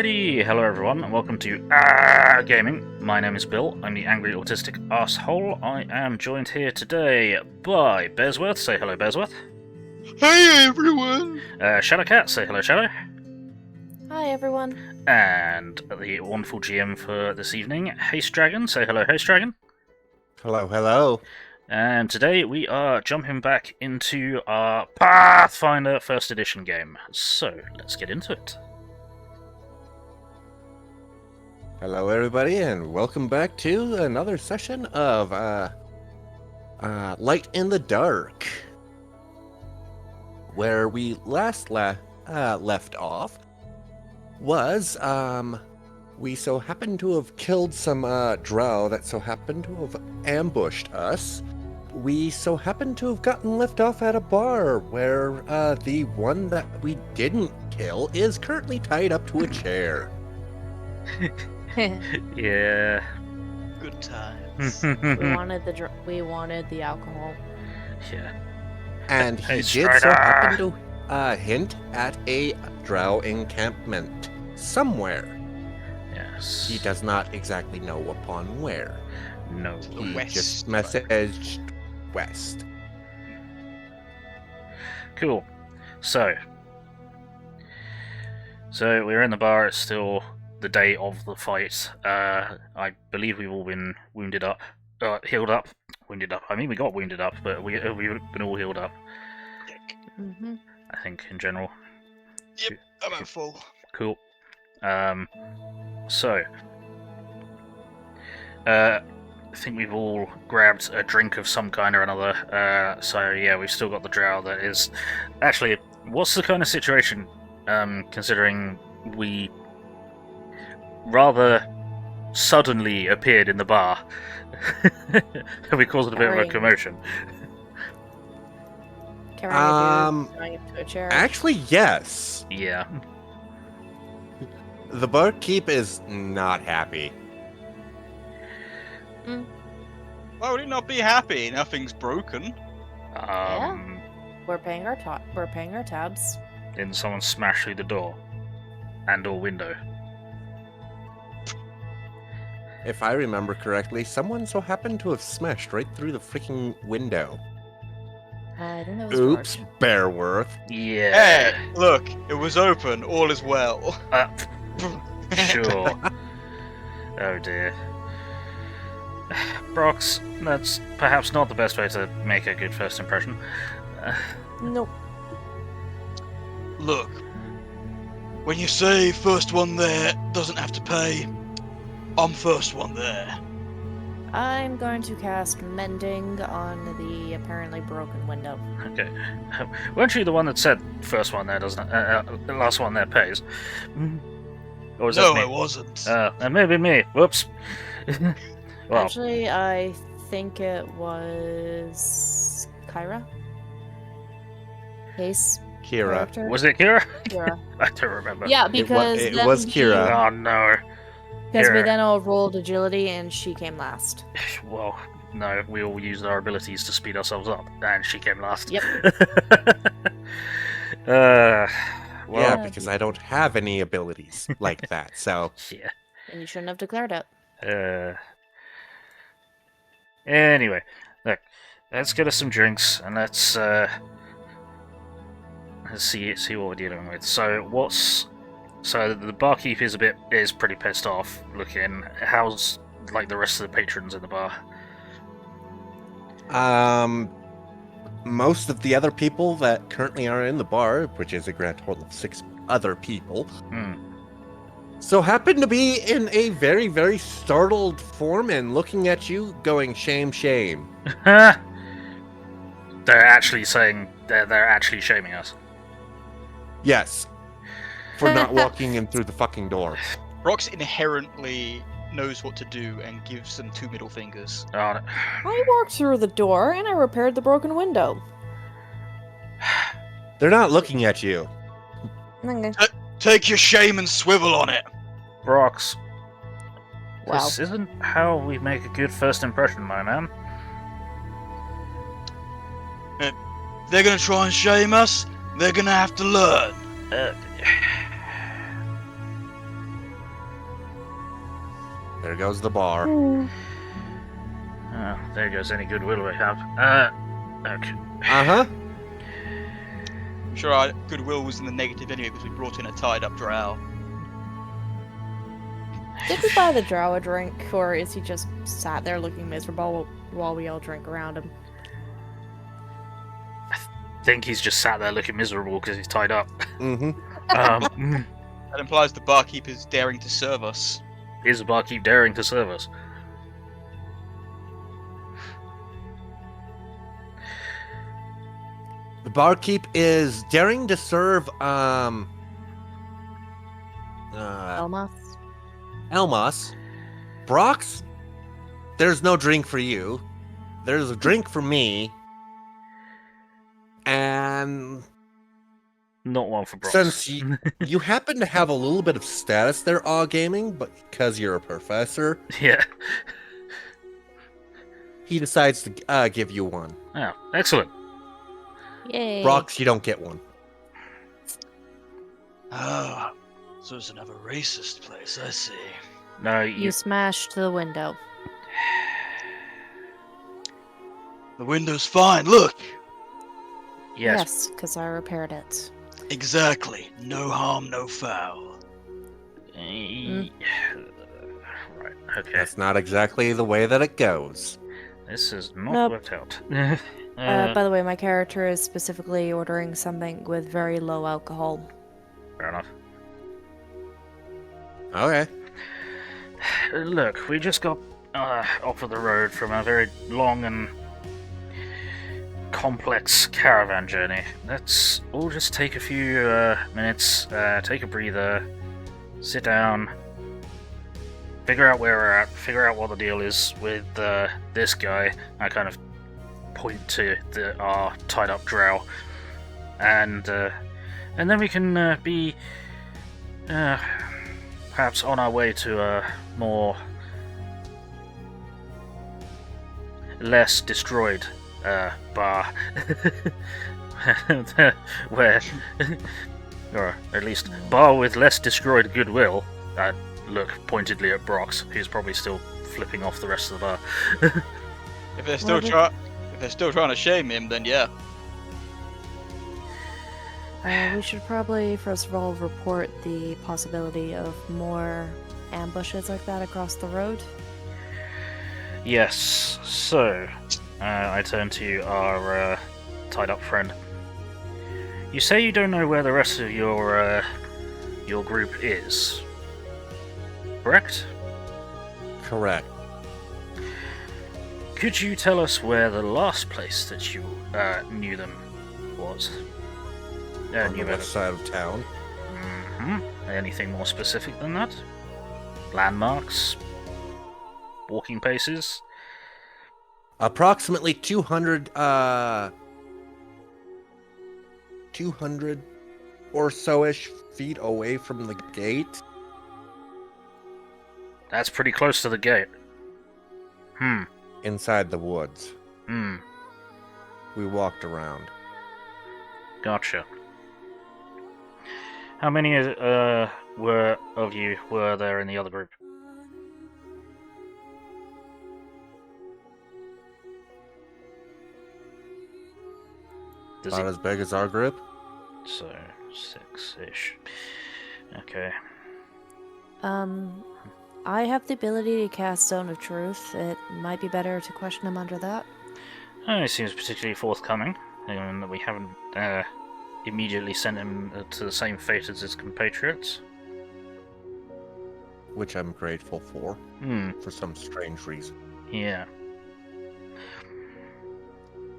Alrighty, hello everyone, and welcome to Gaming. My name is Bill, I'm the angry autistic asshole. I am joined here today by Bearsworth. Say hello, Bearsworth. Hey everyone! ShadowCat. Say hello, Shadow. Hi everyone. And the wonderful GM for this evening, HasteDragon. Say hello, HasteDragon. Hello, hello. And today we are jumping back into our Pathfinder First Edition game. So, let's get into it. Hello everybody, and welcome back to another session of Light in the Dark. Where we last left off was, we so happened to have killed some drow that so happened to have ambushed us. We so happened to have gotten left off at a bar where the one that we didn't kill is currently tied up to a chair. Yeah. Good times. we wanted the alcohol. Yeah. And he Hey, did so Strider. happen to hint at a drow encampment somewhere. Yes. He does not exactly know upon where. No. He West, just right. messaged west. Cool. So we're in the bar. It's still the day of the fight. I believe we've all been wounded up, healed up, wounded up. I mean, we got wounded up, but we've been all healed up. Mm-hmm. I think in general. Yep, I'm at full. Cool. So I think we've all grabbed a drink of some kind or another. So yeah, we've still got the drow that is. Actually, what's the kind of situation? Considering we rather suddenly appeared in the bar, we caused a bit of a commotion. Carrying to a chair. Actually, yes. Yeah. The barkeep is not happy. Why would he not be happy? Nothing's broken. We're paying our tabs. Didn't someone smash through the door and/or window? If I remember correctly, someone so happened to have smashed right through the freaking window. I think that was Oops, George. Bearworth. Yeah. Hey, look, it was open. All is well. Sure. Oh dear. Brox, that's perhaps not the best way to make a good first impression. Nope. Look, when you say first one there doesn't have to pay, I'm first one there. I'm going to cast Mending on the apparently broken window. Okay. Weren't you the one that said first one there doesn't, the last one there pays? Or was No, that I me? wasn't. That may be me. Whoops. Well, Actually, I think it was Kyra. Case Kira. character. was it Kira? Kira. I don't remember. Yeah, because it then was Kira. Oh no. Because we Kira. then all rolled agility and she came last. Well, no, we all used our abilities to speed ourselves up, and she came last. Yep. Well, Yeah, because I don't have any abilities like that, so... yeah. And you shouldn't have declared it. Anyway, look, let's get us some drinks and let's see what we're dealing with. So the barkeep is pretty pissed off looking. How's like the rest of the patrons in the bar? Most of the other people that currently are in the bar, which is a grand total of 6 other people, so happen to be in a very, very startled form and looking at you going, shame, shame. They're actually saying they're actually shaming us. Yes. For not walking in through the fucking door. Brox inherently knows what to do and gives them 2 middle fingers. Oh, no. I walked through the door and I repaired the broken window. They're not looking at you. Okay. Take your shame and swivel on it. Brox, Wow. this isn't how we make a good first impression, my man. They're gonna try and shame us. They're gonna have to learn. There goes the bar. Oh, there goes any goodwill we have. Okay. Uh-huh. I'm sure our goodwill was in the negative anyway because we brought in a tied-up drow. Did we buy the drow a drink, or is he just sat there looking miserable while we all drink around him? I think he's just sat there looking miserable because he's tied up. Mm-hmm. That implies the barkeep is daring to serve us. Is the barkeep daring to serve us? The barkeep is daring to serve, Elmas? Elmas. Brox, there's no drink for you. There's a drink for me. And Not one for Brox. since you happen to have a little bit of status there, gaming, but because you're a professor, Yeah. he decides to give you one. Oh, excellent. Yay. Brox, you don't get one. Ah, so it's another racist place, I see. No, You smashed the window. The window's fine, look! Yes. because I repaired it. Exactly. No harm, no foul. Right. Okay. That's not exactly the way that it goes. This has not Nope. worked out. By the way, my character is specifically ordering something with very low alcohol. Fair enough. Okay. Look, we just got off of the road from a very long and complex caravan journey. Let's all just take a few minutes, take a breather, sit down, figure out where we're at, figure out what the deal is with this guy. I kind of point to our tied-up drow, and then we can be perhaps on our way to a more less destroyed bar where or at least bar with less destroyed goodwill. I look pointedly at Brox, who's probably still flipping off the rest of the bar. If they're still trying to shame him, then yeah. We should probably, first of all, report the possibility of more ambushes like that across the road. Yes, so I turn to our tied-up friend. You say you don't know where the rest of your group is, correct? Correct. Could you tell us where the last place that you knew them was? On the Knew west side of town. Anything more specific than that? Landmarks? Walking paces? Approximately 200 or so-ish feet away from the gate. That's pretty close to the gate. Inside the woods. We walked around. Gotcha. How many of you were there in the other group? About as big as our group. So 6-ish. Okay. I have the ability to cast Zone of Truth. It might be better to question him under that. He seems particularly forthcoming, and that we haven't immediately sent him to the same fate as his compatriots. Which I'm grateful for some strange reason. Yeah.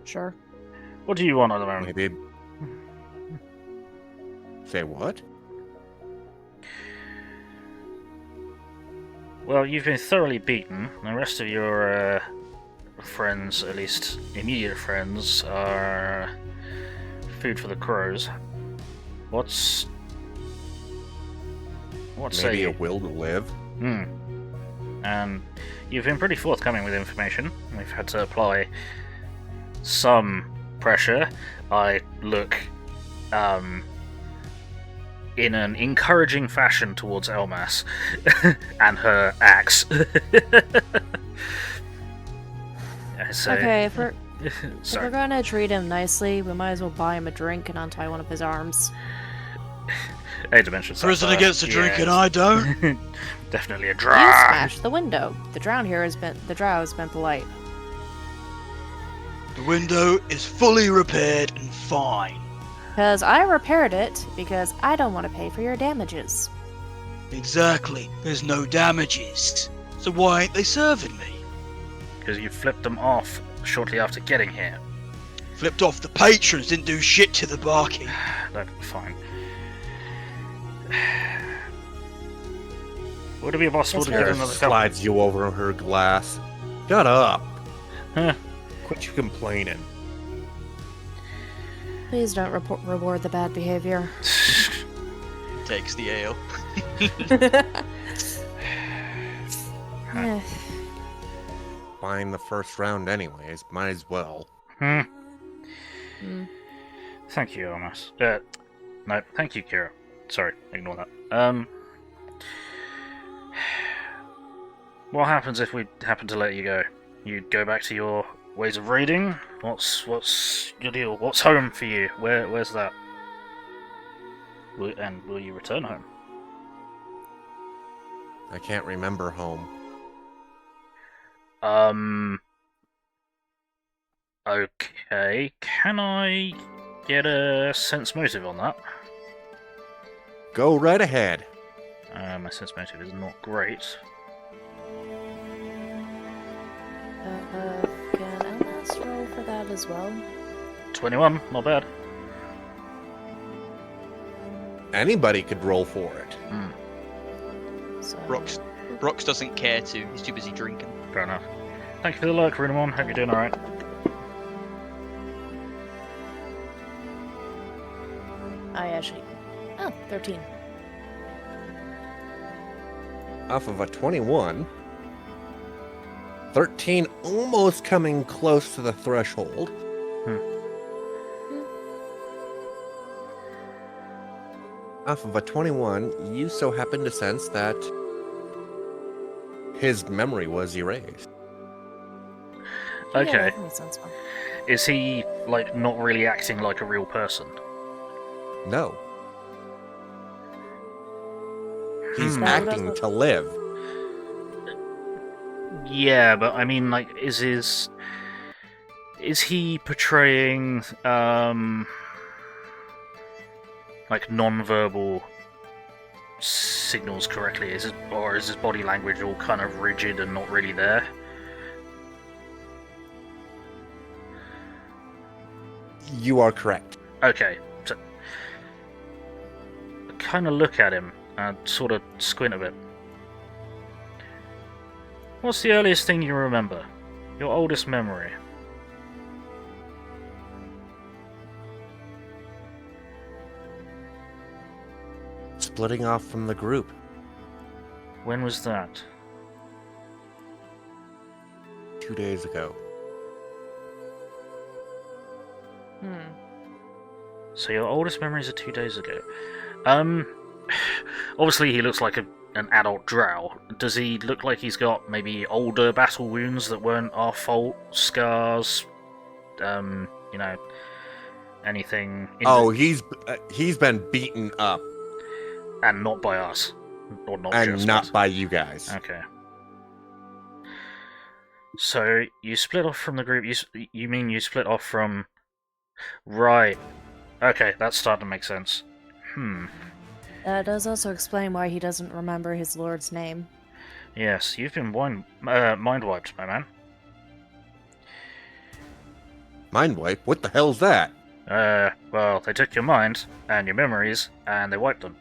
Sure. What do you want at the moment? Maybe. Say what? Well, you've been thoroughly beaten. The rest of your friends, at least immediate friends, are food for the crows. What's Maybe a will to live. And you've been pretty forthcoming with information. We've had to apply some pressure. I look in an encouraging fashion towards Elmas and her axe. So, Okay, if we're sorry. gonna treat him nicely, we might as well buy him a drink and untie one of his arms. Hey, Dimension President gets a drink and I don't. Definitely a You drow. smashed the window. The drow has been polite. The window is fully repaired and fine. Because I repaired it because I don't want to pay for your damages. Exactly. There's no damages. So why ain't they serving me? Because you flipped them off shortly after getting here. Flipped off the patrons, didn't do shit to the barkeep. That'd be fine. Would it be possible to get Yes, another couple? Slides you over her glass. Shut up. Huh. Quit you complaining. Please don't reward the bad behavior. Takes the ale. Eh, Fine the first round anyways. Might as well. Hmm. mm. Thank you, Elmas. No, thank you, Kira. Sorry, ignore that. What happens if we happen to let you go? You go back to your ways of raiding? What's your deal? What's home for you? Where's that? And will you return home? I can't remember home. Okay. Can I get a sense motive on that? Go right ahead. My sense motive is not great. Can Elmas roll for that as well? 21, not bad. Anybody could roll for it. So, Brox doesn't care to. He's too busy drinking. Fair enough. Thank you for the luck, Runamon. Hope you're doing alright. I actually... Oh, 13. Off of a 21. 13 almost coming close to the threshold. Off of a 21, you so happen to sense that his memory was erased. Yeah, Okay. that makes sense. Is he, like, not really acting like a real person? No. He's Hmm. acting to live. Yeah, but I mean, like, is he portraying, like, non-verbal signals correctly? Or is his body language all kind of rigid and not really there? You are correct. Okay, so I kind of look at him and sort of squint a bit. What's the earliest thing you remember? Your oldest memory? Splitting off from the group. When was that? 2 days ago. So your oldest memories are 2 days ago. Obviously he looks like an adult drow. Does he look like he's got maybe older battle wounds that weren't our fault? Scars? You know, anything? He's been beaten up, And not by us. Or not and just not us. by you guys. Okay. So you split off from the group. You mean you split off from? Right. Okay, that's starting to make sense. That does also explain why he doesn't remember his lord's name. Yes, you've been mind wiped, my man. Mind wipe? What the hell's that? Well, they took your mind and your memories, and they wiped them.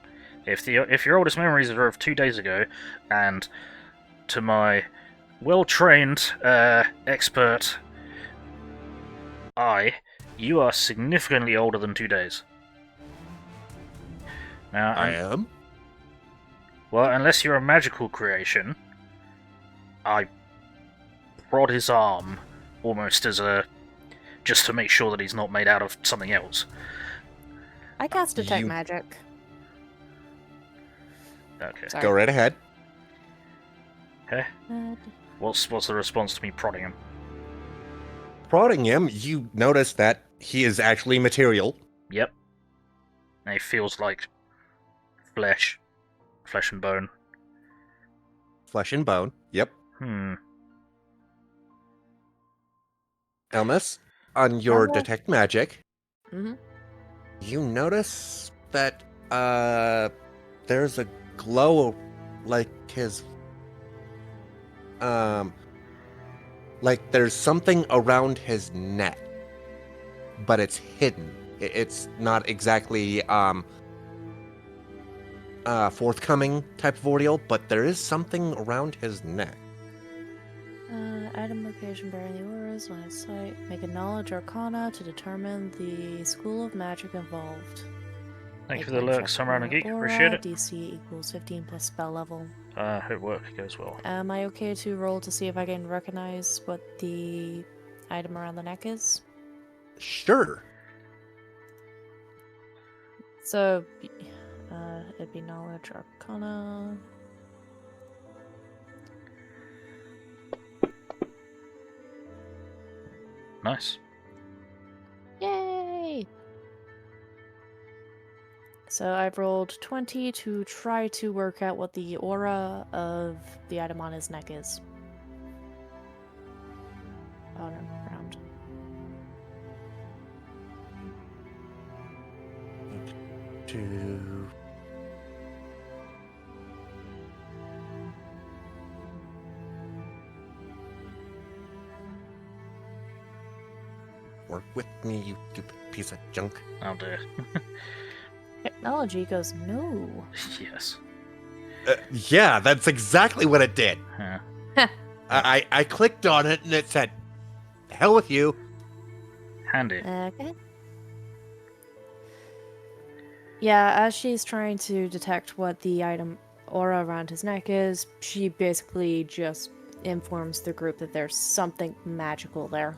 If your oldest memories are of 2 days ago, and to my well-trained, expert eye, you are significantly older than 2 days. Now, I am? well, unless you're a magical creation, I prod his arm almost as just to make sure that he's not made out of something else. I cast Detect You- Magic. Okay. Sorry. Go right ahead. Okay. Uh, What's the response to me prodding him? Prodding him, you notice that he is actually material. Yep. And he feels like flesh and bone. Flesh and bone. Yep. Elmas, on your Hello. detect magic, Mm-hmm. you notice that there's a glow like his like there's something around his neck, but it's hidden. It's not exactly forthcoming type of ordeal, but there is something around his neck. Item location bearing the auras, line of sight. Make a knowledge arcana to determine the school of magic involved. Thank you for Make the one lurk, check Summer and a per Geek. aura, Appreciate it. DC equals 15 plus spell level. Hope work goes well. Am I okay to roll to see if I can recognize what the item around the neck is? Sure. So, it'd be knowledge arcana. Nice. Yay! So I've rolled 20 to try to work out what the aura of the item on his neck is. Oh no, round. To work with me, you stupid piece of junk. Oh dear. Technology goes no. Yes. Yeah, that's exactly what it did. Huh. I clicked on it and it said, "Hell with you." Handy. Okay. Yeah, as she's trying to detect what the item aura around his neck is, she basically just informs the group that there's something magical there.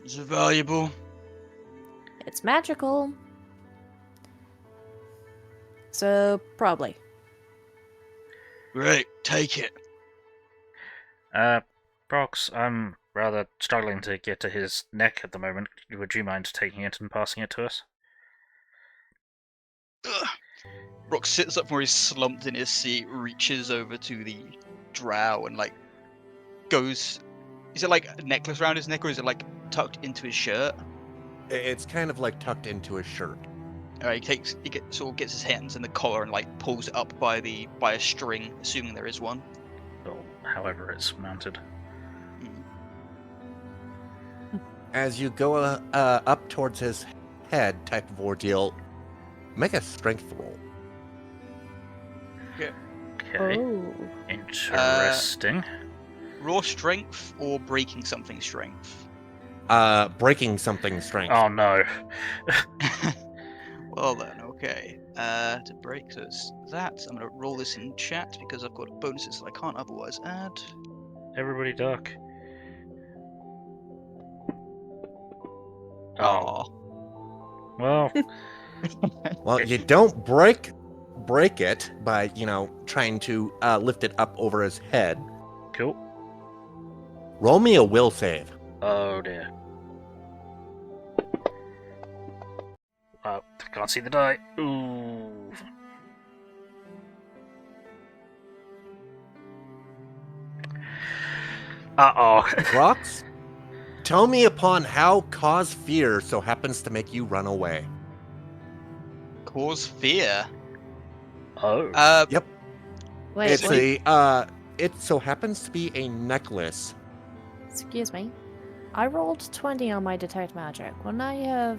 Is it valuable? It's magical. So, probably. Great, take it. Brox, I'm rather struggling to get to his neck at the moment. Would you mind taking it and passing it to us? Ugh. Brox sits up where he's slumped in his seat, reaches over to the drow and like goes. Is it like a necklace around his neck or is it like tucked into his shirt? It's kind of like tucked into his shirt. Sort of gets his hands in the collar and like pulls it up by a string, assuming there is one. Or however it's mounted. As you go up towards his head type of ordeal, make a strength roll. Okay. Oh. Interesting. Raw strength or breaking something strength? Breaking something strength. Oh no. Well then, okay. To break, so it's that. I'm gonna roll this in chat because I've got bonuses that I can't otherwise add. Everybody duck. Oh. Aw. Well, Well, you don't break it by, trying to lift it up over his head. cool. Roll me a will save. Oh dear. Can't see the die. Ooh. Uh-oh. Brox, tell me upon how cause fear so happens to make you run away. Cause fear. Oh. Yep. Wait, It's wait, it so happens to be a necklace. excuse me. I rolled 20 on my detect magic. Wouldn't I have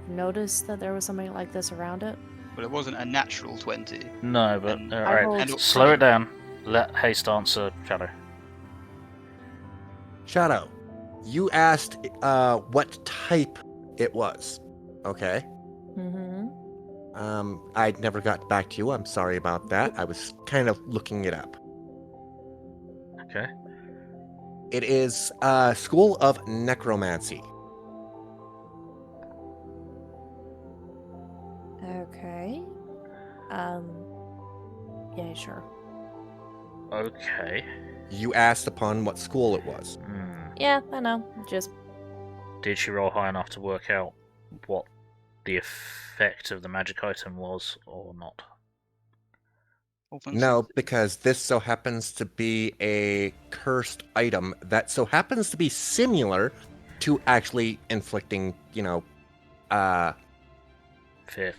noticed that there was something like this around it? But it wasn't a natural 20. No, but And- I rolled alright. and- Slow it down. Let Haste answer Shadow. Shadow, you asked what type it was. Okay. Mm-hmm. I never got back to you. I'm sorry about that. I was kind of looking it up. Okay. It is School of Necromancy. Okay. Yeah, sure. Okay. You asked upon what school it was. Yeah, I know. Just Did she roll high enough to work out what the effect of the magic item was, or not? All things No, considered. because this so happens to be a cursed item that so happens to be similar to actually inflicting, Fear.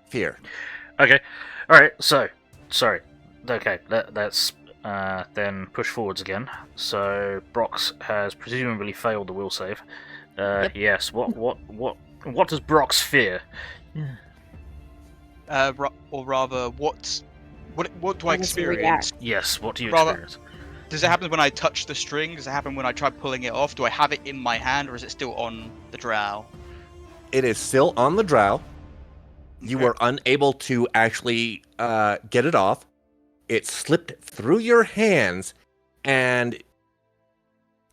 fear. Okay. Alright, so. Sorry. Okay, let's then push forwards again. So, Brox has presumably failed the will save. Yep. Yes, what does Brox fear? Or rather, what do I How does it experience? Yes, what do you Rather- experience? Does it happen when I touch the string? Does it happen when I try pulling it off? Do I have it in my hand, or is it still on the drow? It is still on the drow. You Okay. were unable to actually get it off. It slipped through your hands, and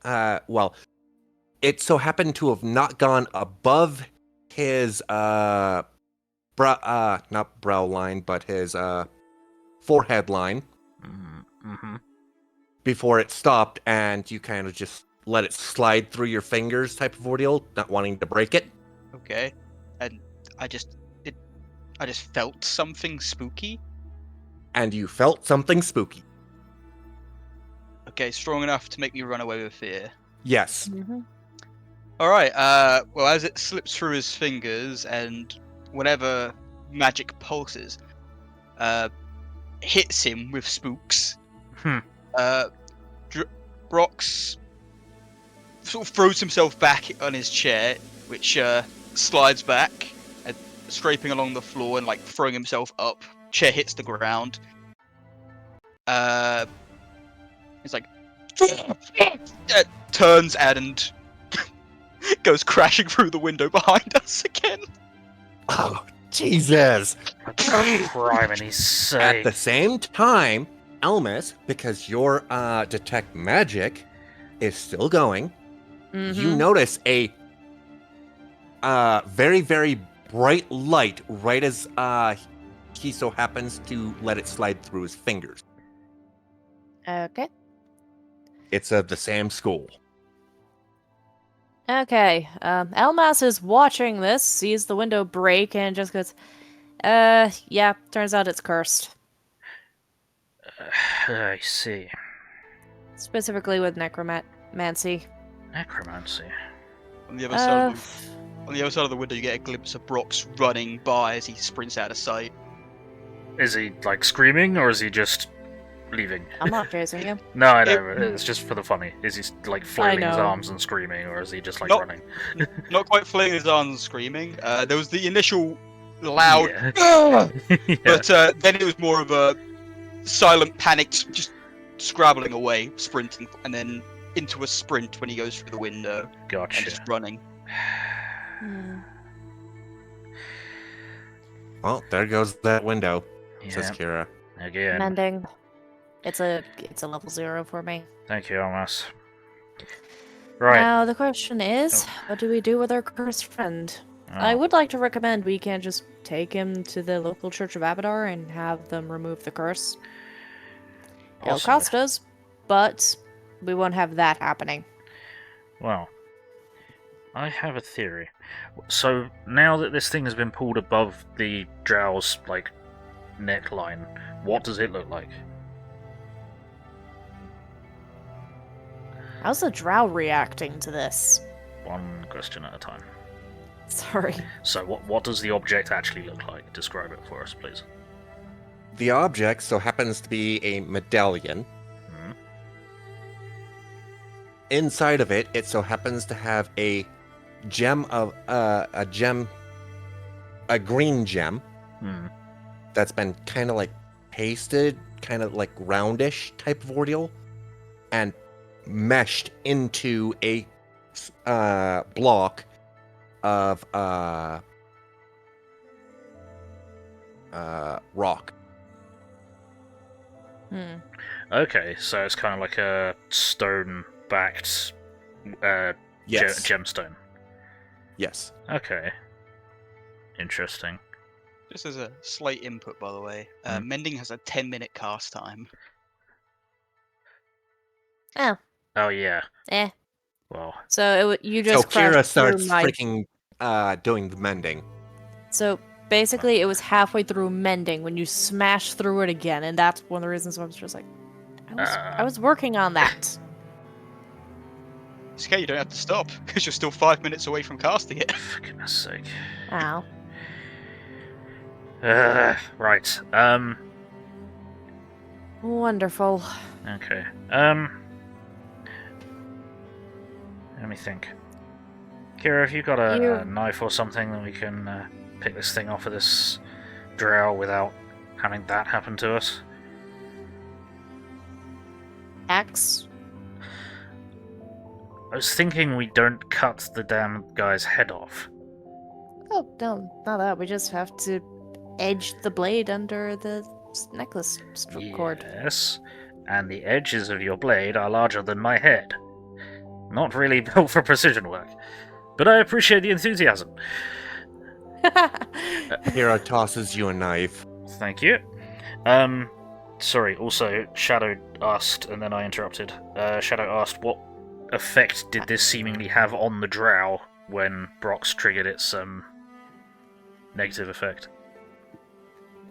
it so happened to have not gone above his not brow line, but his forehead line Mm-hmm. before it stopped, and you kind of just let it slide through your fingers, type of ordeal, not wanting to break it. Okay. And I just felt something spooky. And you felt something spooky. Okay, strong enough to make me run away with fear. Yes. All right. Well, as it slips through his fingers and whatever magic pulses, hits him with spooks. Hmm. Brox sort of throws himself back on his chair, which slides back, and scraping along the floor and like throwing himself up. Chair hits the ground. He's like, turns and goes crashing through the window behind us again. Oh, Jesus. Criminy At sake. the same time, Elmas, because your detect magic is still going, you notice a very, very bright light right as he so happens to let it slide through his fingers. Okay. It's of the same school. Okay. Elmas is watching this, sees the window break, and just goes, yeah, turns out it's cursed. I see. Specifically with necromancy. Necromancy. On the other side of the window, you get a glimpse of Brox running by as he sprints out of sight. Is he, like, screaming, or is he just leaving? I'm not chasing you. No, I know, it's just for the funny. Is he, like, flailing his know. arms and screaming, or is he just, like, Nope. running? Not quite flailing his arms and screaming. There was the initial loud, Yeah. "Ah!" Yeah. but then it was more of a silent, panicked, just scrabbling away, sprinting, and then into a sprint when he goes through the window and Gotcha. just running. Well, there goes that window, says Yeah, Kira. again. Mending. It's a level 0 for me. Thank you, Almas. Right. Now the question is, what do we do with our cursed friend? I Oh, would like to recommend we can just take him to the local Church of Abadar and have them remove the curse. It'll possibly. cost us, but we won't have that happening. Well, I have a theory. So, now that this thing has been pulled above the drow's, like, neckline, what does it look like? How's the drow reacting to this? One question at a time. Sorry. So, what does the object actually look like? Describe it for us, please. The object so happens to be a medallion. Hmm. Inside of it, it so happens to have a gem of a green gem Hmm. that's been kind of like pasted, kind of like roundish type of ordeal, and meshed into a block of rock. Okay, so it's kind of like a stone-backed Yes. gemstone. Yes. Okay. Interesting. Just as a slight input, by the way, mending has a 10-minute cast time. Oh, Oh yeah. eh. Well, So you So just crashed Kira starts through my. freaking doing the mending. So basically, it was halfway through mending when you smashed through it again, and that's one of the reasons I was just like, I was working on that. It's okay, you don't have to stop, because you're still 5 minutes away from casting it. for goodness sake. Ow. Right. Wonderful. Okay. Let me think. Kira, have you got a knife or something that we can pick this thing off of this drow without having that happen to us? Axe. I was thinking we don't cut the damn guy's head off. Oh, no, not that. We just have to edge the blade under the necklace cord. Yes, and the edges of your blade are larger than my head. Not really built for precision work, but I appreciate the enthusiasm. Kira tosses you a knife. Thank you. Sorry, also, Shadow asked, and then I interrupted. Shadow asked, what effect did this seemingly have on the drow when Brox triggered its negative effect?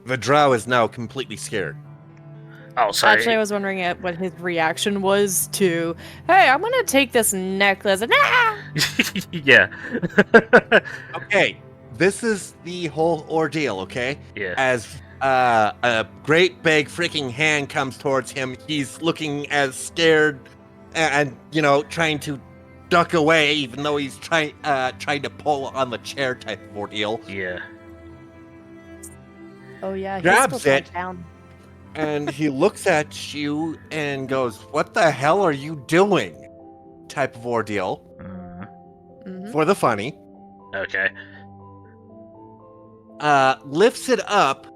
The drow is now completely scared. Oh, so Actually, I was wondering what his reaction was to, hey, I'm gonna take this necklace and yeah. Okay, this is the whole ordeal, okay? Yeah. As a great big freaking hand comes towards him, he's looking as scared and trying to duck away, even though he's trying to pull on the chair type of ordeal. Yeah. Oh yeah, he's Grabs still it. down. And he looks at you and goes, "What the hell are you doing?" Type of ordeal. Mm-hmm. For the funny. Okay. Lifts it up.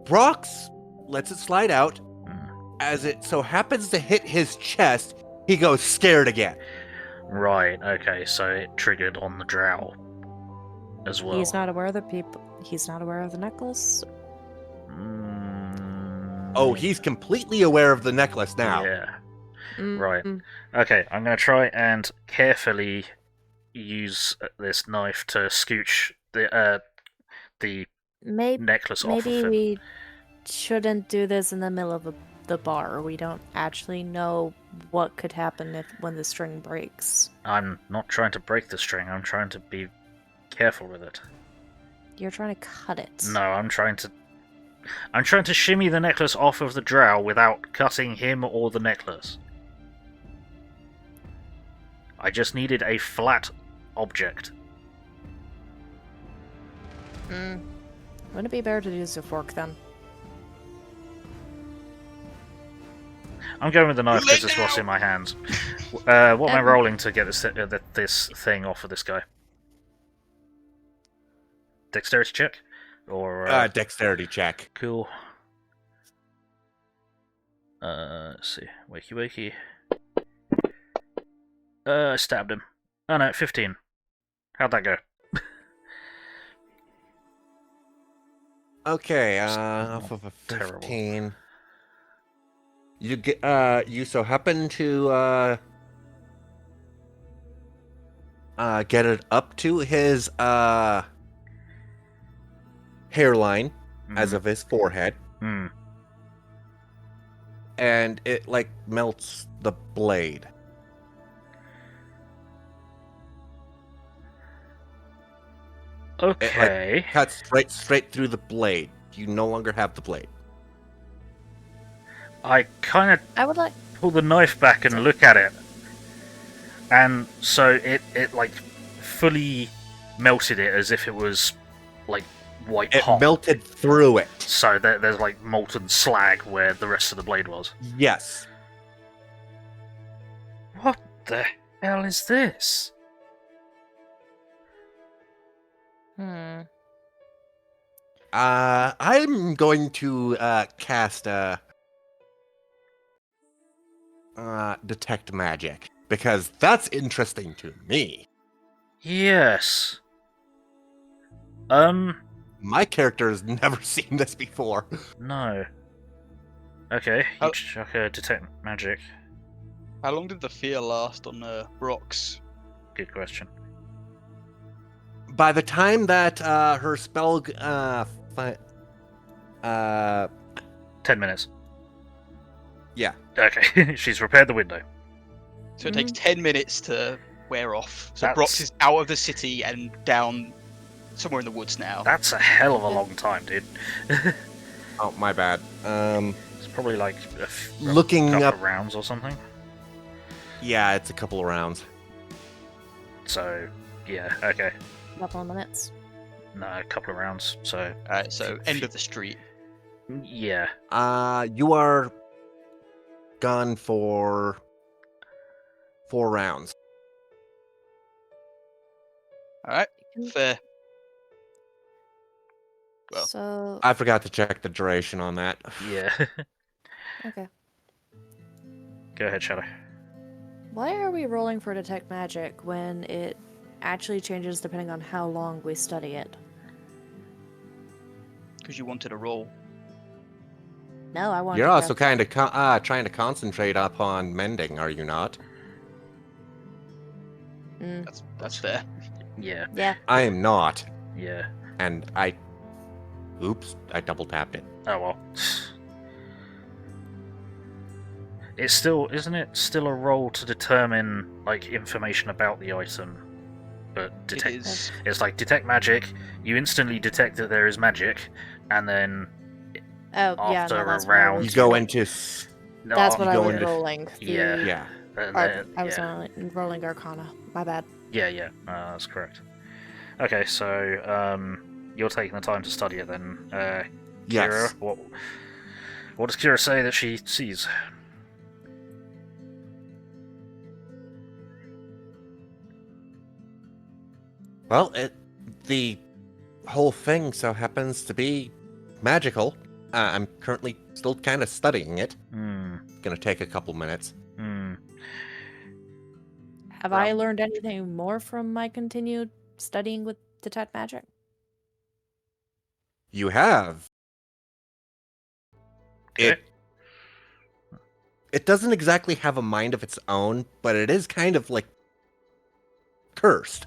Brox lets it slide out. As it so happens to hit his chest, he goes scared again. Right, okay, so it triggered on the drow as well. He's not aware of the people. He's not aware of the necklace. Oh, he's completely aware of the necklace now. Yeah. Mm-hmm. Right. Okay, I'm going to try and carefully use this knife to scooch the necklace off of Maybe him. we shouldn't do this in the middle of the bar. We don't actually know what could happen when the string breaks. I'm not trying to break the string, I'm trying to be careful with it. You're trying to cut it. No, I'm trying to shimmy the necklace off of the drow without cutting him or the necklace. I just needed a flat object. Wouldn't it be better to use a fork then? I'm going with the knife because it's what's in my hands. What am I rolling to get this thing off of this guy? Dexterity check? Or Dexterity check. cool. Let's see. Wakey wakey. I stabbed him. Oh no, 15. How'd that go? Okay, off of a 15. You get you so happen to get it up to his hairline as of his forehead. And it melts the blade. Okay. It cuts straight through the blade. You no longer have the blade. I kind of I would like. pull the knife back and look at it, and so it fully melted it as if it was white It hot. melted through it. So there's molten slag where the rest of the blade was. Yes. What the hell is this? I'm going to cast detect magic because that's interesting to me. Yes. My character has never seen this before. No. Okay, Oh. you chuck a detect magic. How long did the fear last on Brox? Good question. By the time that her spell 10 minutes. yeah. Okay, she's repaired the window. So it takes 10 minutes to wear off. So That's- Brox is out of the city and down somewhere in the woods now. That's a hell of a long time, dude. Oh, my bad. It's probably like a Looking couple up. of rounds or something. Yeah, it's a couple of rounds. So, yeah, okay. Couple of minutes. No, a couple of rounds. So, Alright, so end of the street. yeah. You are gone for 4 rounds. Alright, fair. Well. So I forgot to check the duration on that. Yeah. okay. Go ahead, Shadow. Why are we rolling for detect magic when it actually changes depending on how long we study it? Because you wanted a roll. No, I want. You're to also grab- kind of trying to concentrate upon mending, are you not? Mm, That's fair. Yeah, yeah. I am not. yeah. And oops, I double tapped it. Oh well. It's still, isn't it still a roll to determine, like, information about the item? But It detect, is. it's like detect magic, you instantly detect that there is magic, and then Oh yeah. after No, a that's what I round- was You go rolling. into That's what I go was into- rolling. The Yeah. yeah. and Arc- then- I was yeah. rolling Arcana. My bad. Yeah, that's correct. Okay, so you're taking the time to study it then. Kira, Yes. what does Kira say that she sees? Well, the whole thing so happens to be magical. I'm currently still kind of studying it. Hmm. Gonna take a couple minutes. Hmm. Have I learned anything more from my continued studying with detect magic? You have. Okay. It doesn't exactly have a mind of its own, but it is kind of like cursed,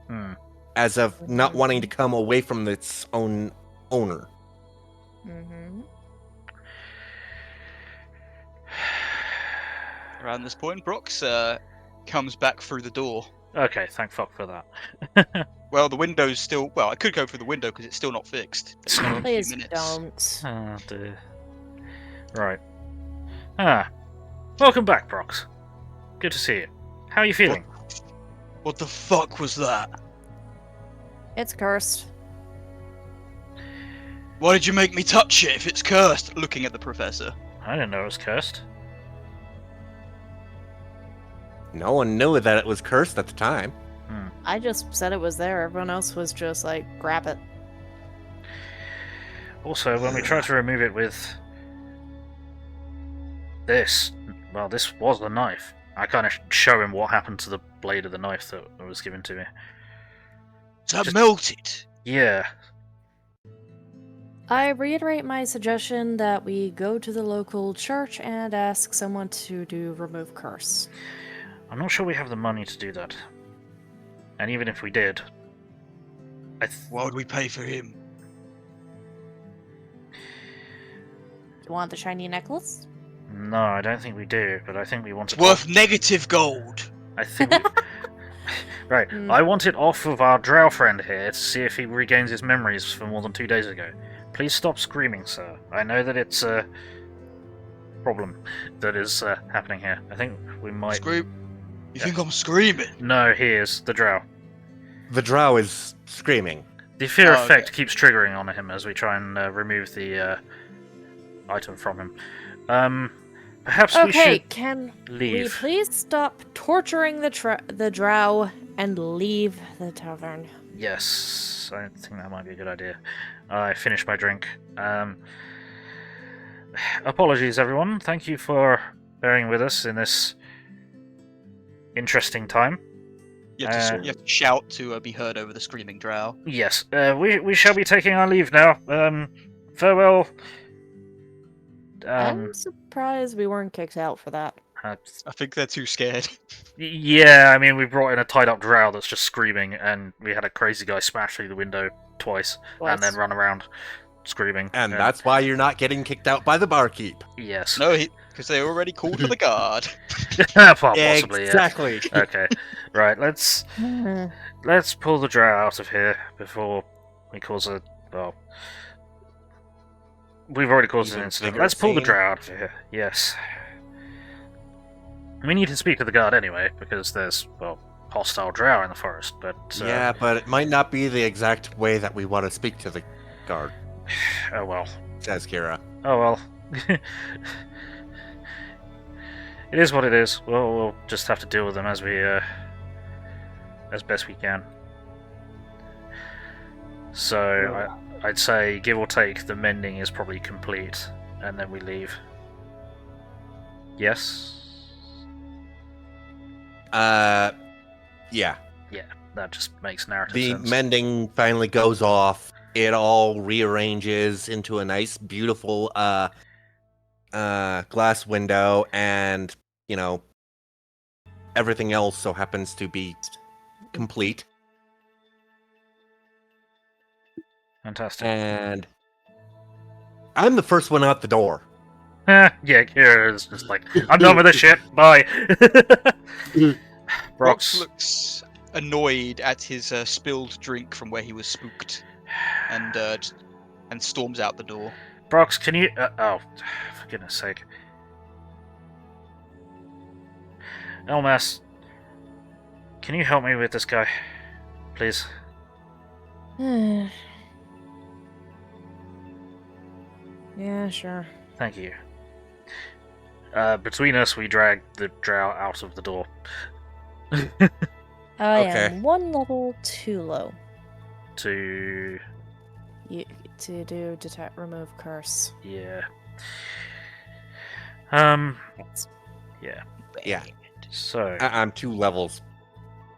Hmm. as of not wanting to come away from its own owner. Mm-hmm. Around this point, Brox comes back through the door. Okay, thank fuck for that. Well, the window's still. Well, I could go through the window because it's still not fixed. It's another few Please minutes. don't. Oh dear. Right. Welcome back, Brox. Good to see you. How are you feeling? What the fuck was that? It's cursed. Why did you make me touch it if it's cursed? Looking at the professor. I didn't know it was cursed. No one knew that it was cursed at the time. I just said it was there. Everyone else was just like, grab it. Also, when we tried to remove it with this, well, this was the knife. I kind of show him what happened to the blade of the knife that was given to me. That Just- melted. Yeah. I reiterate my suggestion that we go to the local church and ask someone to do remove curse. I'm not sure we have the money to do that. And even if we did, Why would we pay for him? You want the shiny necklace? no, I don't think we do. But I think we want It's it worth negative gold. I think. Right, Mm. I want it off of our drow friend here to see if he regains his memories from more than 2 days ago. Please stop screaming, sir. I know that it's a problem that is happening here. I think we might. Scream. You Yeah. think I'm screaming? No, he is the drow. The drow is screaming. The fear Oh, effect okay. keeps triggering on him as we try and remove the item from him. Perhaps we Okay, should can we leave. please stop torturing the drow and leave the tavern? Yes, I think that might be a good idea. I finished my drink. Apologies, everyone. Thank you for bearing with us in this interesting time. You have to shout to be heard over the screaming drow. Yes, we shall be taking our leave now. Farewell. I'm surprised we weren't kicked out for that. I think they're too scared. Yeah, I mean, we brought in a tied-up drow that's just screaming, and we had a crazy guy smash through the window twice. And then run around screaming. And that's why you're not getting kicked out by the barkeep. Yes. No, because they already called for the guard. Possibly, exactly. Yeah. Okay, right. Let's pull the drow out of here before we cause a we've already caused an incident. Let's pull the drow out of here. Yes. We need to speak to the guard anyway because there's hostile drow in the forest. But yeah, but it might not be the exact way that we want to speak to the guard. Oh well. Says Kira. Oh well. It is what it is. We'll just have to deal with them as as best we can. So I'd say, give or take, the mending is probably complete, and then we leave. Yes. Yeah. Yeah, that just makes narrative The sense. mending finally goes off. It all rearranges into a nice, beautiful glass window, and everything else so happens to be complete. Fantastic. And I'm the first one out the door. Yeah, Kira's just like, I'm done with this shit. Bye. Brox Brox. looks annoyed at his spilled drink from where he was spooked, and storms out the door. Brox, can you? Oh, for goodness sake. Elmas, can you help me with this guy, please? Yeah, sure. Thank you. Between us, we drag the drow out of the door. I Okay. am one level too low To to do detect remove curse. yeah. Yes. Yeah. Yeah. So I'm 2 levels.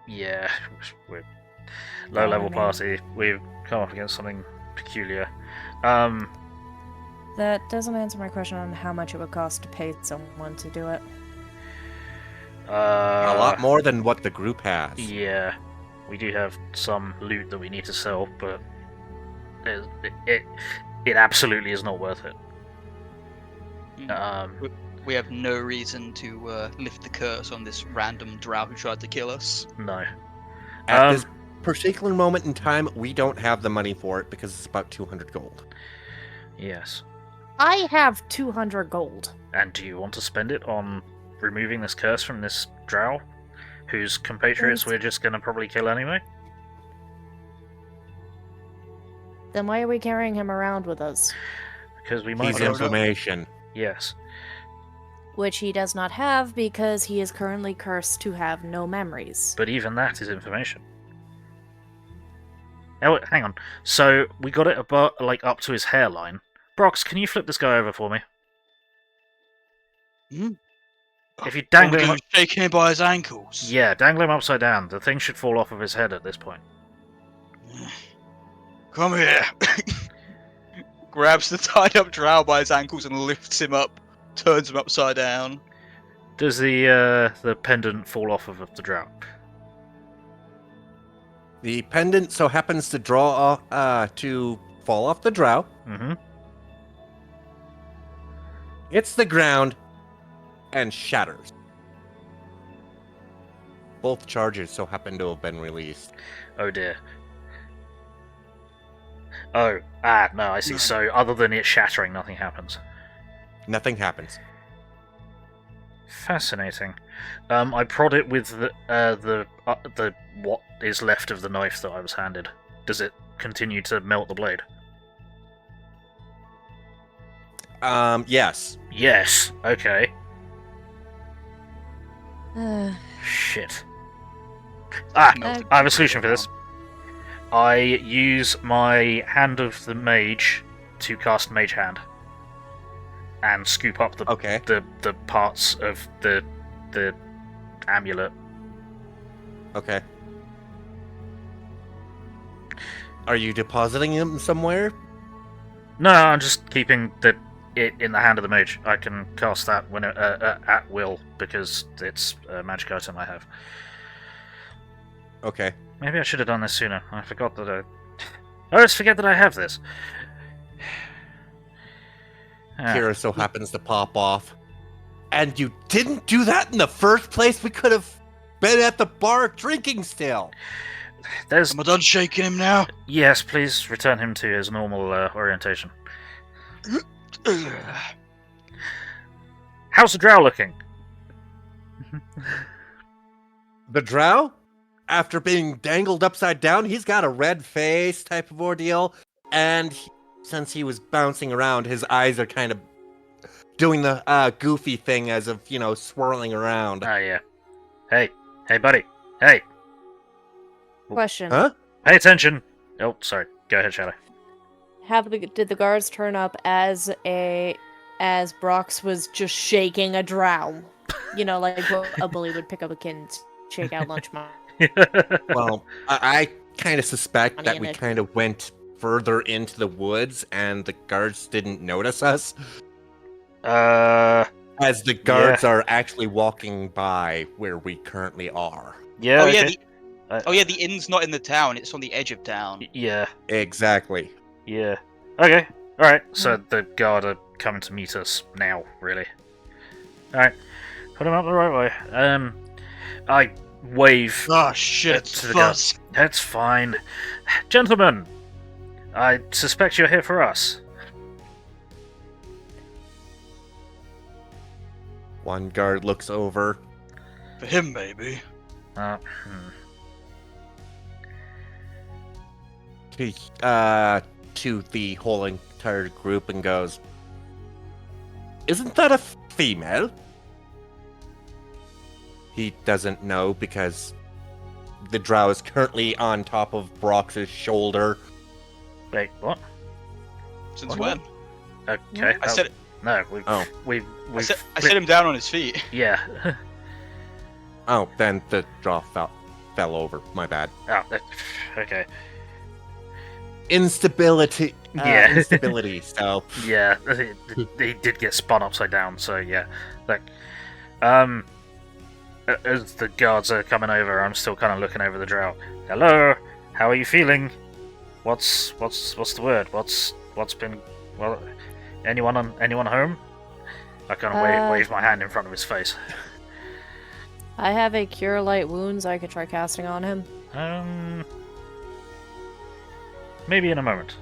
yeah, we're low-level I mean- party. We've come up against something peculiar. That doesn't answer my question on how much it would cost to pay someone to do it. A lot more than what the group has. Yeah, we do have some loot that we need to sell, but it absolutely is not worth it. We have no reason to lift the curse on this random drow who tried to kill us. No. At this particular moment in time, we don't have the money for it because it's about 200 gold. Yes. I have 200 gold. And do you want to spend it on removing this curse from this drow, whose compatriots we're just going to probably kill anyway? Then why are we carrying him around with us? Because we might He's not- information. Yes. Which he does not have because he is currently cursed to have no memories. But even that is information. Oh, hang on. So we got it about up to his hairline. Brox, can you flip this guy over for me? If you dangle him, shaking him by his ankles. yeah, dangle him upside down. The thing should fall off of his head at this point. Come here. Grabs the tied up drow by his ankles and lifts him up, turns him upside down. Does the pendant fall off of the drow? The pendant so happens to to fall off the drow. Mm-hmm. Hits the ground and shatters. Both charges so happen to have been released. Oh dear. Oh, no, I see. No. So other than it shattering, nothing happens. Nothing happens. Fascinating. I prod it with the what is left of the knife that I was handed. Does it continue to melt the blade? Yes. Yes. Okay. Shit. I have a solution for this. I use my Hand of the Mage to cast Mage Hand and scoop up the Okay. the parts of the amulet. Okay. Are you depositing him somewhere? No, I'm just keeping it in the hand of the mage. I can cast that when at will because it's a magic item I have. Okay. Maybe I should have done this sooner. I forgot that I always forget that I have this. Ah, Kira so happens to pop off. And you didn't do that in the first place? We could have been at the bar drinking still. there's Am I done shaking him now? yes, please return him to his normal orientation. How's the drow looking? The drow? After being dangled upside down, he's got a red face type of ordeal. And since he was bouncing around, his eyes are kind of doing the goofy thing as of, swirling around. Ah, yeah. Hey, buddy. Hey, Question. Huh? pay attention. Oh, sorry. Go ahead, Shadow. Did the guards turn up as Brox was just shaking a drow? You know, like what a bully would pick up a kid and shake out lunch money. Well, I kind of suspect Funny that we image. kind of went further into the woods and the guards didn't notice us, as the guards are actually walking by where we currently are. Yeah. Oh yeah, okay. the inn's not in the town. It's on the edge of town. Yeah. Exactly. Yeah. Okay. Alright, so the guard are coming to meet us now, really. Alright. Put him up the right way. I wave. Oh shit, To it's the fuzz. That's fine. Gentlemen, I suspect you're here for us. One guard looks over. For him, maybe. Hmm. To the whole entire group and goes, "Isn't that a female?" He doesn't know because the drow is currently on top of Brox's shoulder. Wait, what? Since What? when? Okay. I said No, Oh. I set him down on his feet. Yeah. Oh, then the drow fell over. My bad. Oh, okay. Instability. Yeah. Instability. So Yeah, he did get spun upside down, so yeah. Like, as the guards are coming over, I'm still kind of looking over the drow. Hello, how are you feeling? What's the word? What's been? Well, anyone home? I kind of wave my hand in front of his face. I have a cure light wounds I could try casting on him. Maybe in a moment.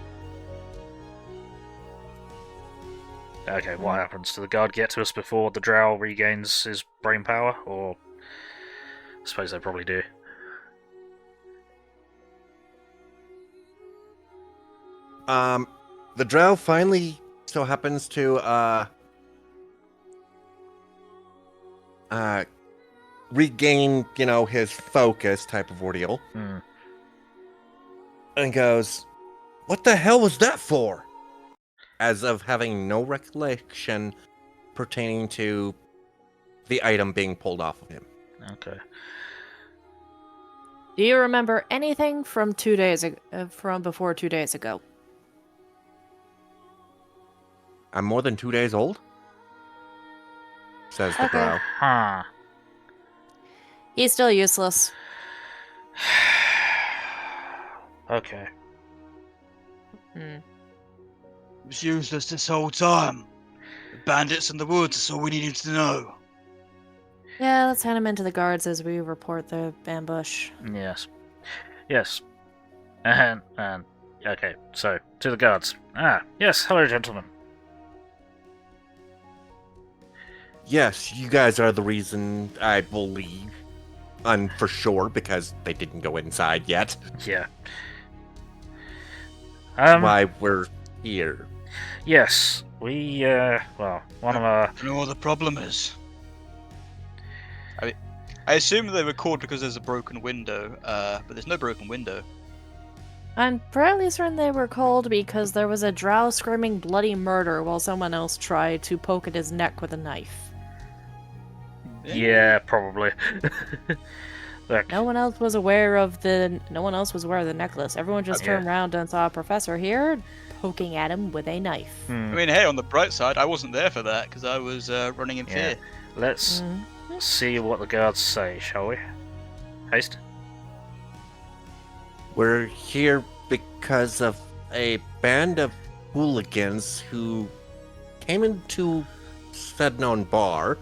Okay, what happens? Do the guard get to us before the drow regains his brain power? Or I suppose they probably do. the drow finally so happens to regain, his focus type of ordeal. Hmm. And goes, "What the hell was that for?" As of having no recollection pertaining to the item being pulled off of him. Okay. Do you remember anything from 2 days from before 2 days ago? "I'm more than 2 days old?" says the Okay. drow. Huh. He's still useless. Okay. Hmm. He was useless this whole time. The bandits in the woods is all we needed to know. Yeah, let's hand him into the guards as we report the ambush. Yes. Yes. And okay, so to the guards. Ah, yes, hello gentlemen. "Yes, you guys are the reason, I believe. And for sure, because they didn't go inside yet. Yeah. Why we're here." Yes, we well, one of our I know what the problem is. I assume they were called because there's a broken window, but there's no broken window. I'm fairly certain they were called because there was a drow screaming bloody murder while someone else tried to poke at his neck with a knife. yeah, probably. Look, No one else was aware of the necklace. Everyone just Okay. turned around and saw a professor here poking at him with a knife. hmm, I mean, hey, on the bright side, I wasn't there for that because I was running in Yeah. fear. let's see what the guards say, shall we? Haste? We're here because of a band of hooligans who came into said known bar.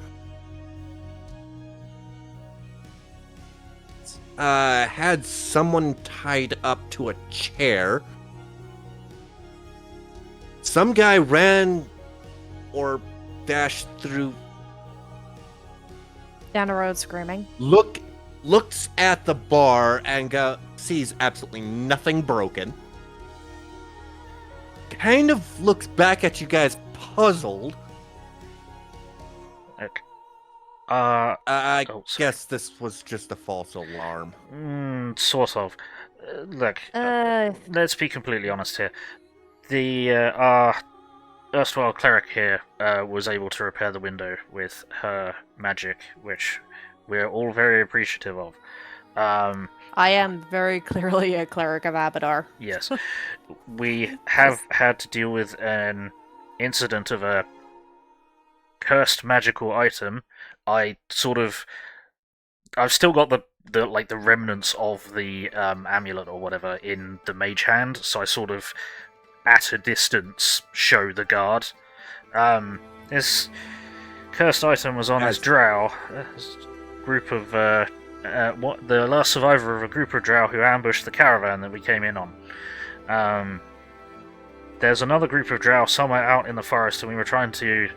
Had someone tied up to a chair. Some guy ran or dashed through. Down the road screaming. Looks at the bar and sees absolutely nothing broken. Kind of looks back at you guys puzzled. Look. I Oh, sorry. guess this was just a false alarm. Sort of. Look, Uh, let's be completely honest here. The our erstwhile cleric here was able to repair the window with her magic, which we're all very appreciative of. I am very clearly a cleric of Abadar. Yes, we have had to deal with an incident of a cursed magical item. I've still got the remnants of the amulet or whatever in the mage hand, so I sort of at a distance show the guard. This cursed item was on his drow, a group of the last survivor of a group of drow who ambushed the caravan that we came in on. There's another group of drow somewhere out in the forest, and we were trying to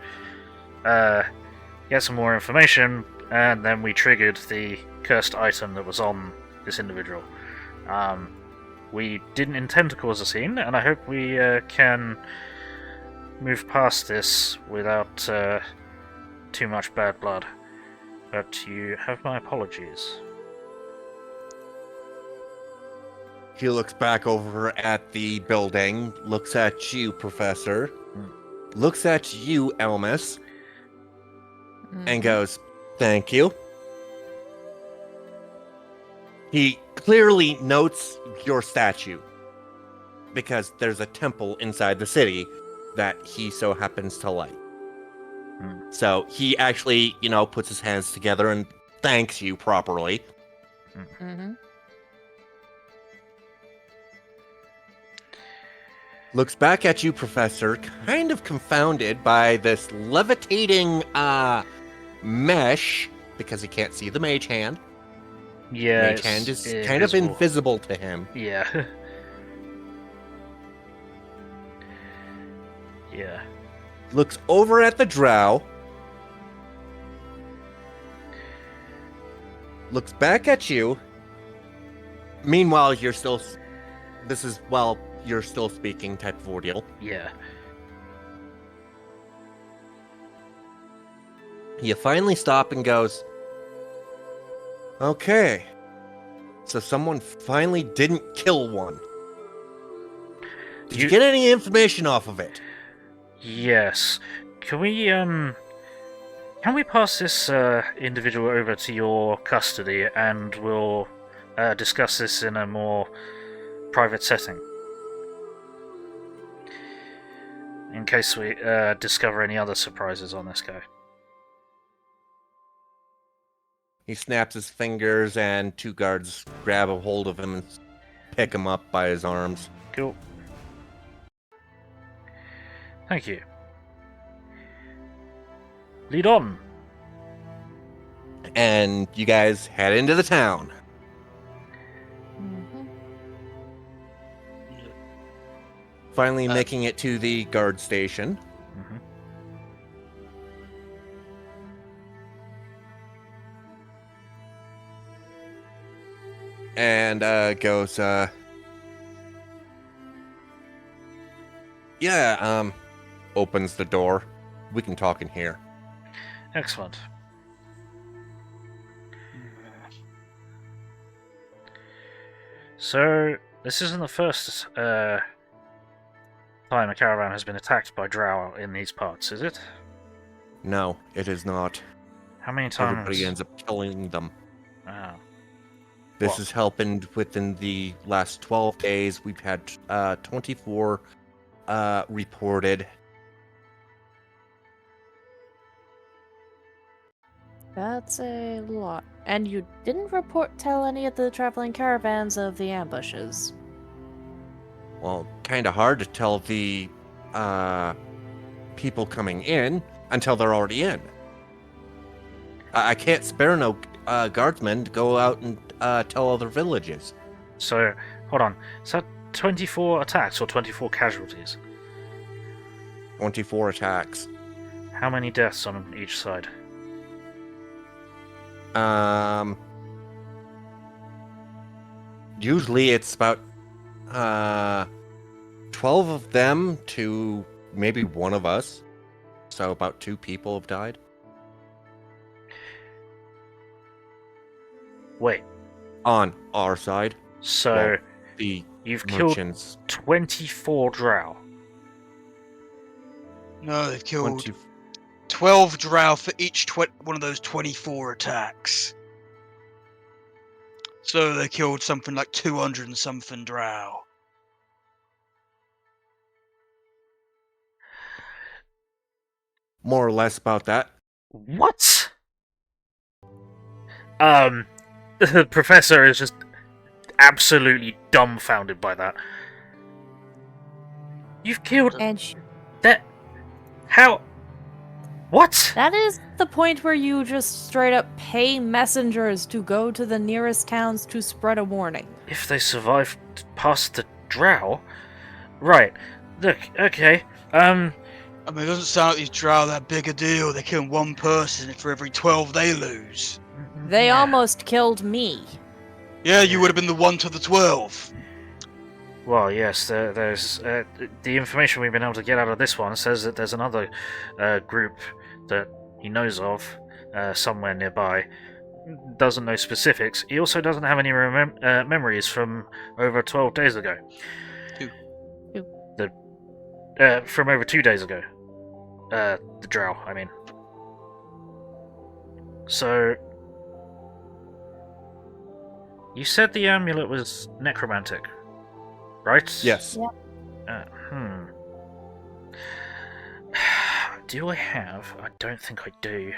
get some more information, and then we triggered the cursed item that was on this individual. We didn't intend to cause a scene, and I hope we can move past this without too much bad blood. But you have my apologies. He looks back over at the building, looks at you, Professor, looks at you, Elmas, and goes, "Thank you." He clearly notes your statue because there's a temple inside the city that he so happens to like. So he actually, puts his hands together and thanks you properly. Mm-hmm. Looks back at you, Professor, kind of confounded by this levitating mesh because he can't see the mage hand. Yeah, Mage hand is kind of invisible to him. Yeah. Yeah. Looks over at the drow. Looks back at you. Meanwhile, you're still speaking type of ordeal. Yeah. You finally stop and goes, "Okay. So someone finally didn't kill one. Did you get any information off of it?" Yes. Can we pass this individual over to your custody, and we'll discuss this in a more private setting? In case we discover any other surprises on this guy. He snaps his fingers, and two guards grab a hold of him and pick him up by his arms. Cool. Thank you. Lead on. And you guys head into the town. Mm-hmm. Finally making it to the guard station. Mm-hmm. And goes, opens the door. We can talk in here. Excellent. So, this isn't the first time a caravan has been attacked by drow in these parts, is it? No, it is not. How many times? Everybody ends up killing them. Wow. This What? has happened within the last 12 days. We've had 24 reported. That's a lot. And you didn't tell any of the traveling caravans of the ambushes. Well, kind of hard to tell the people coming in until they're already in. I can't spare no guardsmen to go out and tell other villages. So, hold on. Is that 24 attacks or 24 casualties? 24 attacks. How many deaths on each side? Usually it's about 12 of them to maybe one of us. So about 2 people have died. Wait, On our side. so Well, the you've killed merchants. 24 drow. No, they've killed 20, 12 drow for each one of those 24 attacks. So they killed something like 200 and something drow. more or less about that. What? The professor is just absolutely dumbfounded by that. You've killed And that. How? What? that is the point where you just straight up pay messengers to go to the nearest towns to spread a warning. If they survived past the drow? Right. Look, okay. I mean, it doesn't sound like these drow are that big a deal. They're killing one person for every 12 they lose. They yeah. almost killed me. Yeah, you would have been the 1 to the 12. Well, yes, there's the information we've been able to get out of this one says that there's another group that he knows of somewhere nearby. Doesn't know specifics. He also doesn't have any memories from over 12 days ago. Who? From over 2 days ago. The drow, I mean. So, you said the amulet was necromantic, right? Yes. Do I have? I don't think I do.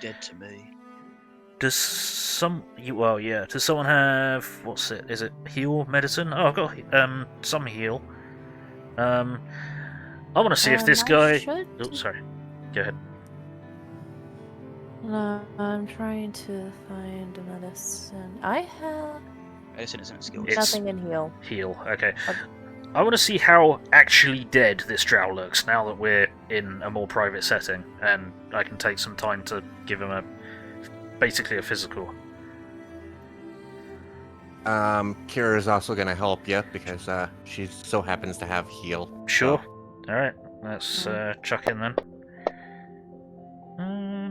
Dead to me. Does some? Well, yeah. Does someone have? What's it? Is it heal medicine? Oh, I've got some heal. I want to see if this I guy. should- Oh, sorry. Go ahead. No, I'm trying to find a medicine. I have Medicine isn't a skill. It's- nothing in heal. Heal. Okay. Uh, I want to see how actually dead this drow looks now that we're in a more private setting, and I can take some time to give him basically a physical. Kira's also gonna help you because she so happens to have heal. Sure. So, Alright, let's chuck in then.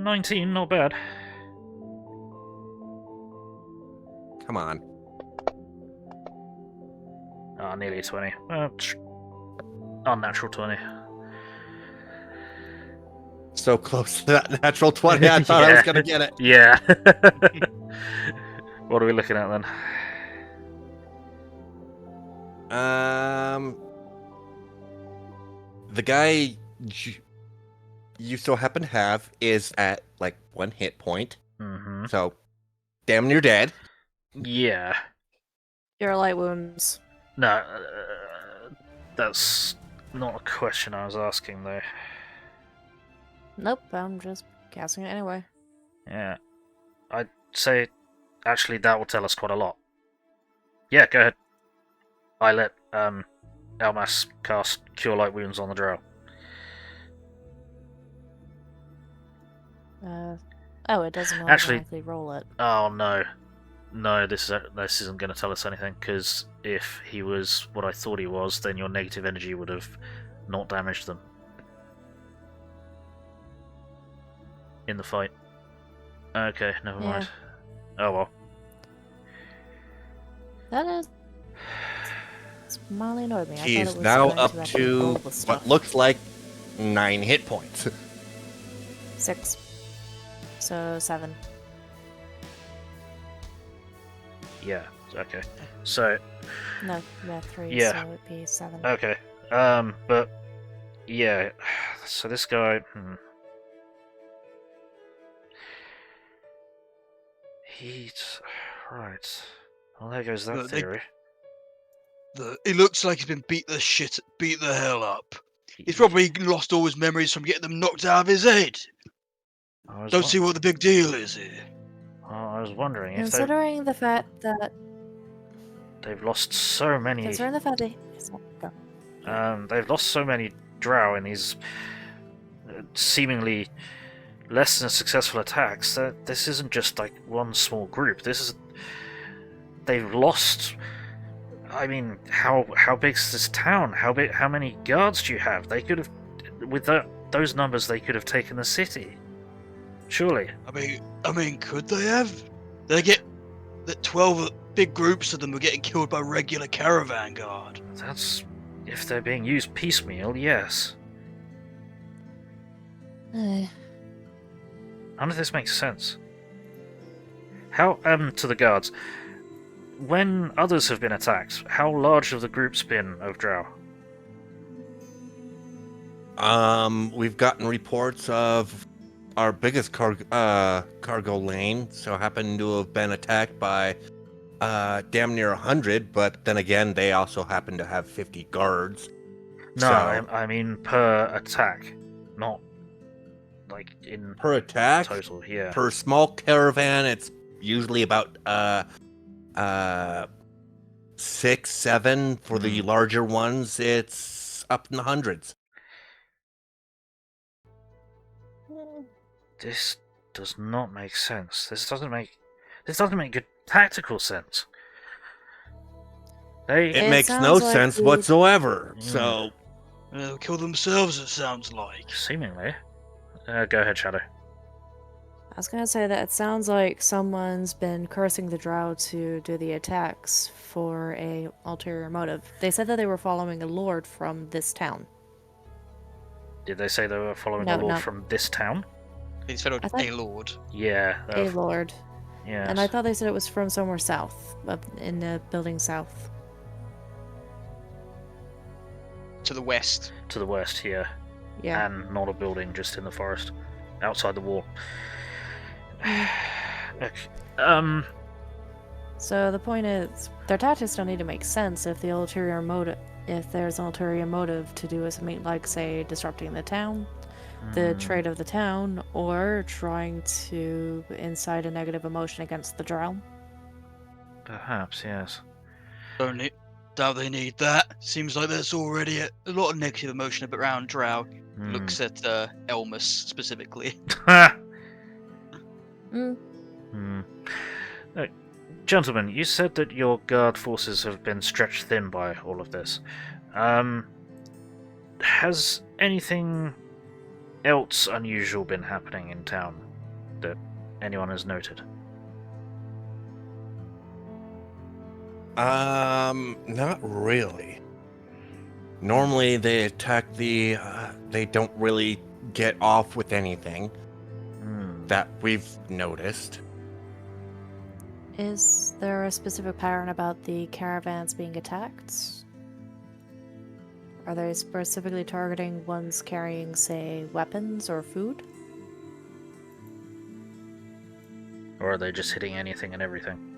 19, not bad. come on. Ah, nearly 20. Unnatural 20. So close to that natural 20. I thought I was Yeah. gonna get it. Yeah. What are we looking at then? The guy you so happen to have is at like 1 hit point, Mm-hmm. so damn near dead. Yeah. Your light wounds. No, that's not a question I was asking though. Nope, I'm just casting it anyway. Yeah. I'd say actually that will tell us quite a lot. Yeah, go ahead. I let Elmas cast Cure Light Wounds on the drow. Oh, it doesn't Actually- automatically roll it. Oh no. No, this isn't going to tell us anything, because if he was what I thought he was, then your negative energy would have not damaged them in the fight. Okay, never mind. Oh well. That is. It's mildly annoyed me. I He thought is it was now going up actually to roll the stuff. what looks like 9 hit points. 6. So 7. Yeah. Okay. So No, yeah, 3, Yeah. so it'd be 7. okay. But yeah. So this guy. He's right. Well, there goes that Look, they- theory. He looks like he's been beat the hell up. He's probably lost all his memories from getting them knocked out of his head. Don't see what the big deal is here. I was wondering if Considering the fact that... they've lost so many. Considering the fact that... Go. They've lost so many drow in these seemingly less than successful attacks. That this isn't just like one small group. They've lost. I mean, how big's this town? How many guards do you have? They could have, with those numbers, they could have taken the city. Surely. I mean, could they have? They get that 12 big groups of them are getting killed by regular caravan guard. That's if they're being used piecemeal. Yes. None of this makes sense. How to the guards. When others have been attacked, how large have the groups been of drow? We've gotten reports of our biggest cargo lane, so happened to have been attacked by damn near 100, but then again, they also happen to have 50 guards. No, So- I mean per attack, not like in Per attack, total. Yeah. per small caravan, it's usually about 6, 7. For the larger ones, it's up in the hundreds. This does not make sense. This doesn't make good tactical sense. It It makes no sounds like sense the- whatsoever. Mm. So, They'll kill themselves, it sounds like. seemingly. Go ahead, Shadow. I was gonna say that it sounds like someone's been cursing the drow to do the attacks for a ulterior motive. They said that they were following a lord from this town. Did they say they were following No, a lord no. from this town? He's followed I thought- a lord. Yeah. A lord. Yes. And I thought they said it was from somewhere south, in the building south. To the west. to the west here, Yeah. and not a building, just in the forest, outside the wall. Okay. So the point is, their tactics don't need to make sense if the ulterior motive, if there's an ulterior motive to do something like, say, disrupting the town, the trade of the town, or trying to incite a negative emotion against the drow. Perhaps, yes. Only doubt they need that. Seems like there's already a lot of negative emotion around Drow. Looks at Elmus specifically. Gentlemen, you said that your guard forces have been stretched thin by all of this. Has anything else unusual been happening in town that anyone has noted? Not really. Normally they attack they don't really get off with anything that we've noticed. Is there a specific pattern about the caravans being attacked? Are they specifically targeting ones carrying, say, weapons or food? Or are they just hitting anything and everything?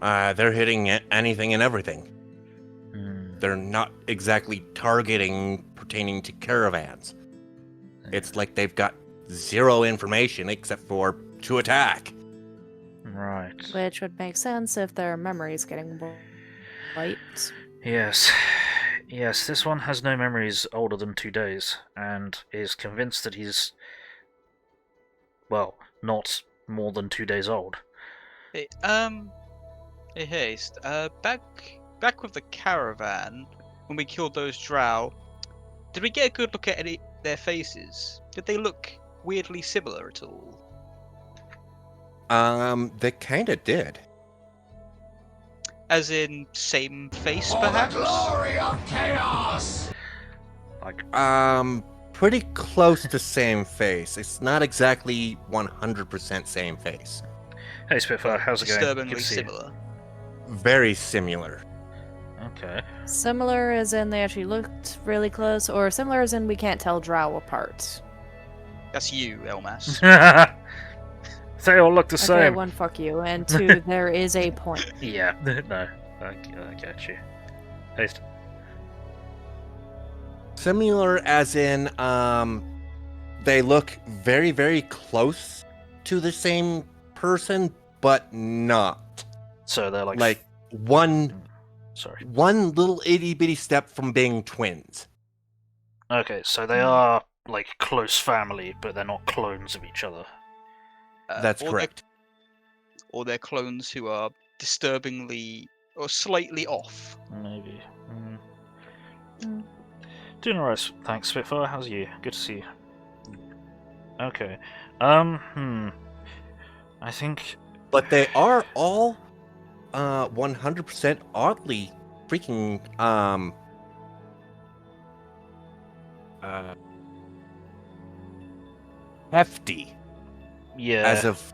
They're hitting anything and everything. They're not exactly targeting pertaining to caravans. It's like they've got zero information except for to attack. Right. Which would make sense if their memory's getting wiped. Yes. Yes, this one has no memories older than 2 days, and is convinced that he's, well, not more than 2 days old. Hey, Haste. Back with the caravan, when we killed those drow, did we get a good look at their faces? Did they look weirdly similar at all? They kinda did. As in, same face, perhaps? Like, pretty close to same face. It's not exactly 100% same face. Hey Spitfire, how's it going? Good Disturbingly to see you. similar. Very similar. Okay. Similar as in they actually looked really close, or similar as in we can't tell Drow apart? That's you, Elmas. They all look the Okay, same. one, fuck you, and two, there is a point. Yeah, no, I get you. Haste. Similar as in, they look very, very close to the same person, but not. So they're Like one Sorry. little itty bitty step from being twins. Okay, so they are like close family, but they're not clones of each other. That's or correct. Or they're clones who are disturbingly or slightly off. Maybe. Mm. Doing alright, thanks, Spitfire. How's you? Good to see you. Okay. I think. But they are all 100% oddly freaking hefty Yeah. as of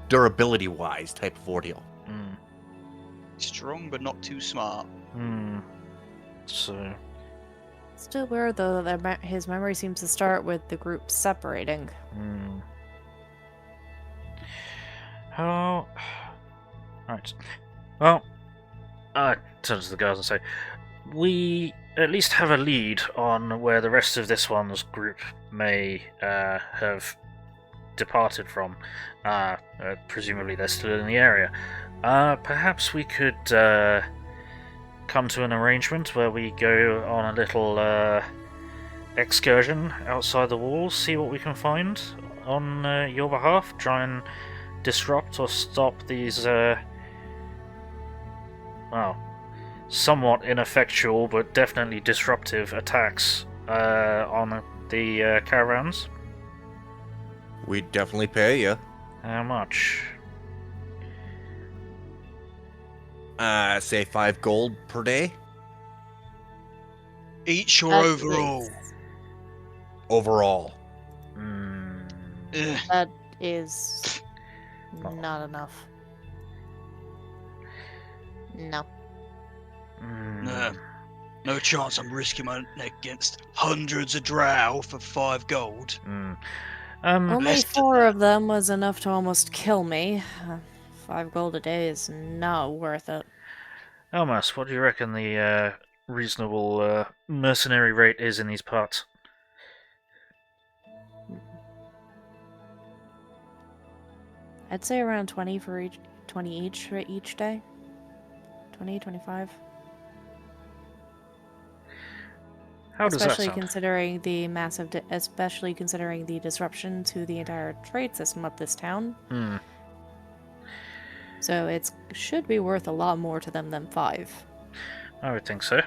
durability wise type of ordeal. Strong but not too smart. So. Still weird though that his memory seems to start with the group separating. How? Right. Well, I turn to the guys and say, we at least have a lead on where the rest of this one's group may have departed from. Presumably they're still in the area. Perhaps we could come to an arrangement where we go on a little excursion outside the walls, see what we can find on your behalf, try and disrupt or stop these, somewhat ineffectual but definitely disruptive attacks on the caravans. We'd definitely pay you. How much? Say 5 gold per day Each or At overall? least. overall. Ugh. That is not enough. No. Nah. No chance I'm risking my neck against hundreds of drow for 5 gold. Only less than 4 that. of them was enough to almost kill me. 5 gold a day is not worth it. Elmas, what do you reckon the reasonable mercenary rate is in these parts? I'd say around 20 for each 20 each for each day. 20, 25. How does that Especially sound? considering the especially considering the disruption to the entire trade system of this town. So it should be worth a lot more to them than 5. I would think so.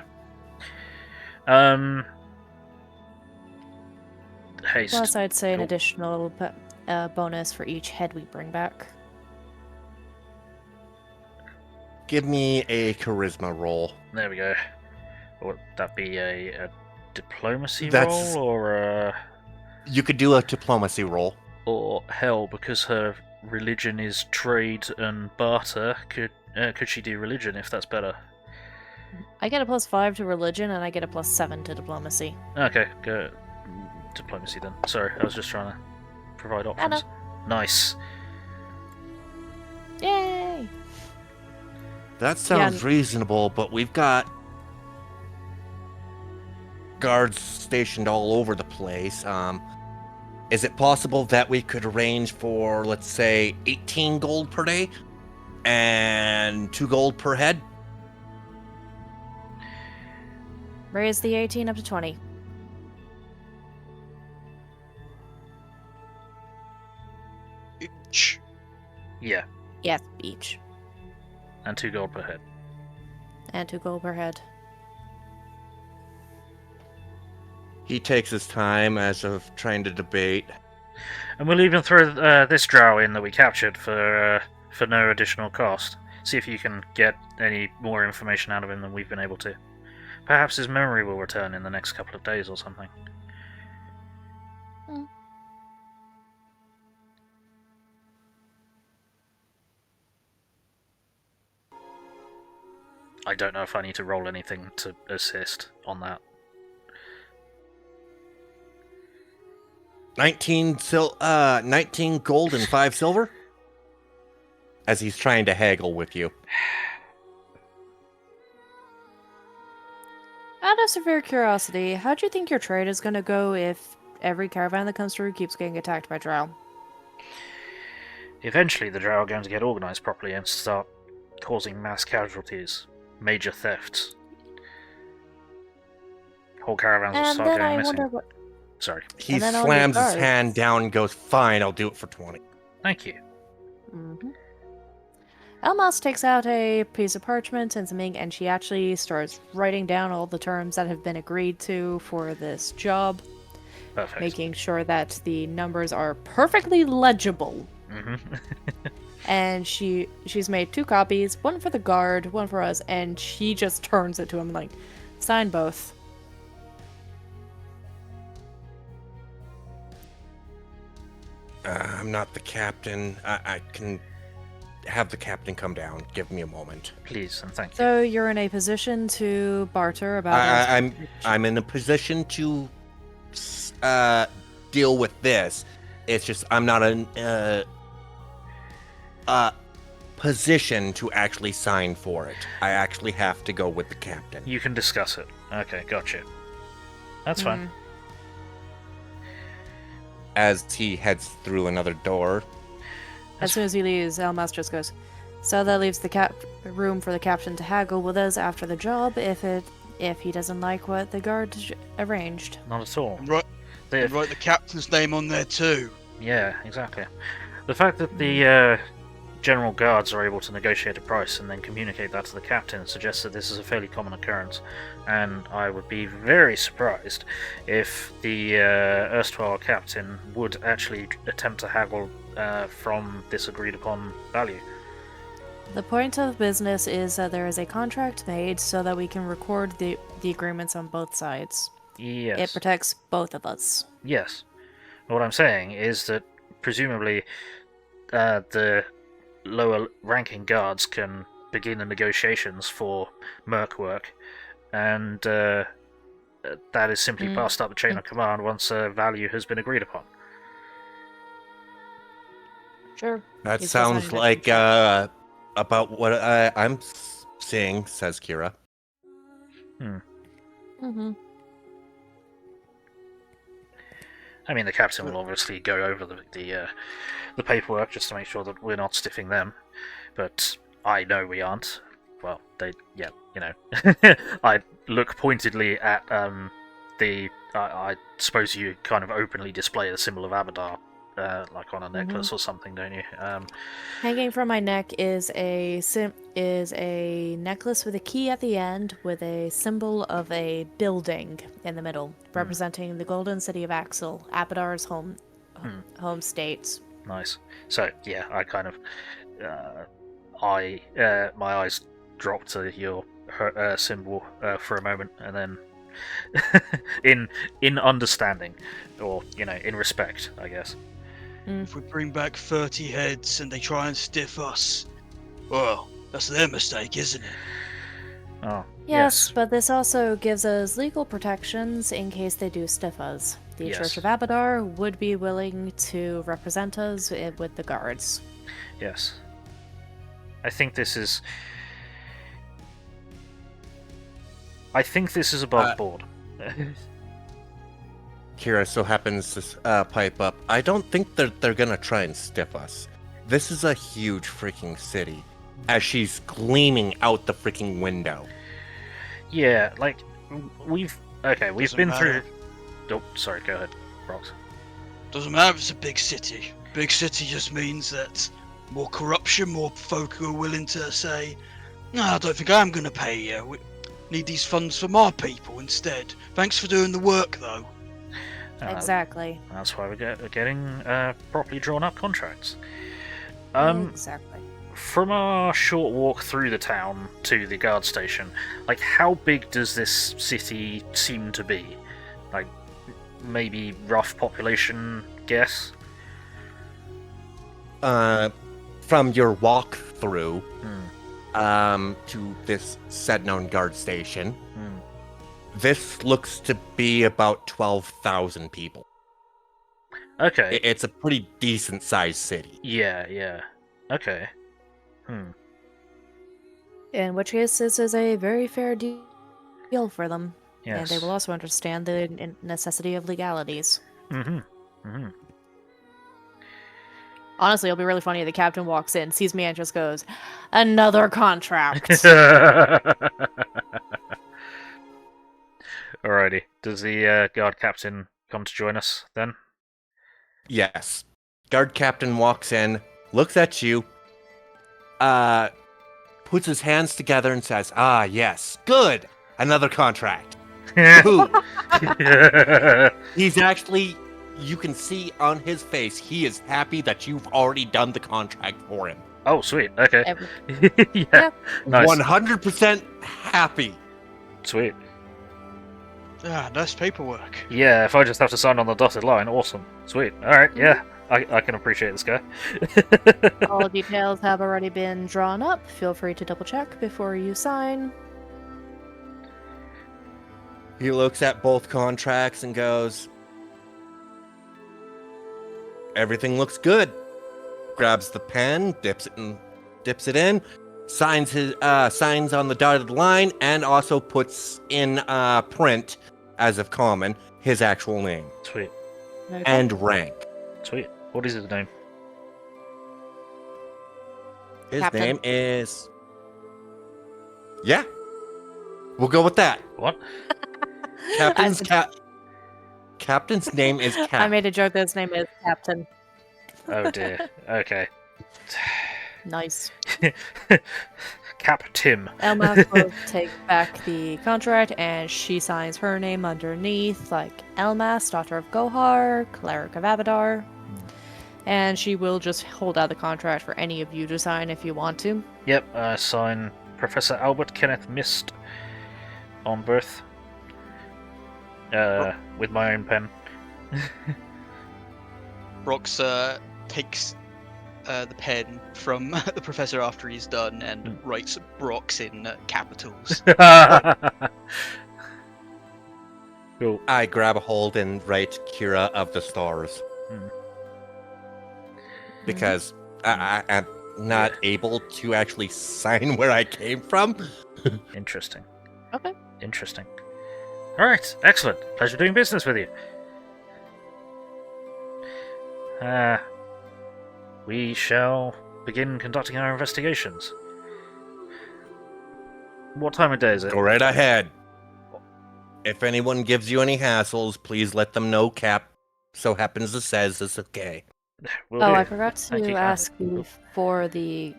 Haste. Plus, I'd say an Cool. additional bonus for each head we bring back. Give me a charisma roll. There we go. Would that be a diplomacy That's- roll, or You could do a diplomacy roll. hell, because her religion is trade and barter, could she do religion if that's better? I get a +5 to religion, and I get a +7 to diplomacy. Okay, go diplomacy then. Sorry, I was just trying to provide know. options. Nice. Yay! That sounds reasonable, but we've got guards stationed all over the place. Is it possible that we could arrange for, let's say, 18 gold per day and 2 gold per head? Raise the 18 up to 20. Each. Yeah, Yes, each. and 2 gold per head. And 2 gold per head. He takes his time as of trying to debate. And we'll even throw this drow in that we captured for no additional cost. See if you can get any more information out of him than we've been able to. Perhaps his memory will return in the next couple of days or something. I don't know if I need to roll anything to assist on that. 19 gold and 5 silver? As he's trying to haggle with you. Out of severe curiosity, how do you think your trade is going to go if every caravan that comes through keeps getting attacked by drow? Eventually, the Drow are going to get organised properly and start causing mass casualties, major thefts. Whole caravans will And start then going I missing. wonder what... Sorry. He And then all slams your his guards. hand down and goes, fine, I'll do it for 20. Thank you. Mm-hmm. Elmas takes out a piece of parchment and some ink, and she actually starts writing down all the terms that have been agreed to for this job, Perfect. making sure that the numbers are perfectly legible. Hmm. And she's made 2 copies, one for the guard, one for us, and she just turns it to him like, sign both. I'm not the captain. I can have the captain come down. Give me a moment. Please and thank you. So you're in a position to barter about... I'm in a position to deal with this. It's just I'm not in position to actually sign for it. I actually have to go with the captain. You can discuss it. Okay, gotcha. That's fine. As he heads through another door. As soon as he leaves, Elmas just goes, so that leaves the room for the captain to haggle with us after the job if he doesn't like what the guard arranged. Not at all. Right, The- write the captain's name on there too. Yeah, exactly. The fact that the general guards are able to negotiate a price and then communicate that to the captain suggests that this is a fairly common occurrence, and I would be very surprised if the erstwhile captain would actually attempt to haggle from this agreed upon value. The point of business is that there is a contract made so that we can record the agreements on both sides. Yes. It protects both of us. Yes. What I'm saying is that presumably the lower ranking guards can begin the negotiations for merc work, and that is simply passed up the chain of command once value has been agreed upon. Sure. That He's still sounds signing that like contract. about what I'm seeing, says Kira. Mm-hmm. I mean, the captain will obviously go over the paperwork just to make sure that we're not stiffing them, but I know we aren't. Well, I look pointedly at I suppose you kind of openly display the symbol of Abadar, like on a necklace or something, don't you? Hanging from my neck is a necklace with a key at the end with a symbol of a building in the middle, representing the golden city of Axel, Abadar's home state. Nice. So yeah, I kind of my eyes drop to your symbol for a moment, and then in understanding, or in respect, I guess. If we bring back 30 heads and they try and stiff us, well, that's their mistake, isn't it? Oh Yes, but this also gives us legal protections in case they do stiff us. The Yes. Church of Abadar would be willing to represent us with the guards. Yes. I think this is above board. Kira so happens to pipe up. I don't think they're gonna try and stiff us. This is a huge freaking city. As she's gleaming out the freaking window. Yeah, like we've Doesn't been matter. through. Oh, sorry. Go ahead, Brox. Doesn't matter if it's a big city. Big city just means that more corruption, more folk who are willing to say, no, I don't think I'm going to pay you. We need these funds for my people instead. Thanks for doing the work, though. Exactly. That's why we're getting properly drawn up contracts. Exactly. From our short walk through the town to the guard station, like, how big does this city seem to be? Like, maybe rough population guess? From your walk through, to this said known guard station. Hmm. This looks to be about 12,000 people. Okay. It's a pretty decent sized city. Yeah. Okay. In which case, this is a very fair deal for them. Yes. And they will also understand the necessity of legalities. Mm-hmm. Honestly, it'll be really funny if the captain walks in, sees me, and just goes, "Another contract." Alrighty. Does the guard captain come to join us then? Yes. Guard captain walks in, looks at you, puts his hands together and says, "Ah, yes, good. Another contract." Ooh. He's actually, you can see on his face, he is happy that you've already done the contract for him. Oh, sweet. Okay. Every- Yeah. Nice. 100% happy. Sweet. Ah, nice paperwork. Yeah, if I just have to sign on the dotted line, awesome. Sweet. Alright, yeah. I can appreciate this guy. All details have already been drawn up. Feel free to double check before you sign. He looks at both contracts and goes, "Everything looks good." Grabs the pen, dips it in, signs on the dotted line, and also puts in print, as of common, his actual name Sweet. Okay. and rank. Sweet. What is his name? His Captain. name is. Yeah, we'll go with that. What? Captain's name is Cap. I made a joke that his name is Captain. Oh dear. Okay. Nice. Cap Tim. Elmas will take back the contract, and she signs her name underneath, like Elmas, daughter of Gohar, cleric of Abadar. And she will just hold out the contract for any of you to sign if you want to. Yep, I sign Professor Albert Kenneth Mist on birth. With my own pen. Brox takes the pen from the professor after he's done and writes Brox in capitals. Cool. I grab a hold and write Kira of the Stars. Because I'm not able to actually sign where I came from. Interesting. Okay. Interesting. Alright, excellent. Pleasure doing business with you. We shall begin conducting our investigations. What time of day is it? Go right ahead. If anyone gives you any hassles, please let them know Cap so happens to says it's okay. Will Oh, do. I forgot Thank to you, ask Captain. you for the...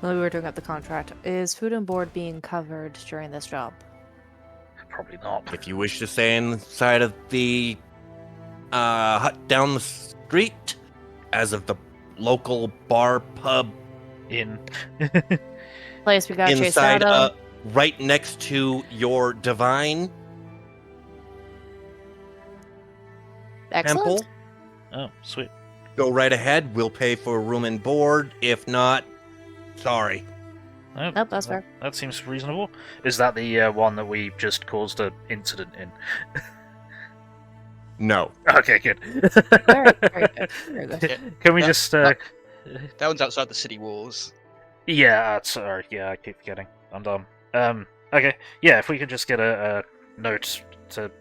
When we were doing up the contract, is food and board being covered during this job? Probably not. If you wish to stay inside of the hut down the street, as of the local bar pub Place we got chased inside, out of? right next to your divine Excellent. temple, Oh, sweet. go right ahead. We'll pay for room and board. If not, sorry. Oh, Nope, that's fair. That seems reasonable. Is that the one that we just caused an incident in? No. Okay, good. Very, very good. Very good. Yeah, Can we that- just... that one's outside the city walls. Yeah, sorry. Yeah, I keep forgetting. I'm dumb. Okay. Yeah, if we could just get a note to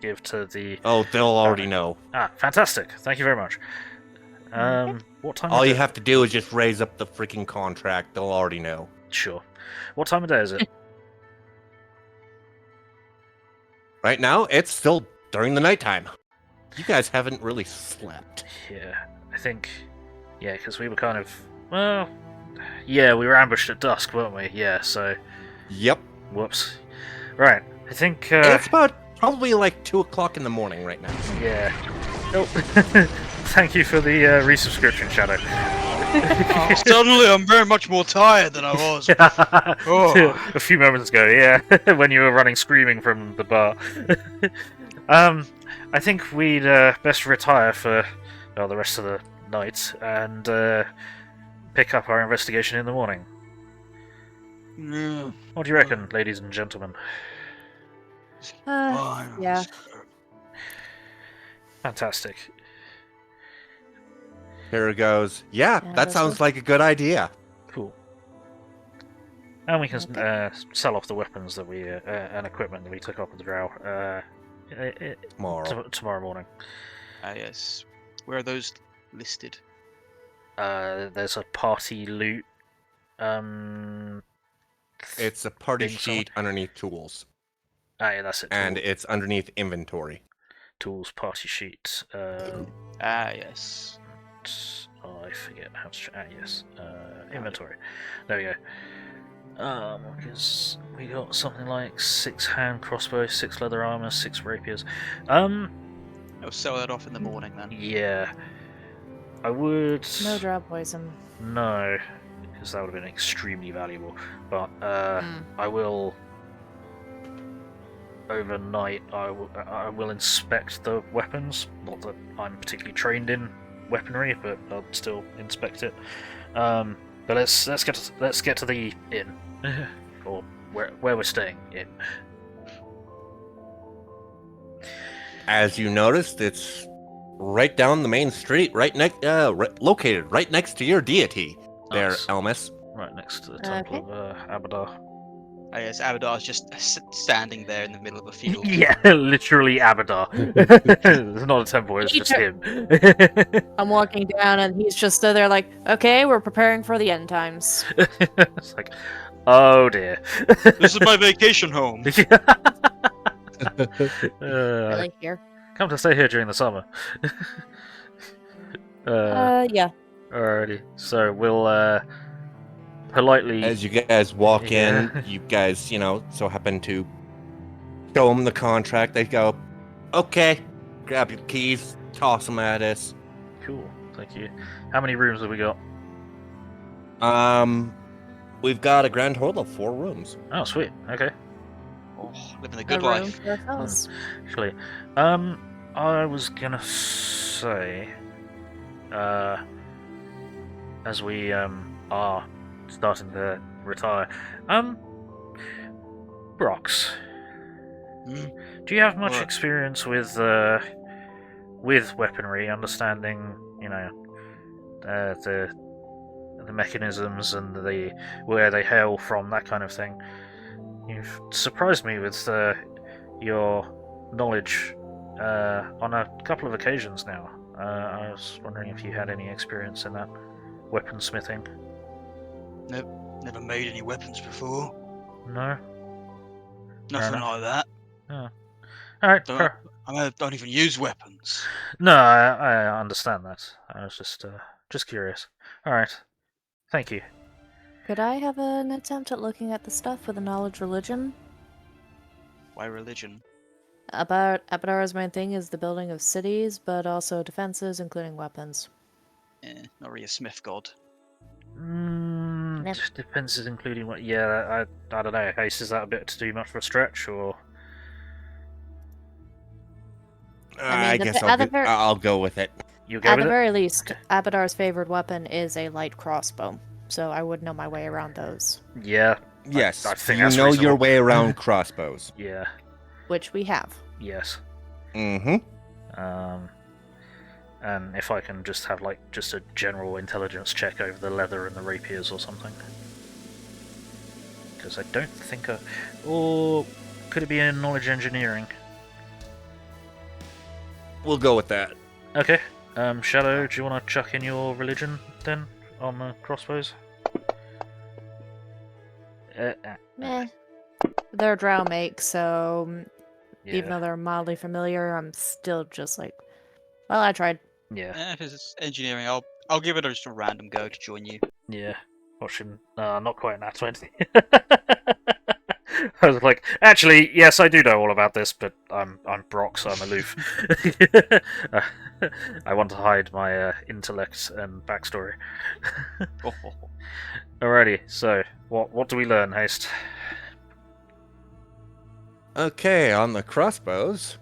give to the... Oh, they'll already know. Ah, fantastic. Thank you very much. What time All of you day- have to do is just raise up the freaking contract. They'll already know. Sure. What time of day is it? Right now, it's still during the nighttime. You guys haven't really slept. Yeah, I think... Yeah, because we were kind of... Well... Yeah, we were ambushed at dusk, weren't we? Yeah, so... Yep. Whoops. Right, I think... It's about probably like 2 o'clock in the morning right now. Yeah. Oh. Thank you for the resubscription, Shadow. Suddenly, I'm very much more tired than I was. Oh. A few moments ago, yeah, when you were running screaming from the bar. I think we'd best retire for the rest of the night and pick up our investigation in the morning. Yeah. What do you reckon, ladies and gentlemen? Fine, yeah. Fantastic. Here it goes. Yeah, Yeah, that this sounds was- like a good idea. Cool. And we can Okay. sell off the weapons that we and equipment that we took off with the Drow Tomorrow. tomorrow morning. Ah, yes. Where are those listed? There's a party loot. It's a party Think so. sheet underneath tools, Yeah, that's it. and it's underneath inventory. Tools party sheet. Ah, yes. I forget how to. Yes. Inventory. There we go. Because we got something like 6 hand crossbows, 6 leather armor, 6 rapiers. I'll sell that off in the morning then. Yeah. I would. No drow poison. No, because that would have been extremely valuable. But Mm. I will. Overnight, I will inspect the weapons. Not that I'm particularly trained in weaponry, but I'll still inspect it. But let's get to the inn, or where we're staying in. As you noticed, it's right down the main street, located right next to your deity. There, Nice. Elmas. Right next to the temple of Abadar. Ah, yes, Abadar's just standing there in the middle of a field. Yeah, literally Abadar. It's not a temple; it's just him. I'm walking down and he's just stood there like, okay, we're preparing for the end times. It's like, oh dear. This is my vacation home. Really here. Come to stay here during the summer. Yeah. Alrighty, so we'll politely. As you guys walk Yeah. in, you guys, so happen to show them the contract. They go, okay, grab your keys, toss them at us. Cool, thank you. How many rooms have we got? We've got a grand total of 4 rooms. Oh, sweet. Okay. Oh, living the A good room life. for ourselves. Actually, I was gonna say, as we are starting to retire, Brox, Hmm? do you have much What? experience with weaponry, understanding, the mechanisms and where they hail from, that kind of thing? You've surprised me with your knowledge on a couple of occasions now. I was wondering if you had any experience in that weaponsmithing. Never made any weapons before. No? Nothing enough. like that. Alright, Don't- I don't even use weapons. no, I understand that. I was just curious. Alright, thank you. Could I have an attempt at looking at the stuff with a knowledge religion? Why religion? About Abadar's main thing is the building of cities, but also defenses, including weapons. Not really a smith god. Yep. Defenses including what? Yeah, I don't know. Haste, is that a bit too much for a stretch, or? I mean, guess at the very- I'll go with it. You go At with the it? very least, Abadar's favored weapon is a light crossbow, so I would know my way around those, Yeah, Yes, I think you that's know your reasonable. way around crossbows. yeah, which we have. yes. Mm-hmm. And if I can just have just a general intelligence check over the leather and the rapiers or something, because I don't think or could it be in knowledge engineering? We'll go with that. Okay. Shadow, do you want to chuck in your religion then on the crossbows? Meh. They're a drow make, so even Yeah. though they're mildly familiar, I'm still just like, well, I tried. Yeah. If it's engineering, I'll give it just a random go to join you. Yeah. Watch him. Not quite nat 20. I was like, actually, yes, I do know all about this, but I'm Brox, I'm aloof. I want to hide my intellect and backstory. Alrighty, so what do we learn, Haste? Okay, on the crossbows,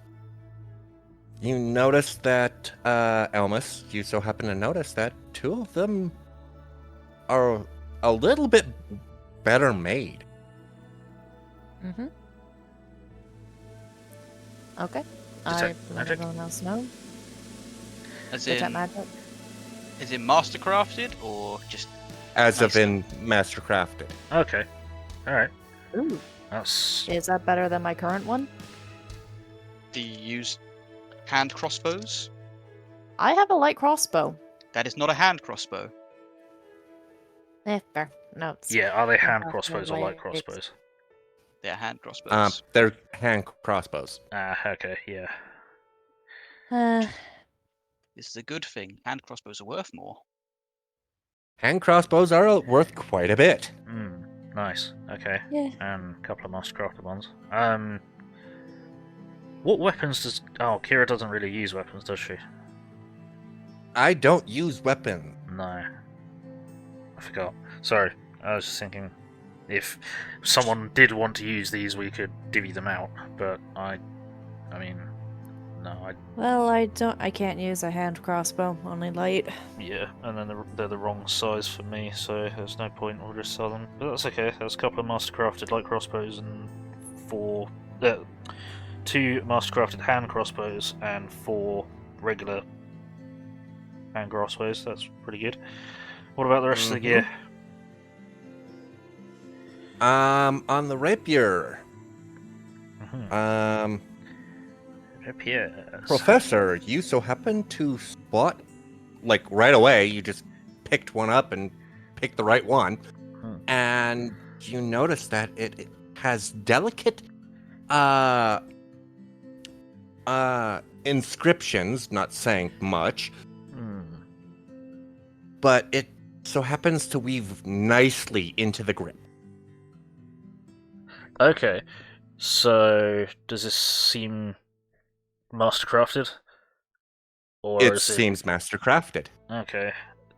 you notice that, Elmas, you so happen to notice that 2 of them are a little bit better made. Mm-hmm. Okay. I Detect let magic? everyone else know. As Detect in, magic. is it mastercrafted or just As Nice. of in mastercrafted. Okay. Alright. Ooh. That's... Is that better than my current one? do you use hand crossbows? I have a light crossbow. That is not a hand crossbow. Fair. No, it's Yeah, are they not hand that crossbows or light light. crossbows? They are hand crossbows. They're hand crossbows. Ah, okay, yeah. This is a good thing. Hand crossbows are worth more. Hand crossbows are worth quite a bit. Nice. Okay. Yeah. And a couple of mastercrafted ones. What weapons does... Oh, Kira doesn't really use weapons, does she? I don't use weapons. No. I forgot. Sorry. I was just thinking if someone did want to use these, we could divvy them out. But I mean, no, Well, I can't use a hand crossbow, only light. yeah, and then they're the wrong size for me, so there's no point. We'll just sell them. But that's okay. There's a couple of mastercrafted light crossbows and 2 mastercrafted hand crossbows and 4 regular hand crossbows. That's pretty good. What about the rest of the gear? On the rapier. Rapiers. Professor, you so happen to spot, like right away, you just picked one up and picked the right one, and you notice that it has delicate inscriptions, not saying much, but it so happens to weave nicely into the grip. Okay, so does this seem mastercrafted? Or It is seems mastercrafted. Okay.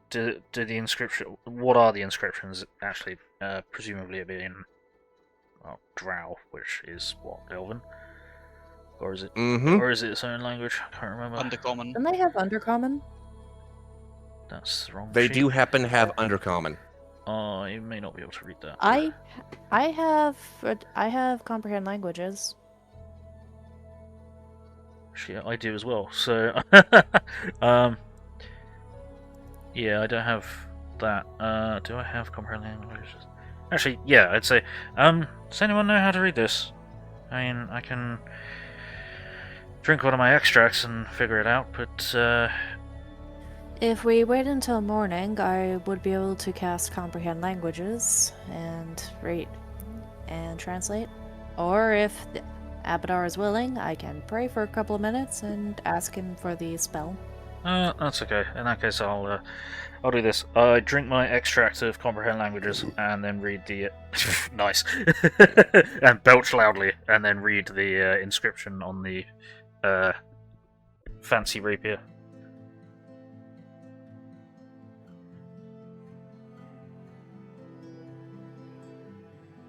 Do the inscription... What are the inscriptions actually? Presumably it being... Well, Drow, which is what, Elven? Or is it... Or is it its own language? I can't remember. Undercommon. Don't they have undercommon? That's the wrong They sheet. do happen to have undercommon. Oh, you may not be able to read that. I have comprehend languages. Shit, I do as well. So, yeah, I don't have that. Do I have comprehend languages? Actually, yeah, I'd say. Does anyone know how to read this? I mean, I can drink one of my extracts and figure it out, but If we wait until morning, I would be able to cast comprehend languages and read and translate. Or if Abadar is willing, I can pray for a couple of minutes and ask him for the spell. that's okay. In that case, I'll do this. I drink my extract of comprehend languages and then read the nice and belch loudly, and then read the inscription on the fancy rapier.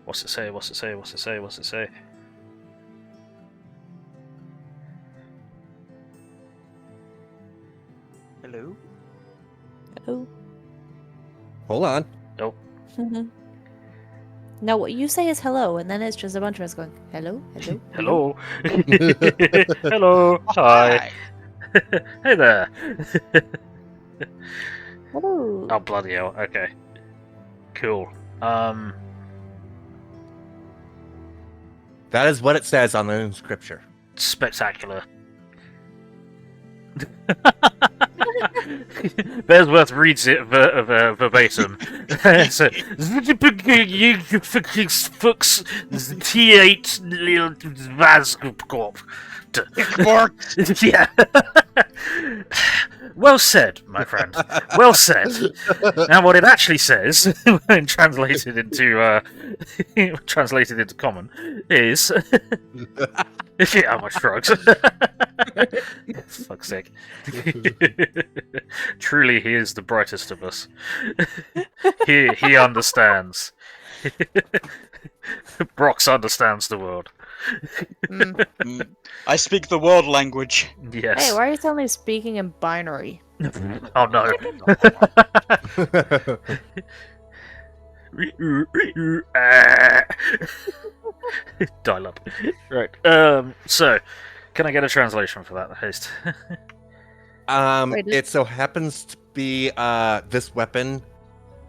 What's it say? What's it say? What's it say? What's it say? Hello? Hello. Hold on. Nope. No, what you say is hello, and then it's just a bunch of us going, hello, hello, Hello. Hello. Hi. Hey there. hello. Oh, bloody hell. Okay. Cool. That is what it says on the inscription. Spectacular. Bearsworth reads it verbatim. So, you fucking fucks T8 Vazcorp. Yeah. Well said, my friend. Well said. Now, what it actually says, when translated into common, is how much drugs. Fuck's sake. Truly, he is the brightest of us. He understands. Brox understands the world. I speak the world language. Yes. Hey, why are you suddenly speaking in binary? Oh no. Dial up. Right. So, can I get a translation for that, Haste? Wait, It so happens to be this weapon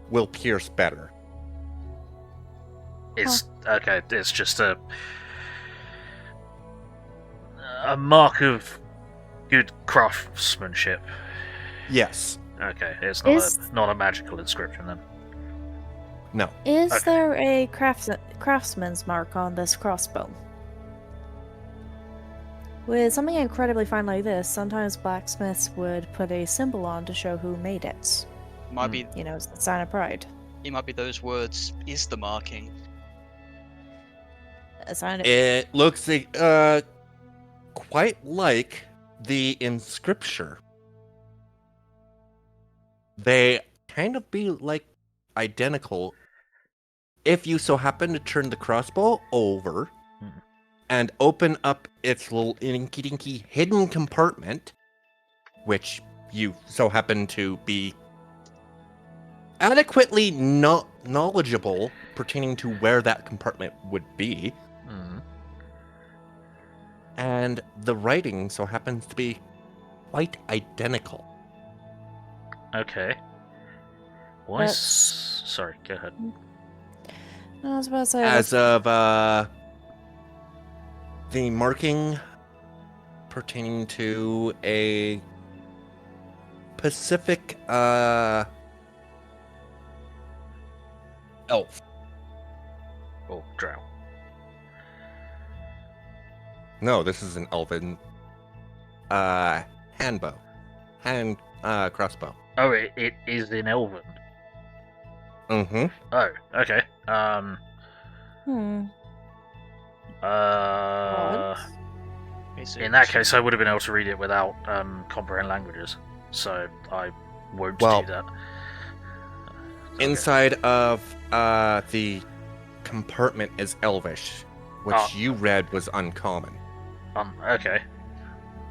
will pierce better. It's okay. It's just a mark of good craftsmanship. Yes. Okay, it's Is- not a magical inscription then. No. Is Okay. there a craftsman's mark on this crossbow? With something incredibly fine like this, sometimes blacksmiths would put a symbol on to show who made it. Might be You know, it's a sign of pride. it might be those words is the marking. A sign of... It looks quite like the inscription. They kind of be like identical if you so happen to turn the crossbow over and open up its little inky dinky hidden compartment, which you so happen to be adequately knowledgeable pertaining to where that compartment would be. And the writing so happens to be quite identical. Okay. Why? Sorry. Go ahead. I was about to say... As of the marking pertaining to a Pacific elf. Oh, drow. No, this is an elven crossbow. Oh, it is in Elven. Mm-hmm. Oh, okay. What? In that case, I would have been able to read it without comprehend languages, so I won't Well, do that. Okay. Inside of the compartment is Elvish, which you read was uncommon. Okay.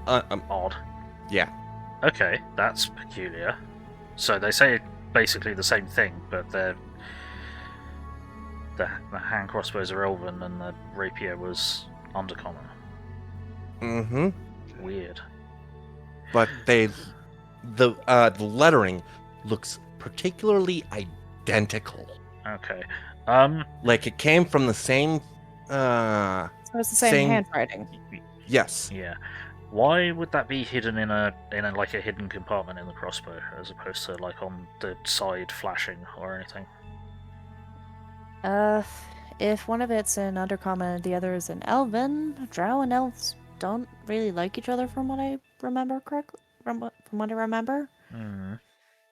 Odd. Yeah. Okay, that's peculiar. So they say basically the same thing, but the hand crossbows are Elven and the rapier was undercommon. Mm-hmm. Weird. But the lettering looks particularly identical. Okay. Like it came from the same So it's the same handwriting. Yes. Yeah. Why would that be hidden in a like a hidden compartment in the crossbow, as opposed to like on the side flashing or anything? If one of it's in Undercommon and the other is in Elven, Drow and Elves don't really like each other from what I remember correctly. From what I remember.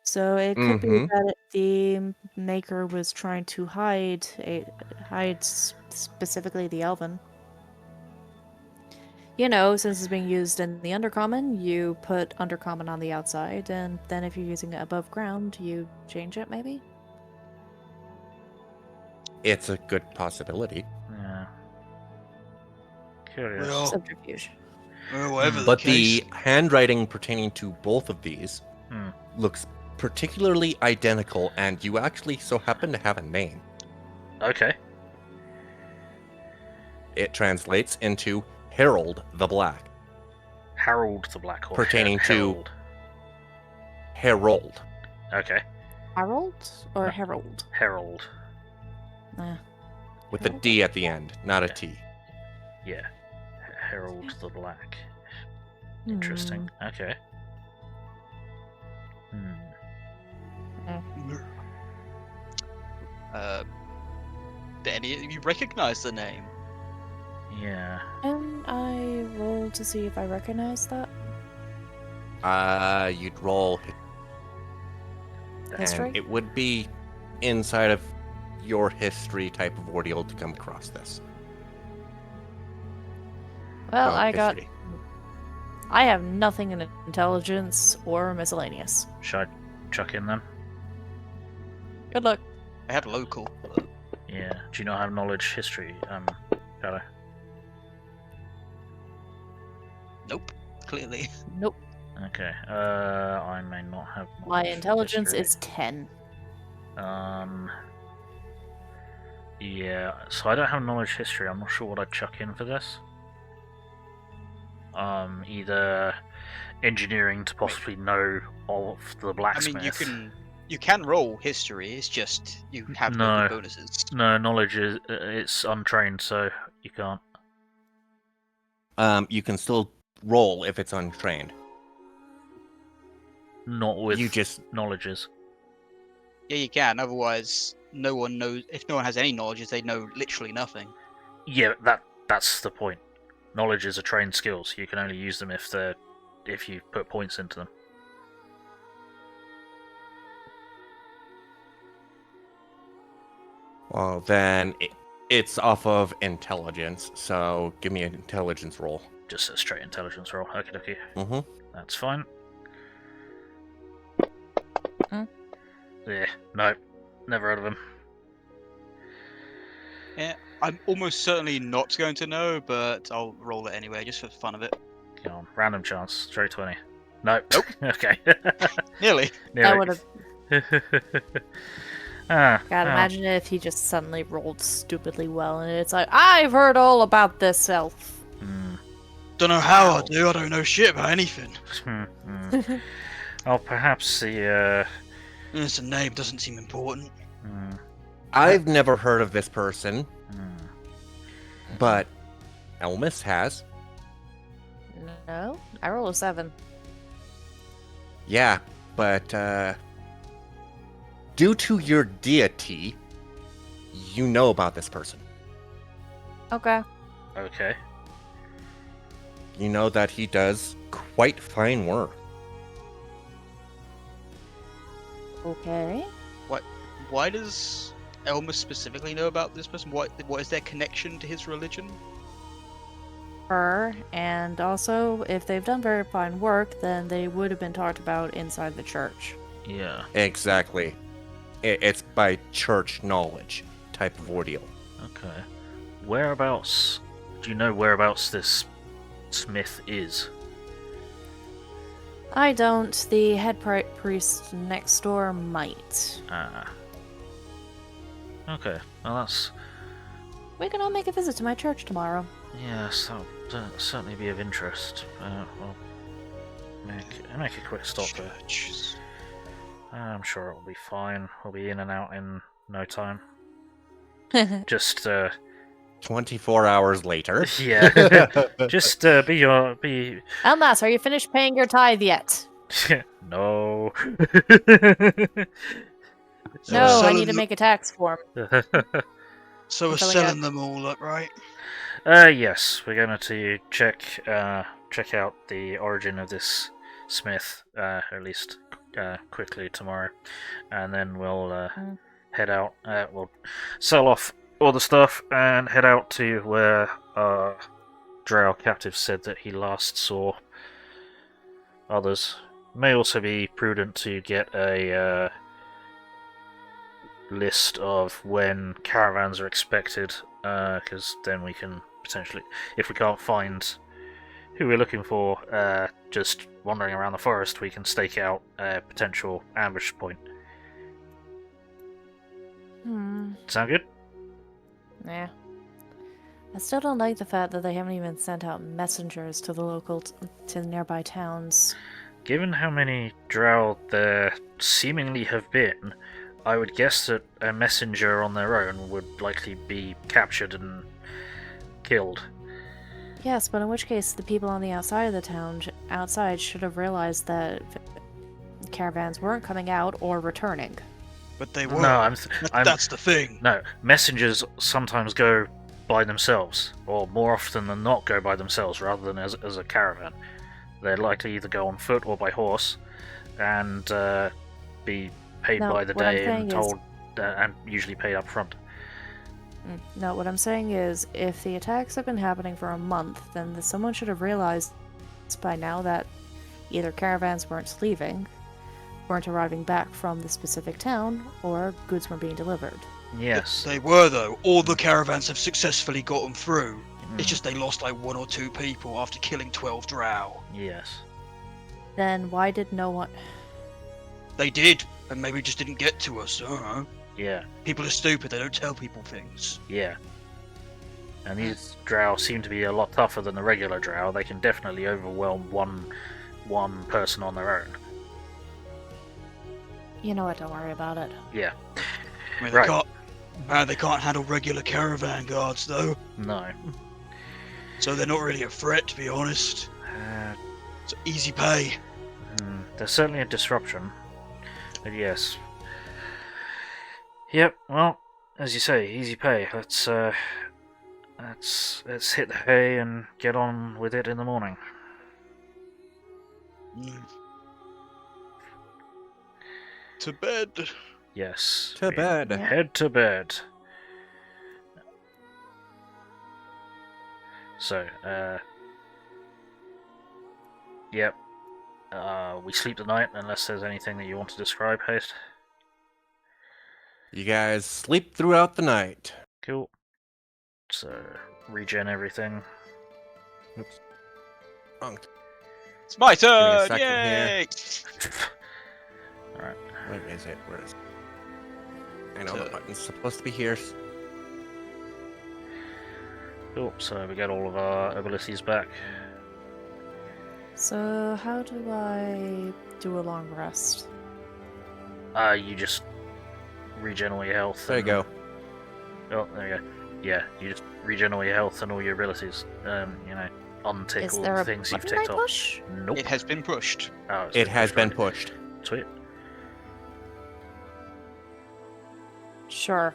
So it could be that the maker was trying to hide specifically the Elven. You know, since it's being used in the Undercommon, you put Undercommon on the outside, and then if you're using it above ground, you change it, maybe? It's a good possibility. Yeah. Curious. Well, Subterfuge. whatever But the case. the handwriting pertaining to both of these looks particularly identical, and you actually so happen to have a name. Okay. It translates into Herald the Black. Harold the Black, or Pertaining to- Herald. Herald. Okay. Harold or No. Herald? Herald. With a D at the end, not a T. Yeah. Herald the Black. Interesting. Okay. Do any of you recognize the name? Yeah. Can I roll to see if I recognize that? You'd roll, History? and it would be inside of your history type of ordeal to come across this. Well, History. I have nothing in intelligence or miscellaneous. Should I chuck in then? Good luck. I had local. Yeah. Do you not have knowledge history, Shadow? Nope, clearly. Nope. Okay. I may not have. My knowledge intelligence history. is 10. Yeah, so I don't have knowledge history. I'm not sure what I'd chuck in for this. Either engineering to possibly know of the I blacksmith. mean, you can roll history. It's just you have no No. good bonuses. No, knowledge is it's untrained, so you can't. You can still roll if it's untrained. Not with You just knowledges. Yeah, you can. Otherwise, no one knows. If no one has any knowledge, they know literally nothing. Yeah, that's the point. Knowledges are trained skills. You can only use them if you put points into them. well, then it's off of intelligence. So give me an intelligence roll. Just a straight intelligence roll. Okie dokie. Mm-hmm. That's fine. Hmm? Yeah, no, never heard of him. Yeah, I'm almost certainly not going to know, but I'll roll it anyway, just for the fun of it. Come on, random chance, straight 20. No. Nope. Okay. Nearly. Nearly. I would have. God, God, imagine if he just suddenly rolled stupidly well, and it's like, I've heard all about this elf. Don't know how I do. I don't know shit about anything. Oh, perhaps the. It's a name doesn't seem important. I've never heard of this person, but Elmas has. No, I roll a 7. Yeah, but due to your deity, you know about this person. Okay. Okay. You know that he does quite fine work. Okay. Why does Elmer specifically know about this person? What is their connection to his religion? Her, and also, if they've done very fine work, then they would have been talked about inside the church. Yeah. Exactly. It's by church knowledge type of ordeal. Okay. Whereabouts? Do you know whereabouts this smith is? I don't. The head priest next door might. Ah. Okay. Well, that's. We can all make a visit to my church tomorrow. Yes, that would certainly be of interest. We'll make a quick stop there. Churches. I'm sure it'll be fine. We'll be in and out in no time. Just 24 hours later. yeah. Just be. Elmas, are you finished paying your tithe yet? No. No, I selling need to the- make a tax form. So we're Until I selling get- them all up, right? Yes, we're going to check out the origin of this smith, at least quickly tomorrow, and then we'll head out. We'll sell off all the stuff and head out to where Drow captive said that he last saw others. May also be prudent to get a list of when caravans are expected, because then we can potentially, if we can't find who we're looking for just wandering around the forest, we can stake out a potential ambush point. Sound good? Yeah. I still don't like the fact that they haven't even sent out messengers to the nearby towns. Given how many Drow there seemingly have been, I would guess that a messenger on their own would likely be captured and killed. Yes, but in which case the people on the outside of the town should have realized that caravans weren't coming out or returning. But they were. No, That's the thing. No, messengers sometimes go by themselves, or more often than not go by themselves rather than as a caravan. They're likely either go on foot or by horse, and be paid No, by the what I'm day and saying is- told, and usually paid up front. No, what I'm saying is, if the attacks have been happening for a month, then someone should have realized by now that either caravans weren't leaving, weren't arriving back from the specific town, or goods weren't being delivered. Yes. They were, though. All the caravans have successfully gotten through. Mm, It's just they lost like 1 or 2 people after killing 12 drow. yes. Then why did no one... They did, and maybe just didn't get to us. I don't know. Yeah, People are stupid. They don't tell people things. yeah. And these drow seem to be a lot tougher than the regular drow. They can definitely overwhelm one person on their own. You know what? Don't worry about it. Yeah. I mean, Right. they can't handle regular caravan guards though, No. so they're not really a threat, to be honest. Uh, It's easy pay. There's certainly a disruption. But yes. Yep, well, as you say, easy pay. Let's hit the hay and get on with it in the morning. Mm. To bed. Yes. To we bed. Yeah. Head to bed. So, yep. We sleep the night unless there's anything that you want to describe, Haste. You guys sleep throughout the night. Cool. So, regen everything. Oops. Wrong. It's my me a turn! second Yay! Alright. Where is it? Where is it? I know the button's supposed to be here. Cool, so we get all of our abilities back. So how do I do a long rest? You just regen all your health. There you and- go. Oh, there you go. Yeah, you just regen all your health and all your abilities. Untick Is all there the a things you've button I ticked off. push? Nope. It has been pushed. Oh, it's It has been right. pushed. Sweet. Sure.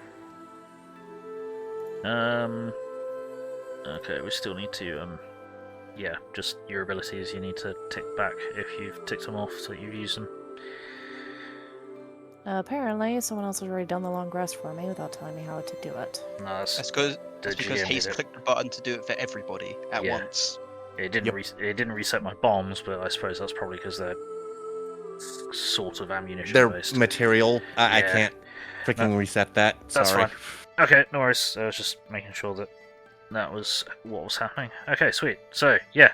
Okay, we still need to, yeah, just your abilities you need to tick back if you've ticked them off so that you've used them. Apparently, someone else has already done the long rest for me without telling me how to do it. No, That's because the GM Haste did it. clicked the button to do it for everybody at Yeah. once. It didn't Yep. it didn't reset my bombs, but I suppose that's probably because they're sort of ammunition Their based. material. I Yeah. can't freaking reset that. That's Sorry. fine. Okay, no worries. I was just making sure that that was what was happening. Okay, sweet. So, yeah.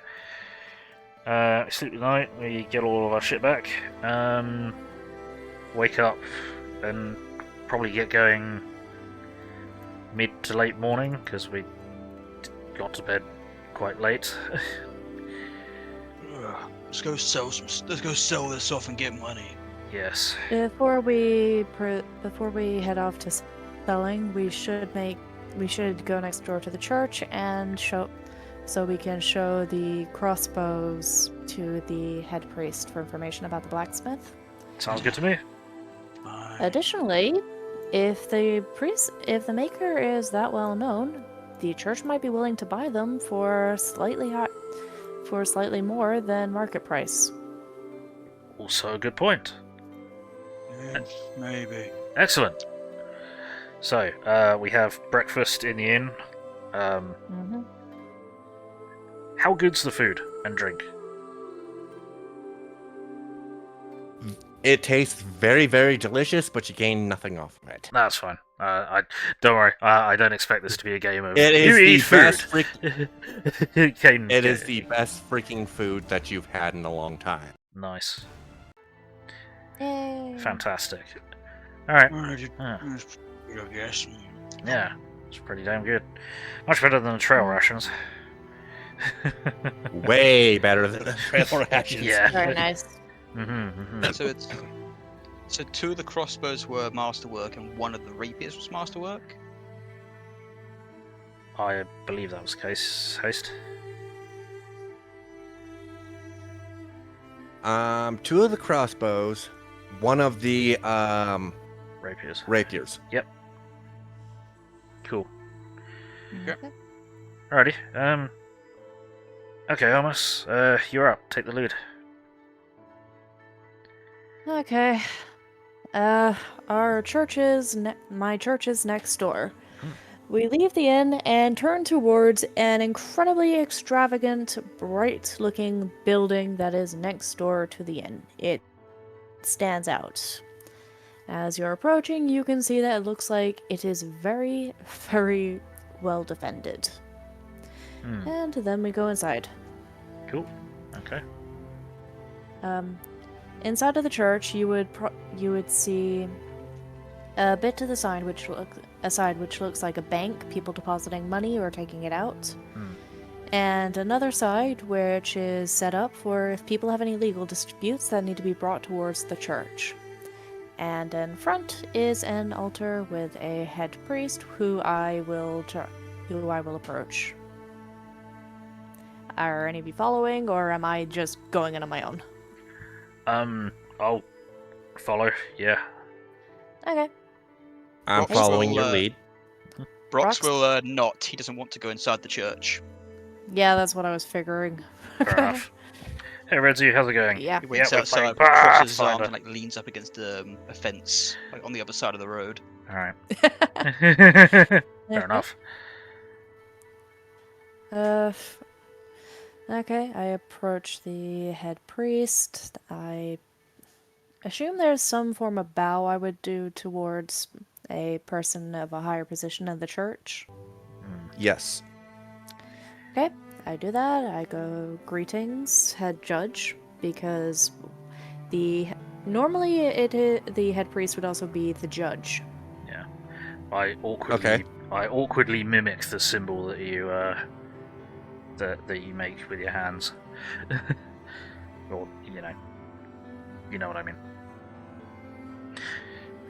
We sleep the night, we get all of our shit back. Wake up and probably get going mid to late morning, because we got to bed quite late. Ugh, let's go sell this off and get money. Yes. Before we head off to selling, we should go next door to the church and so we can show the crossbows to the head priest for information about the blacksmith. Sounds good to me. Fine. Additionally, if the maker is that well known, the church might be willing to buy them for slightly more than market price. Also a good point. Yeah, maybe. Excellent. So, we have breakfast in the inn. Mm-hmm. How good's the food and drink? It tastes very, very delicious, but you gain nothing off of it. That's fine. I don't worry. I don't expect this to be a game of It you is eat the food. best Kane, It is the best freaking food that you've had in a long time. nice, Yay. fantastic. All right. I guess. Yeah, it's pretty damn good. Much better than the trail rations. Way better than the trail rations. Yeah. Very nice. So two of the crossbows were masterwork and one of the rapiers was masterwork? I believe that was the case. Haste. Two of the crossbows, one of the Rapiers. rapiers. Cool. Okay. Alrighty. Okay, Amos. You're up. Take the lead. Okay. My church is next door. We leave the inn and turn towards an incredibly extravagant, bright-looking building that is next door to the inn. It stands out. As you're approaching, you can see that it looks like it is very, very well defended. And then we go inside. Cool. Okay. Inside of the church, you would see A bit to the side, which looks like a bank, people depositing money or taking it out. And another side, which is set up for if people have any legal disputes that need to be brought towards the church. And in front is an altar with a head priest who I will approach. Are any of you following, or am I just going in on my own? I'll follow. Yeah. Okay. I'm Brox following will, your lead. Brox Brox? will not. He doesn't want to go inside the church. Yeah, that's what I was figuring. Fair enough. Hey, Redzu, how's it going? Yeah. He waits we're outside, playing crosses his arms, PAAAHthfinder. and like leans up against a fence, like on the other side of the road. All right. Fair enough. Okay, I approach the head priest. I assume there's some form of bow I would do towards a person of a higher position in the church. Yes. Okay, I do that. I go, greetings, head judge, because the head priest would also be the judge. Yeah. I awkwardly Okay. mimic the symbol that you that you make with your hands. Or you know what I mean.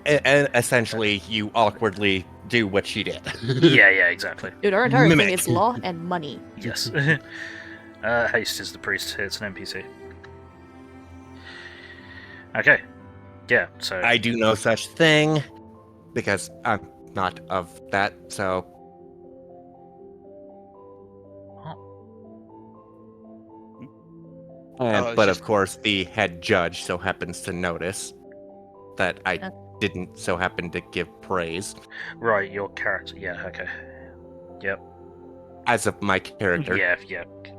And essentially, you awkwardly do what she did. Yeah, exactly. Dude, our entire thing Mimic. is law and money. Yes. Haste is the priest. It's an NPC. Okay. Yeah. So I do no such thing because I'm not of that. So, Oh, but it's of course, the head judge so happens to notice that I Okay. didn't so happen to give praise right, your character. Yeah. Okay. Yep. as of my character. Yeah.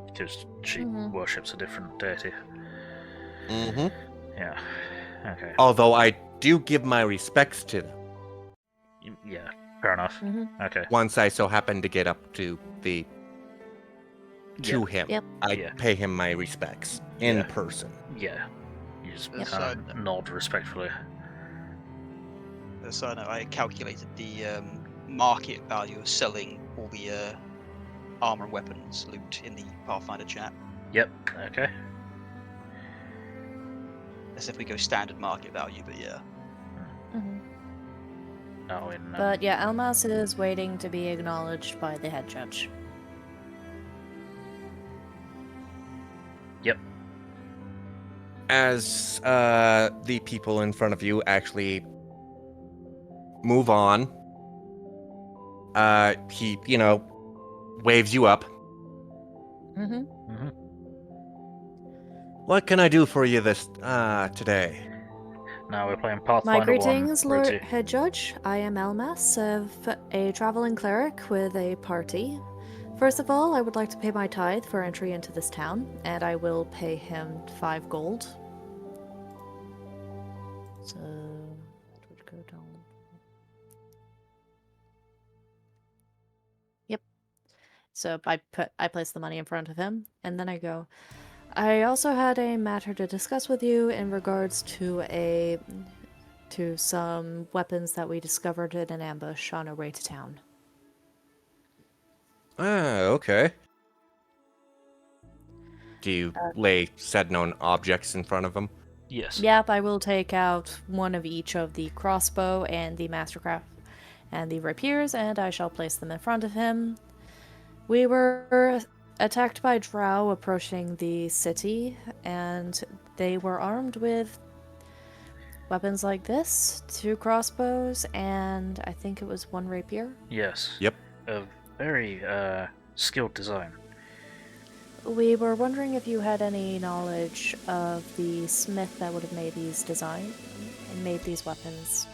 Because she Mhm. worships a different deity. hmm Yeah. Okay. Although I do give my respects to them Yeah. Fair enough. Mhm. Okay. once I so happen to get up to Yeah. him. Yep. I Yeah. pay him my respects in Yeah. person. Yeah. You just Yep. kind of nod respectfully. So I calculated the market value of selling all the armor and weapons loot in the Pathfinder chat. Yep. Okay. As if we go standard market value, but yeah. Mhm. Oh, in But yeah, Almas is waiting to be acknowledged by the head judge. Yep. As the people in front of you actually move on, he, waves you up. Mm-hmm. Mm-hmm. What can I do for you this today? Now we're playing Pathfinder My 1. greetings, Lord Redzu. Head Judge. I am Almas, a traveling cleric with a party. First of all, I would like to pay my tithe for entry into this town, and I will pay him 5 gold. So, it would go down. Yep. So I place the money in front of him, and then I go, I also had a matter to discuss with you in regards to some weapons that we discovered in an ambush on our way to town. Ah, okay. Do you lay said known objects in front of him? Yes. Yep, I will take out one of each of the crossbow and the mastercraft and the rapiers, and I shall place them in front of him. We were attacked by drow approaching the city, and they were armed with weapons like this, 2 crossbows, and I think it was 1 rapier. Yes. Yep. A very skilled design. We were wondering if you had any knowledge of the smith that would have made these designs and made these weapons.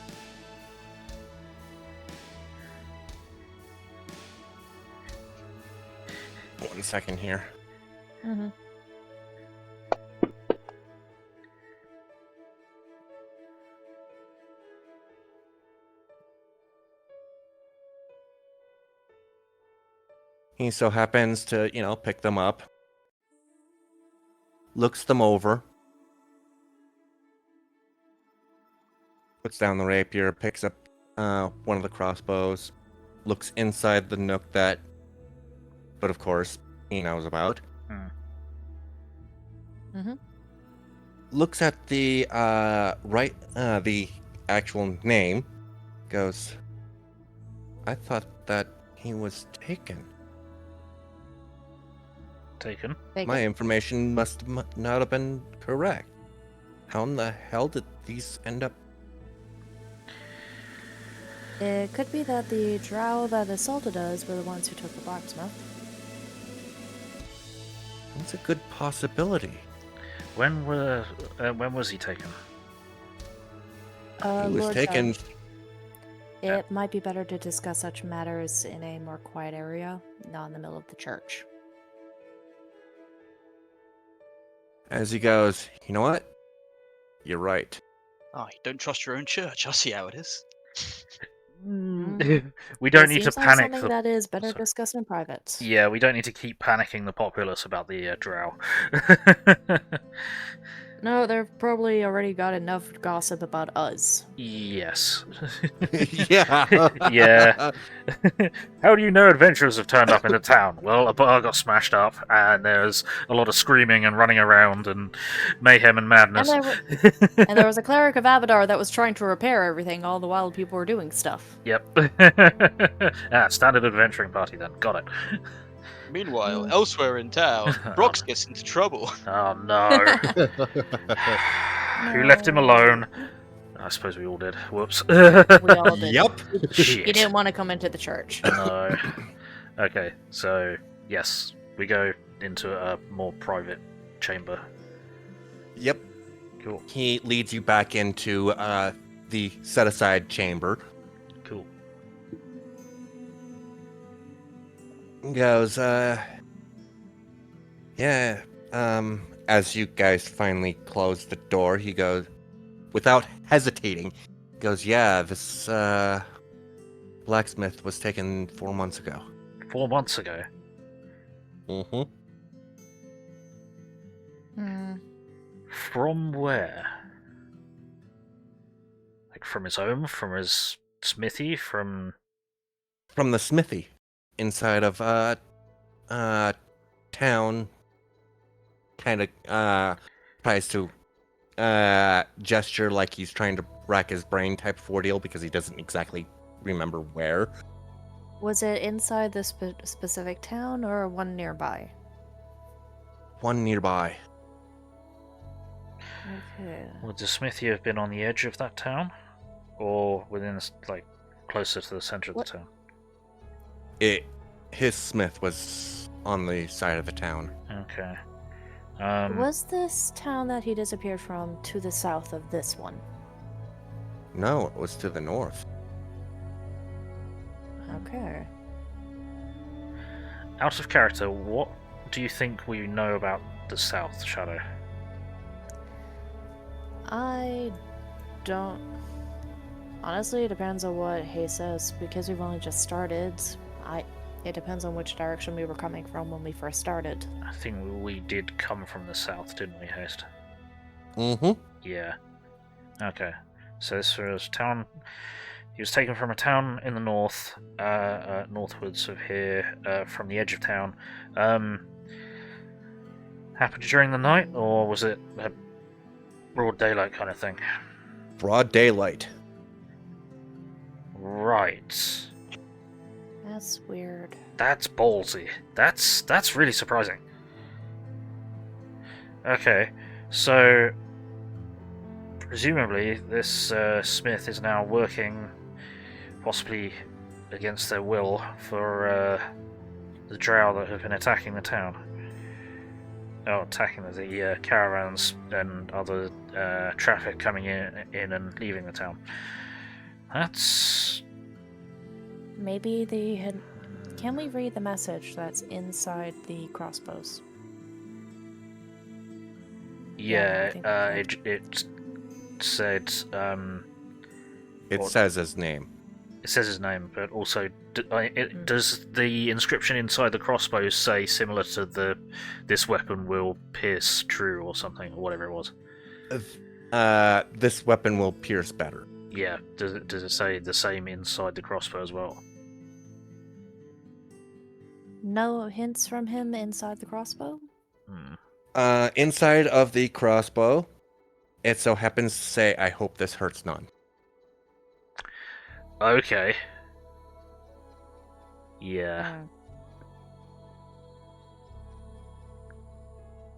One second here. Mm-hmm. He so happens to, pick them up, looks them over, puts down the rapier, picks up one of the crossbows, looks inside the nook but of course, he knows about. Mm-hmm. Looks at the the actual name, goes, I thought that he was taken. Taken. My information must not have been correct. How in the hell did these end up? It could be that the drow that assaulted us were the ones who took the blacksmith. That's a good possibility. When was he taken? He was Lord taken. Judge, it might be better to discuss such matters in a more quiet area, not in the middle of the church. As he goes, you know what? You're right. Oh, you don't trust your own church. I see how it is. We don't It need to seems like panic. something that is better Sorry. discussed in private. Yeah, we don't need to keep panicking the populace about the drow. No, they've probably already got enough gossip about us. Yes. Yeah. Yeah. How do you know adventurers have turned up in the town? Well, a bar got smashed up, and there's a lot of screaming and running around, and mayhem and madness. And there was a cleric of Abadar that was trying to repair everything, all the while people were doing stuff. Yep. Standard adventuring party then. Got it. Meanwhile, elsewhere in town, Brox gets into trouble. Oh no. Who left him alone? I suppose we all did. Whoops. We all did. Yep. Shit. He didn't want to come into the church. No. Okay, so yes, we go into a more private chamber. Yep. Cool. He leads you back into the set-aside chamber. Cool. Goes, yeah, as you guys finally close the door, he goes, without hesitating, goes, yeah, this, blacksmith was taken 4 months ago. 4 months ago. Mm-hmm. From where? Like from his home? From his smithy? From From the smithy, inside of, town, kind of, tries to, gesture like he's trying to rack his brain type of ordeal because he doesn't exactly remember where. Was it inside this specific town or one nearby? One nearby. Okay. would the smithy have been on the edge of that town, or within like closer to the center of the town? His smith was on the side of the town. Okay. Was this town that he disappeared from to the south of this one? No, it was to the north. Okay. Out of character, what do you think we know about the South, Shadow? I don't... Honestly, it depends on what Hay says, because we've only just started. It depends on which direction we were coming from when we first started. I think we did come from the South, didn't we, Haste? Mm-hmm. Yeah. Okay. So this was town. He was taken from a town in the north, northwards of here, from the edge of town. Happened during the night, or was it a broad daylight kind of thing? Broad daylight. Right. That's weird. That's ballsy. That's really surprising. Okay, so presumably this smith is now working, possibly against their will, for the drow that have been attacking the town. Oh, attacking the caravans and other traffic coming in and leaving the town. That's... Maybe they had... Can we read the message that's inside the crossbows? Yeah, I think it said... It What? says his name. It says his name, but also does the inscription inside the crossbows say similar to this weapon will pierce true or something, or whatever it was? This weapon will pierce better. Yeah, does it say the same inside the crossbow as well? No hints from him inside the crossbow? Inside of the crossbow, it so happens to say, "I hope this hurts none." Okay. Yeah.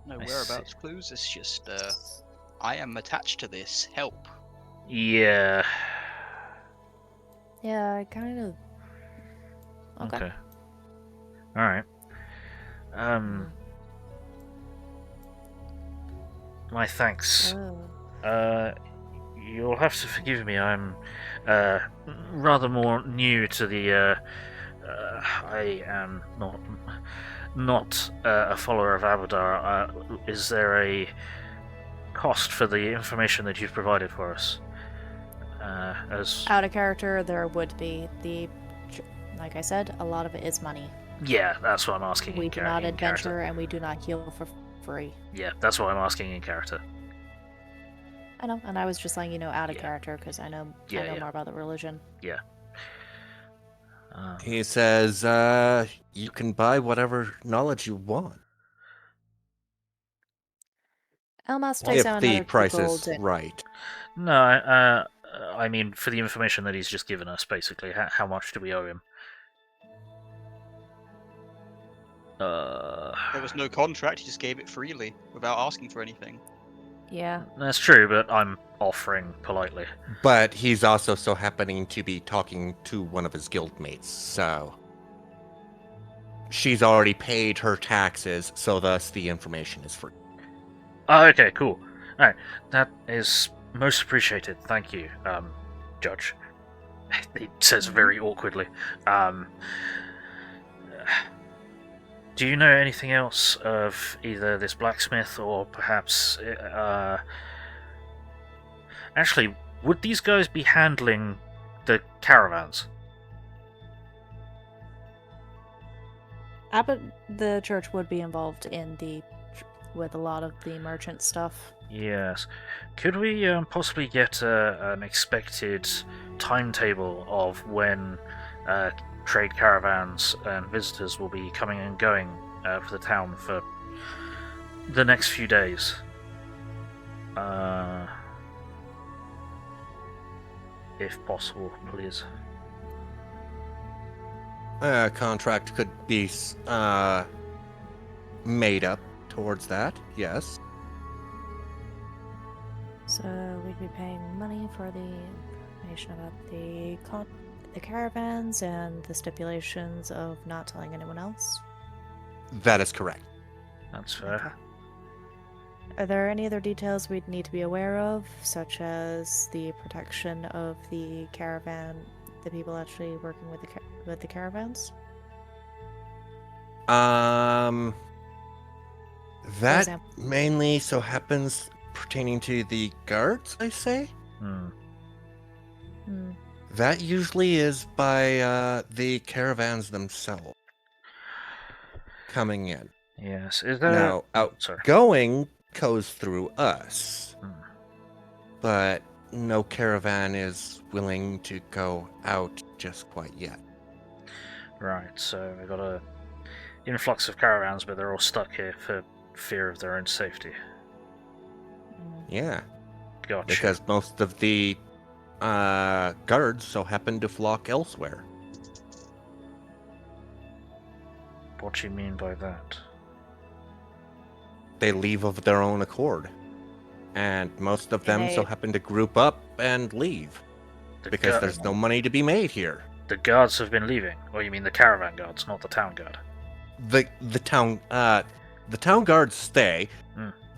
No I whereabouts clues. It's just, I am attached to this. Help. Yeah. Yeah, I kind of. Okay. Alright. My thanks. Oh. You'll have to forgive me. I'm rather more new to the. I am not a follower of Abadar. Is there a cost for the information that you've provided for us? As Out of character, there would be. Like I said, a lot of it is money. yeah, that's what I'm asking. We do not in adventure character. and we do not heal for free. Yeah, that's what I'm asking in character. I know, and I was just letting you know out of Yeah. character because I know Yeah. more about the religion. Yeah. He says, "You can buy whatever knowledge you want Elmas takes if out the another price gold. is right." No, I mean for the information that he's just given us, basically. How much do we owe him? There was no contract. He just gave it freely without asking for anything. Yeah. That's true, but I'm offering politely. But he's also so happening to be talking to one of his guildmates, so she's already paid her taxes, so thus the information is free. Oh, okay, cool. Alright, that is most appreciated. Thank you, Judge. He says very awkwardly. Do you know anything else of either this blacksmith or perhaps... Actually, would these guys be handling the caravans? The church would be involved in with a lot of the merchant stuff. Yes. Could we possibly get an expected timetable of when trade caravans and visitors will be coming and going for the town for the next few days? If possible, please. A contract could be made up towards that, yes. So we'd be paying money for the information about the caravans and the stipulations of not telling anyone else. That is correct. That's fair. Okay. Are there any other details we'd need to be aware of, such as the protection of the caravan, the people actually working with the caravans? That example. mainly so happens pertaining to the guards, I say. That usually is by the caravans themselves coming in. Yes. Is there Now, outgoing goes through us, but no caravan is willing to go out just quite yet. Right, so we got a influx of caravans, but they're all stuck here for fear of their own safety. Yeah, Gotcha. because most of the guards so happen to flock elsewhere. What do you mean by that? They leave of their own accord, and most of them so they- happen to group up and leave because there's no money to be made here. The guards have been leaving, or you mean the caravan guards, not the town guard? The town guards stay.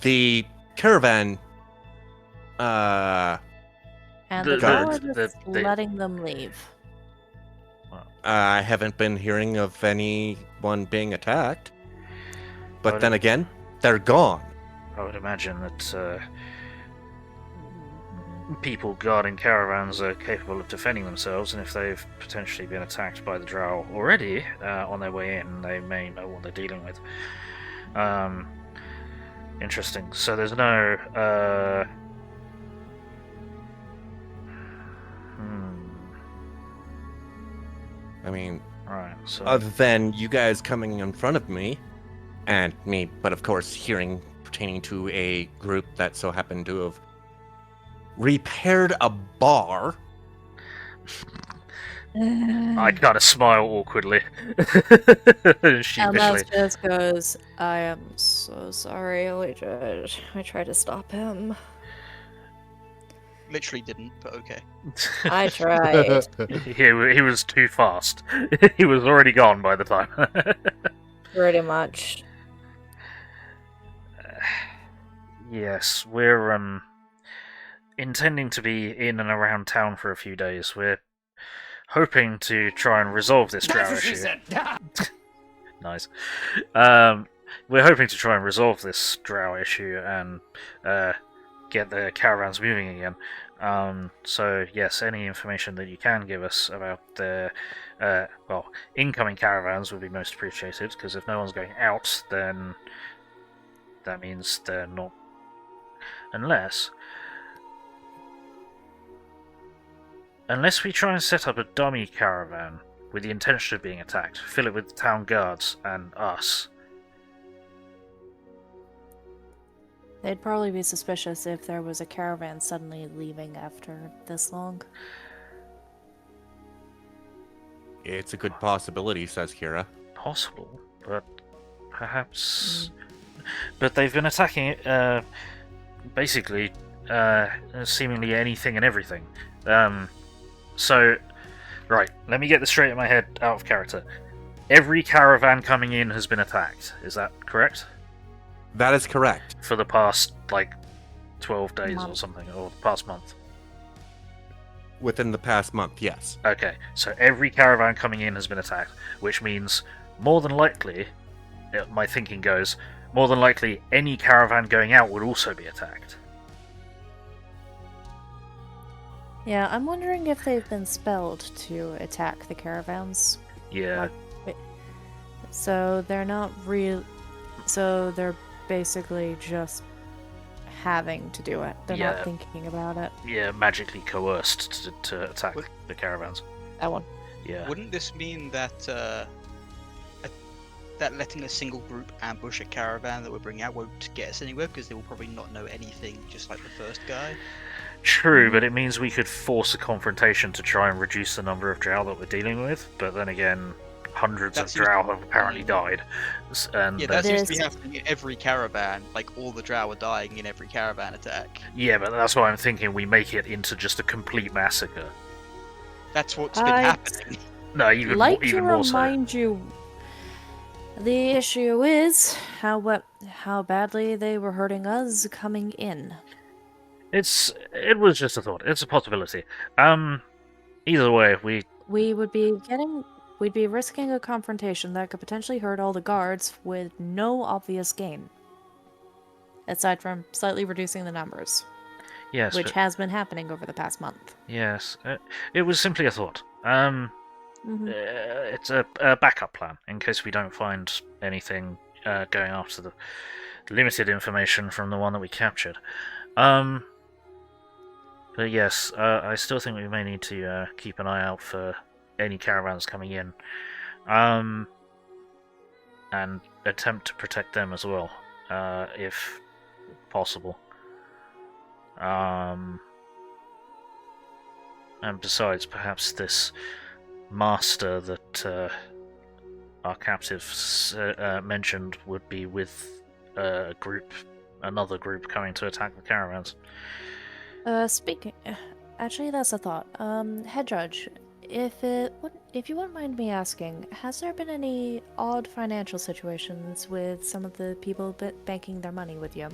The caravan And The- the guard the- is the- letting them leave. I haven't been hearing of anyone being attacked. But Well, then again, they're gone. I would imagine that people guarding caravans are capable of defending themselves, and if they've potentially been attacked by the Drow already on their way in, they may know what they're dealing with. Interesting. So there's no... I mean, Right. So. other than you guys coming in front of me, and me, but of course hearing pertaining to a group that so happened to have repaired a bar. I kind of smile awkwardly, sheepishly. Elmas just goes, I am so sorry, I tried to stop him. Literally didn't, but okay. I tried. He was too fast. He was already gone by the time. Pretty much. Yes, we're intending to be in and around town for a few days. We're hoping to try and resolve this drow issue. Nice. We're hoping to try and resolve this drow issue and get the caravans moving again. So yes, any information that you can give us about the incoming caravans would be most appreciated, because if no one's going out, then that means they're not, unless we try and set up a dummy caravan with the intention of being attacked, fill it with town guards and us. They'd probably be suspicious if there was a caravan suddenly leaving after this long. It's a good possibility, says Kira. Possible, but perhaps. But they've been attacking it, basically, seemingly anything and everything. So, right, let me get this straight in my head, out of character. Every caravan coming in has been attacked, is that correct? That is correct. For the past, 12 days or something, or the past month? Within the past month, yes. Okay, so every caravan coming in has been attacked, which means, more than likely, my thinking goes, more than likely any caravan going out would also be attacked. Yeah, I'm wondering if they've been spelled to attack the caravans. Yeah. So they're not real. So they're basically just having to do it. They're not thinking about it. Yeah, magically coerced to attack the caravans. That one. Yeah. Wouldn't this mean that that letting a single group ambush a caravan that we're bringing out won't get us anywhere, because they will probably not know anything, just like the first guy? True, but it means we could force a confrontation to try and reduce the number of drow that we're dealing with, but then again, hundreds of drow have apparently died. And that seems to be happening in every caravan, all the drow are dying in every caravan attack. Yeah, but that's why I'm thinking we make it into just a complete massacre. That's what's been happening. No, even more so. To remind you, the issue is how badly they were hurting us coming in. It was just a thought. It's a possibility. Either way, we'd be risking a confrontation that could potentially hurt all the guards with no obvious gain, aside from slightly reducing the numbers. Yes, which has been happening over the past month. Yes, it was simply a thought. It's a backup plan in case we don't find anything going after the limited information from the one that we captured. But yes, I still think we may need to keep an eye out for any caravans coming in, and attempt to protect them as well, if possible. And besides, perhaps this master that our captives mentioned would be with another group coming to attack the caravans. Actually, that's a thought. Head Judge, if you wouldn't mind me asking, has there been any odd financial situations with some of the people banking their money with you?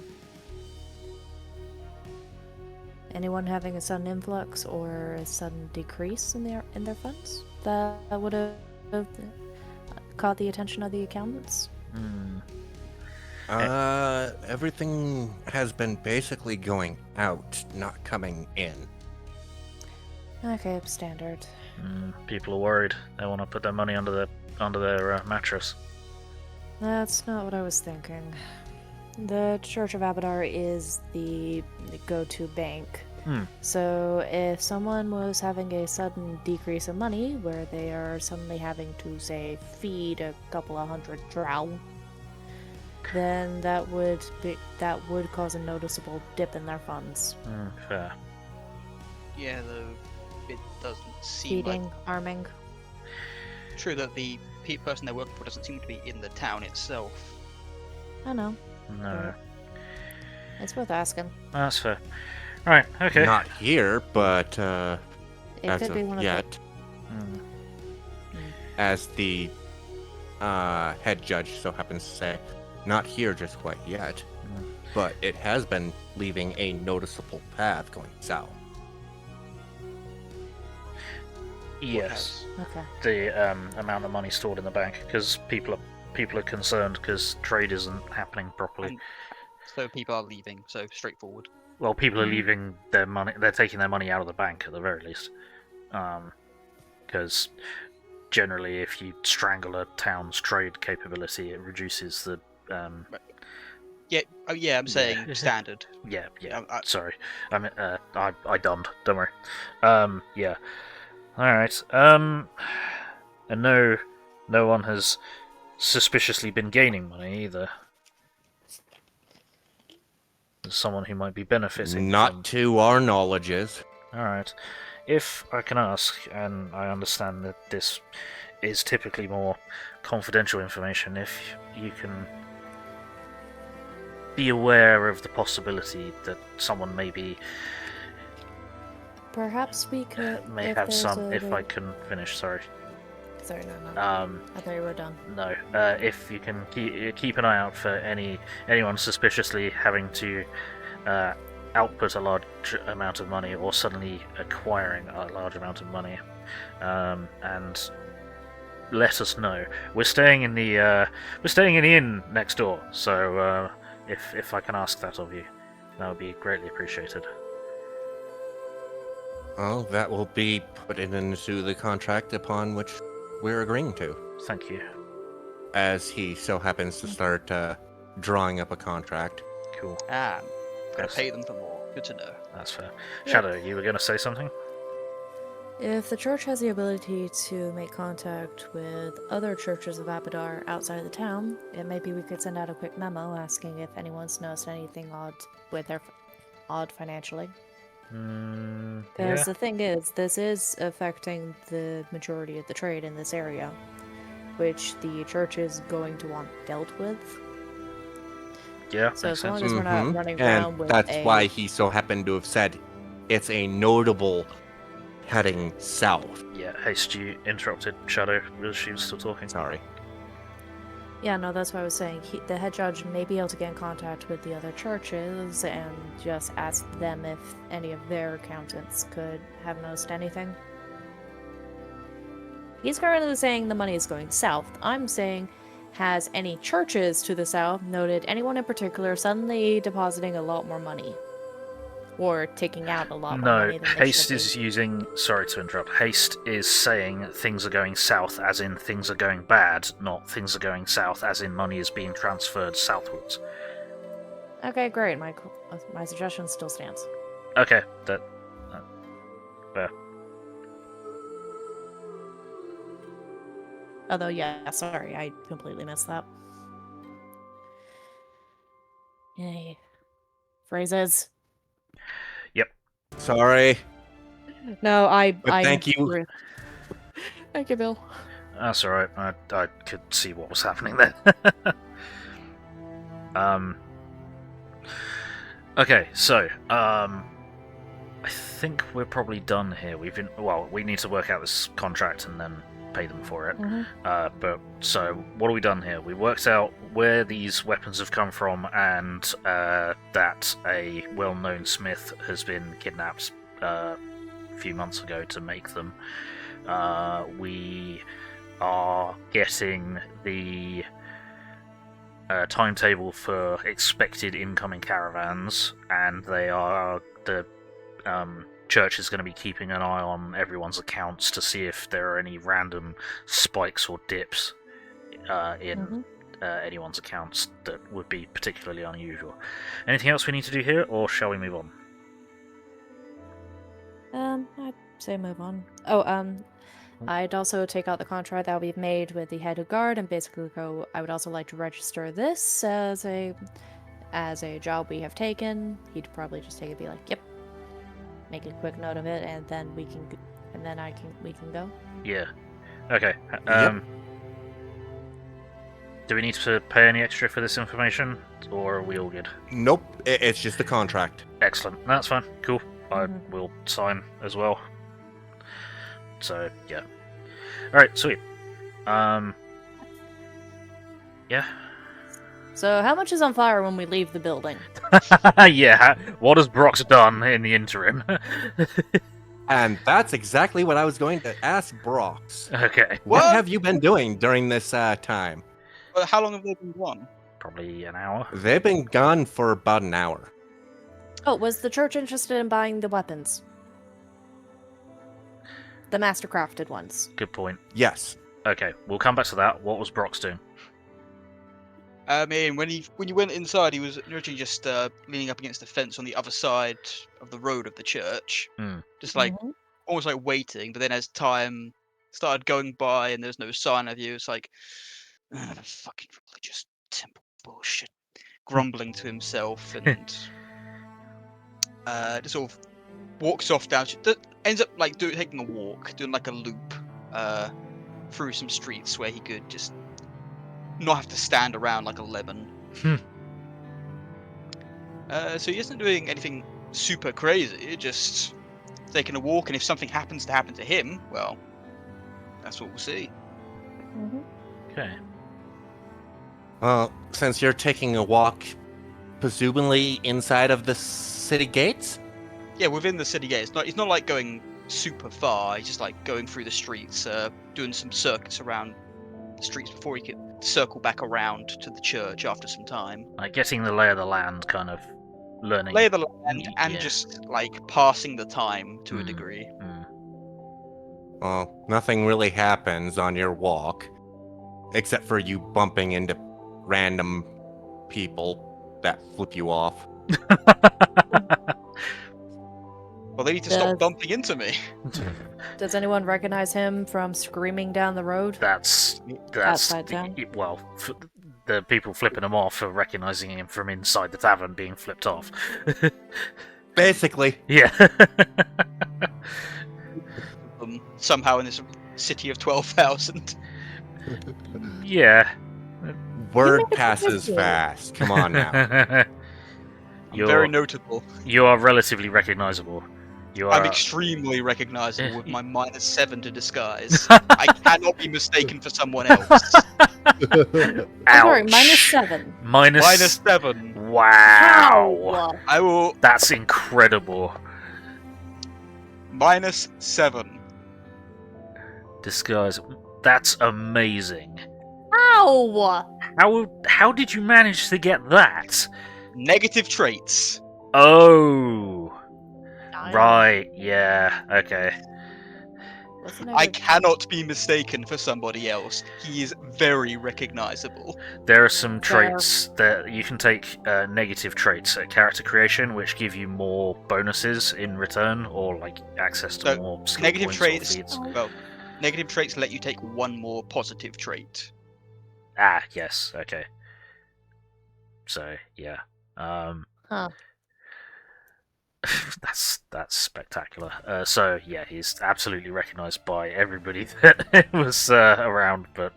Anyone having a sudden influx or a sudden decrease in their funds that would have caught the attention of the accountants? Everything has been basically going out, not coming in. Okay, standard. People are worried. They want to put their money under their mattress. That's not what I was thinking. The Church of Abadar is the go-to bank Hmm. So if someone was having a sudden decrease in money, where they are suddenly having to, say, feed a couple of hundred drow, then that would cause a noticeable dip in their funds. Fair. Yeah, though it doesn't seem Feeding, arming. like true that the person they're working for doesn't seem to be in the town itself. I know. No. It's worth asking. That's fair. Right, okay. Not here, but It as could be of one yet, Hmm. as the head judge so happens to say, not here just quite yet, but it has been leaving a noticeable path going south. Yes. of. Okay. The amount of money stored in the bank, because people are concerned because trade isn't happening properly. And so people are leaving, so straightforward. Well, people are Mhm. leaving their money. They're taking their money out of the bank at the very least, because generally, if you strangle a town's trade capability, it reduces the. Yeah, oh yeah, I'm saying Yeah. standard. Yeah. I- Sorry, I dumbed. Don't worry. Yeah. All right. And no one has suspiciously been gaining money either. There's someone who might be benefiting. Not from... to our knowledges. Alright. If I can ask, and I understand that this is typically more confidential information, if you can be aware of the possibility that someone maybe Perhaps we could. may if have there's some. a If I way- can finish, sorry. Sorry, no. I thought you were done. No. If you can keep an eye out for anyone suspiciously having to output a large amount of money or suddenly acquiring a large amount of money, and let us know. We're staying in the inn next door, so if I can ask that of you, that would be greatly appreciated. Well, that will be put into the contract upon which we're agreeing to. Thank you. As he so happens to start drawing up a contract. Cool. Gonna That's- pay them for more. Good to know. That's fair. Yeah. Shadow, you were going to say something? If the church has the ability to make contact with other churches of Abadar outside of the town, it may be we could send out a quick memo asking if anyone's noticed anything odd with their odd financially. Because Yeah. the thing is, this is affecting the majority of the trade in this area, which the church is going to want dealt with. Yeah, So makes as long sense. as we're not running And around with that's a... why he so happened to have said it's a notable heading south. Yeah, Haste, you interrupted Shadow as she was still talking. Sorry. Yeah, no, that's what I was saying. The head judge may be able to get in contact with the other churches and just ask them if any of their accountants could have noticed anything. He's currently saying the money is going south. I'm saying, has any churches to the south noted anyone in particular suddenly depositing a lot more money? Or taking out a lot more No, money than they Haste should is be? using. Sorry to interrupt. Haste is saying things are going south, as in things are going bad, not things are going south, as in money is being transferred southwards. Okay, great. My suggestion still stands. Okay, that. Fair. Although, yeah, sorry, I completely missed that. Yay. Phrases. Sorry. No, But thank you. Thank you, Bill. That's alright. I could see what was happening there. Okay, so I think we're probably done here. We need to work out this contract and then pay them for it. But so what have we done here? We worked out where these weapons have come from, and that a well-known smith has been kidnapped a few months ago to make them. We are getting the timetable for expected incoming caravans, and the church is going to be keeping an eye on everyone's accounts to see if there are any random spikes or dips in anyone's accounts that would be particularly unusual. Anything else we need to do here, or shall we move on? say move on. Oh, I'd also take out the contract that we've made with the head of guard and basically go, I would also like to register this as a job we have taken. He'd probably just take it and be like, yep. Make a quick note of it, and then we can go. Yeah. Okay. Yep. Do we need to pay any extra for this information, or are we all good? Nope, it's just the contract. Excellent. That's fine. Cool. I Mhm. will sign as well. So yeah. All right. Sweet. Yeah. So how much is on fire when we leave the building? Yeah. What has Brox done in the interim? And that's exactly what I was going to ask Brox. Okay. What What? have you been doing during this time? Well, how long have they been gone? Probably an hour. They've been gone for about an hour. Oh, was the church interested in buying the weapons? The mastercrafted ones. Good point. Yes. Okay, we'll come back to that. What was Brox doing? I mean, when you went inside, he was originally just leaning up against the fence on the other side of the road of the church, just like Mhm. almost like waiting. But then as time started going by and there's no sign of you, it's like the fucking religious temple bullshit, grumbling to himself and just sort of walks off down. Ends up like taking a walk, doing like a loop through some streets where he could just not have to stand around like 11. So he isn't doing anything super crazy, just taking a walk, and if something happens to happen to him, well, that's what we'll see. Mhm. Okay. Well, since you're taking a walk, presumably inside of the city gates? Yeah, within the city gate. It's not like going super far. He's just like going through the streets, doing some circuits around the streets before he could circle back around to the church after some time. Like getting the lay of the land, kind of learning. Lay of the land and Yeah. just like passing the time to a Mm. degree. Well, nothing really happens on your walk, except for you bumping into random people that flip you off. Well, they need to Does- stop bumping into me. Does anyone recognize him from screaming down the road? That's Outside town? well, the people flipping him off are recognizing him from inside the tavern being flipped off. Basically. Yeah. Somehow in this city of 12,000. Yeah. Word make a passes suggestion. fast. Come on now. I'm You're very notable. you are relatively recognizable. You are. I'm extremely recognizable with my -7 to disguise. I cannot be mistaken for someone else. I'm sorry, Ouch. -7. -7. Wow. I will That's incredible. -7. Disguise. That's amazing. Ow! How did you manage to get that? Negative traits. Oh. Right, yeah, okay. Wasn't I good? cannot be mistaken for somebody else. He is very recognizable. There are some Fair. traits that you can take negative traits at character creation, which give you more bonuses in return, or like access to So, more skill Negative points traits. or feats. Well, negative traits let you take one more positive trait. Ah, yes, okay. So, yeah. Huh. That's spectacular. So yeah, he's absolutely recognised by everybody that was around, but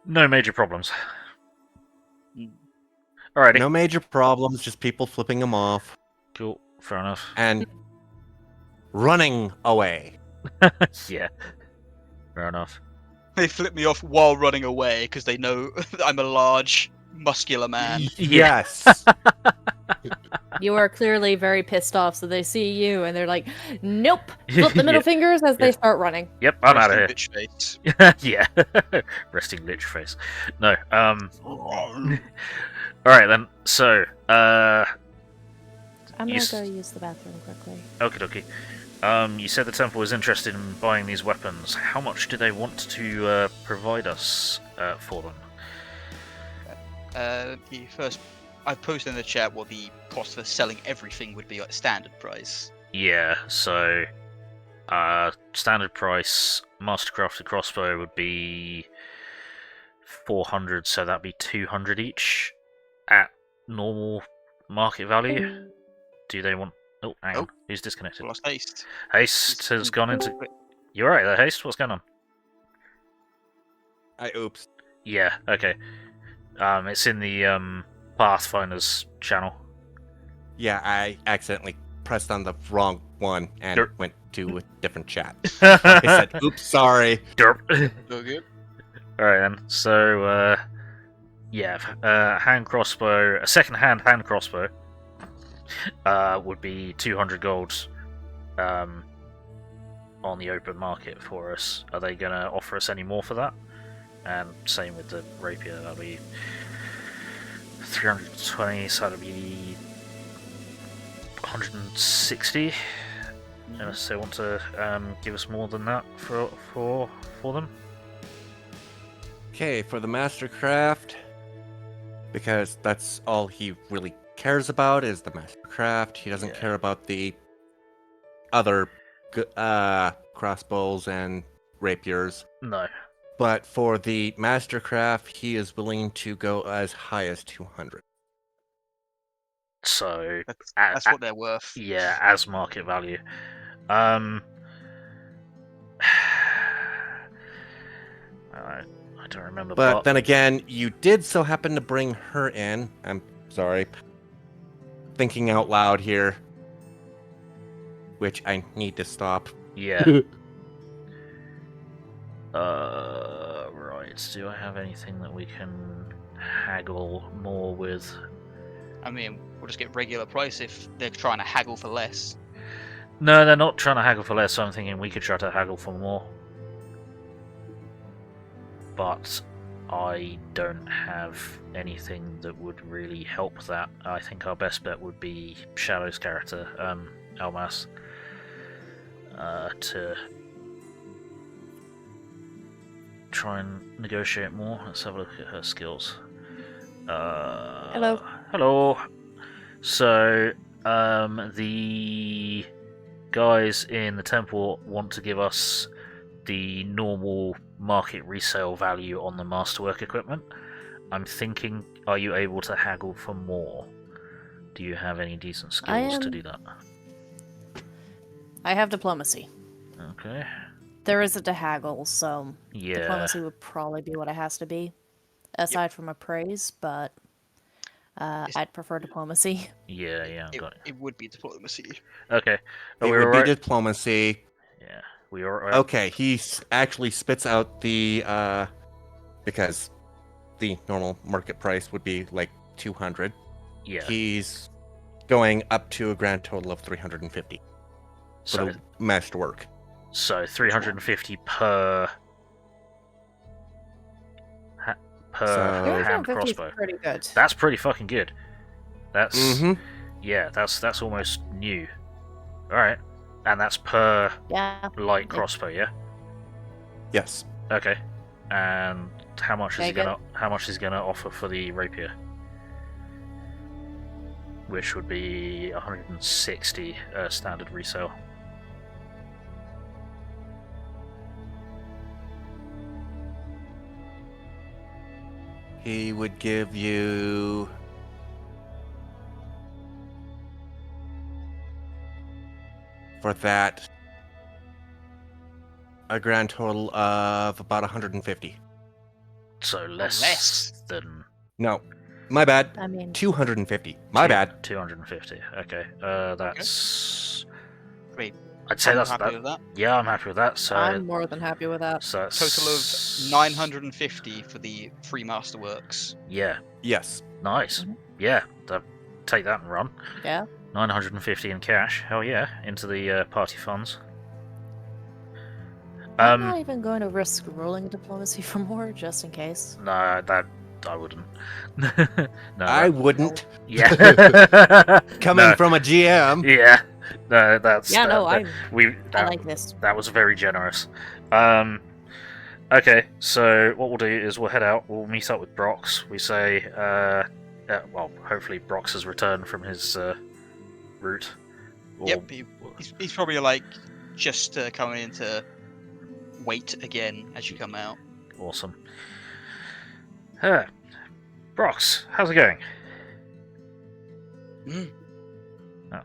no major problems. Mm. Alrighty, No major problems, just people flipping him off cool, fair enough. and running away. Yeah, fair enough. They flip me off while running away because they know that I'm a large, muscular man. Yeah. Yes. You are clearly very pissed off, so they see you and they're like, nope! Flip the middle Yeah. fingers as Yeah. they start running. Yep, I'm out of Resting here. bitch face. Yeah, resting lich face. No. All right then. So, I'm gonna You go use the bathroom quickly. okie dokie. You said the temple was interested in buying these weapons. How much do they want to provide us for them? The first, I posted in the chat what the cost for selling everything would be at standard price. Yeah, so standard price mastercrafted crossbow would be 400, so that'd be 200 each at normal market value. Do they want? Oh, hang on, Oh. who's disconnected? Lost haste. Haste has gone into. You're right there, Haste. What's going on? Oops. Yeah, okay. It's in the Pathfinder's channel. Yeah, I accidentally pressed on the wrong one and Derp. went to a different chat. I said, oops, sorry. Derp. So good. Alright then, so, hand crossbow, a second-hand hand crossbow, would be 200 gold, on the open market for us. Are they gonna offer us any more for that? And same with the rapier, that'll be 320, so that'll be 160. Unless they want to give us more than that for them. Okay, for the Mastercraft, because that's all he really cares about is the Mastercraft. He doesn't care about the other crossbows and rapiers. No. But for the Mastercraft, he is willing to go as high as 200. So That's what they're worth. yeah, as market value. I don't remember. But then again, you did so happen to bring her in. I'm sorry. Thinking out loud here. Which I need to stop. Yeah. Right. Do I have anything that we can haggle more with? I mean, we'll just get regular price if they're trying to haggle for less. No, they're not trying to haggle for less, so I'm thinking we could try to haggle for more. But I don't have anything that would really help that. I think our best bet would be Shadow's character, Almas, to try and negotiate more. Let's have a look at her skills. Hello. Hello. So, the guys in the temple want to give us the normal market resale value on the masterwork equipment. I'm thinking, are you able to haggle for more? Do you have any decent skills to do that? I have diplomacy. Okay. There isn't a haggle, so Yeah. diplomacy would probably be what it has to be, aside from appraise, but I'd prefer diplomacy. Yeah, got it. It would be diplomacy. Okay. It Are we would be alright? diplomacy. Yeah. We are Okay, he actually spits out the because the normal market price would be like 200. Yeah. He's going up to a grand total of 350 for So, the masterwork. so 350 per So- hand 350 is crossbow. pretty good. That's pretty fucking good. That's Mm-hmm. yeah, that's almost new. Alright. And that's per Yeah. light crossbow, yeah? Yes. Okay. And how much is he Take it. gonna offer for the rapier? Which would be 160 standard resale. He would give you for that a grand total of about 150. So less, less. than No, my bad. I mean, 250. My bad. 250. Okay. That's Wait, I'd say I'm that's happy that. with that. Yeah, I'm happy with that. So I'm more than happy with that. so it's Total of 950 for the free masterworks. Yeah, Yes. nice. Mhm. Yeah, take that and run. Yeah. 950 in cash. Hell yeah, into the party funds. I'm not even going to risk rolling diplomacy for more, just in case. No, that I wouldn't. No, I wouldn't. yeah. Coming No, from a GM. yeah. No, that's Yeah, no, that, we I that, like this. that was very generous. Okay, so what we'll do is we'll head out. We'll meet up with Brox. We say, well, hopefully Brox has returned from his route, Or- Yep, he's probably like just coming in to wait again as you come out. Awesome. Brox, how's it going? Oh,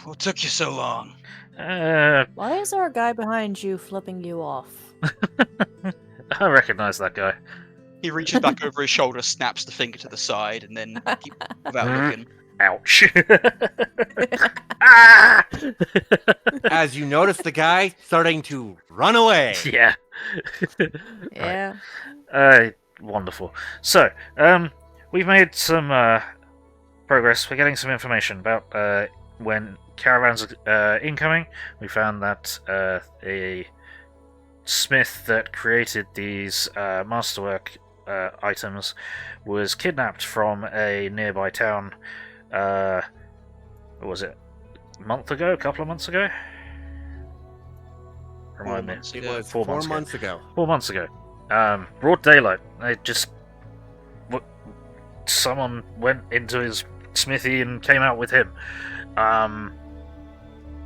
What took you so long? Why is there a guy behind you flipping you off? I recognise that guy. He reaches back over his shoulder, snaps the finger to the side, and then without looking. Ouch. Ah! As you notice the guy starting to run away. Yeah. Yeah. Wonderful. So, we've made some progress. We're getting some information about when caravans are incoming. We found that a smith that created these masterwork items was kidnapped from a nearby town. What was it? A month ago? A couple of months ago? Remind me. It was 4 4 months ago. months ago. 4 months ago. Broad daylight. They just. Someone went into his smithy and came out with him.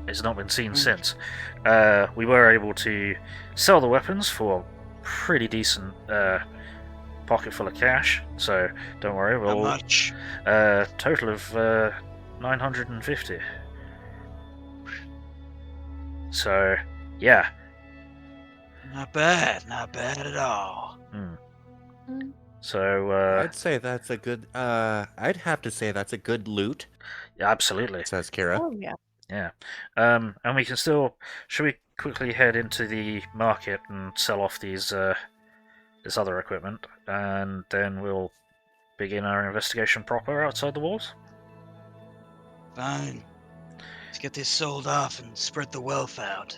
It's not been seen since. We were able to sell the weapons for pretty decent pocket full of cash, so don't worry. How We'll much? total of 950. So, yeah. Not bad. Not bad at all. So, I'd say that's a good. I'd have to say that's a good loot. yeah, absolutely. Says Kira. Oh, yeah. Yeah. And we can still. Should we quickly head into the market and sell off these this other equipment, and then we'll begin our investigation proper outside the walls? Fine. Let's get this sold off and spread the wealth out.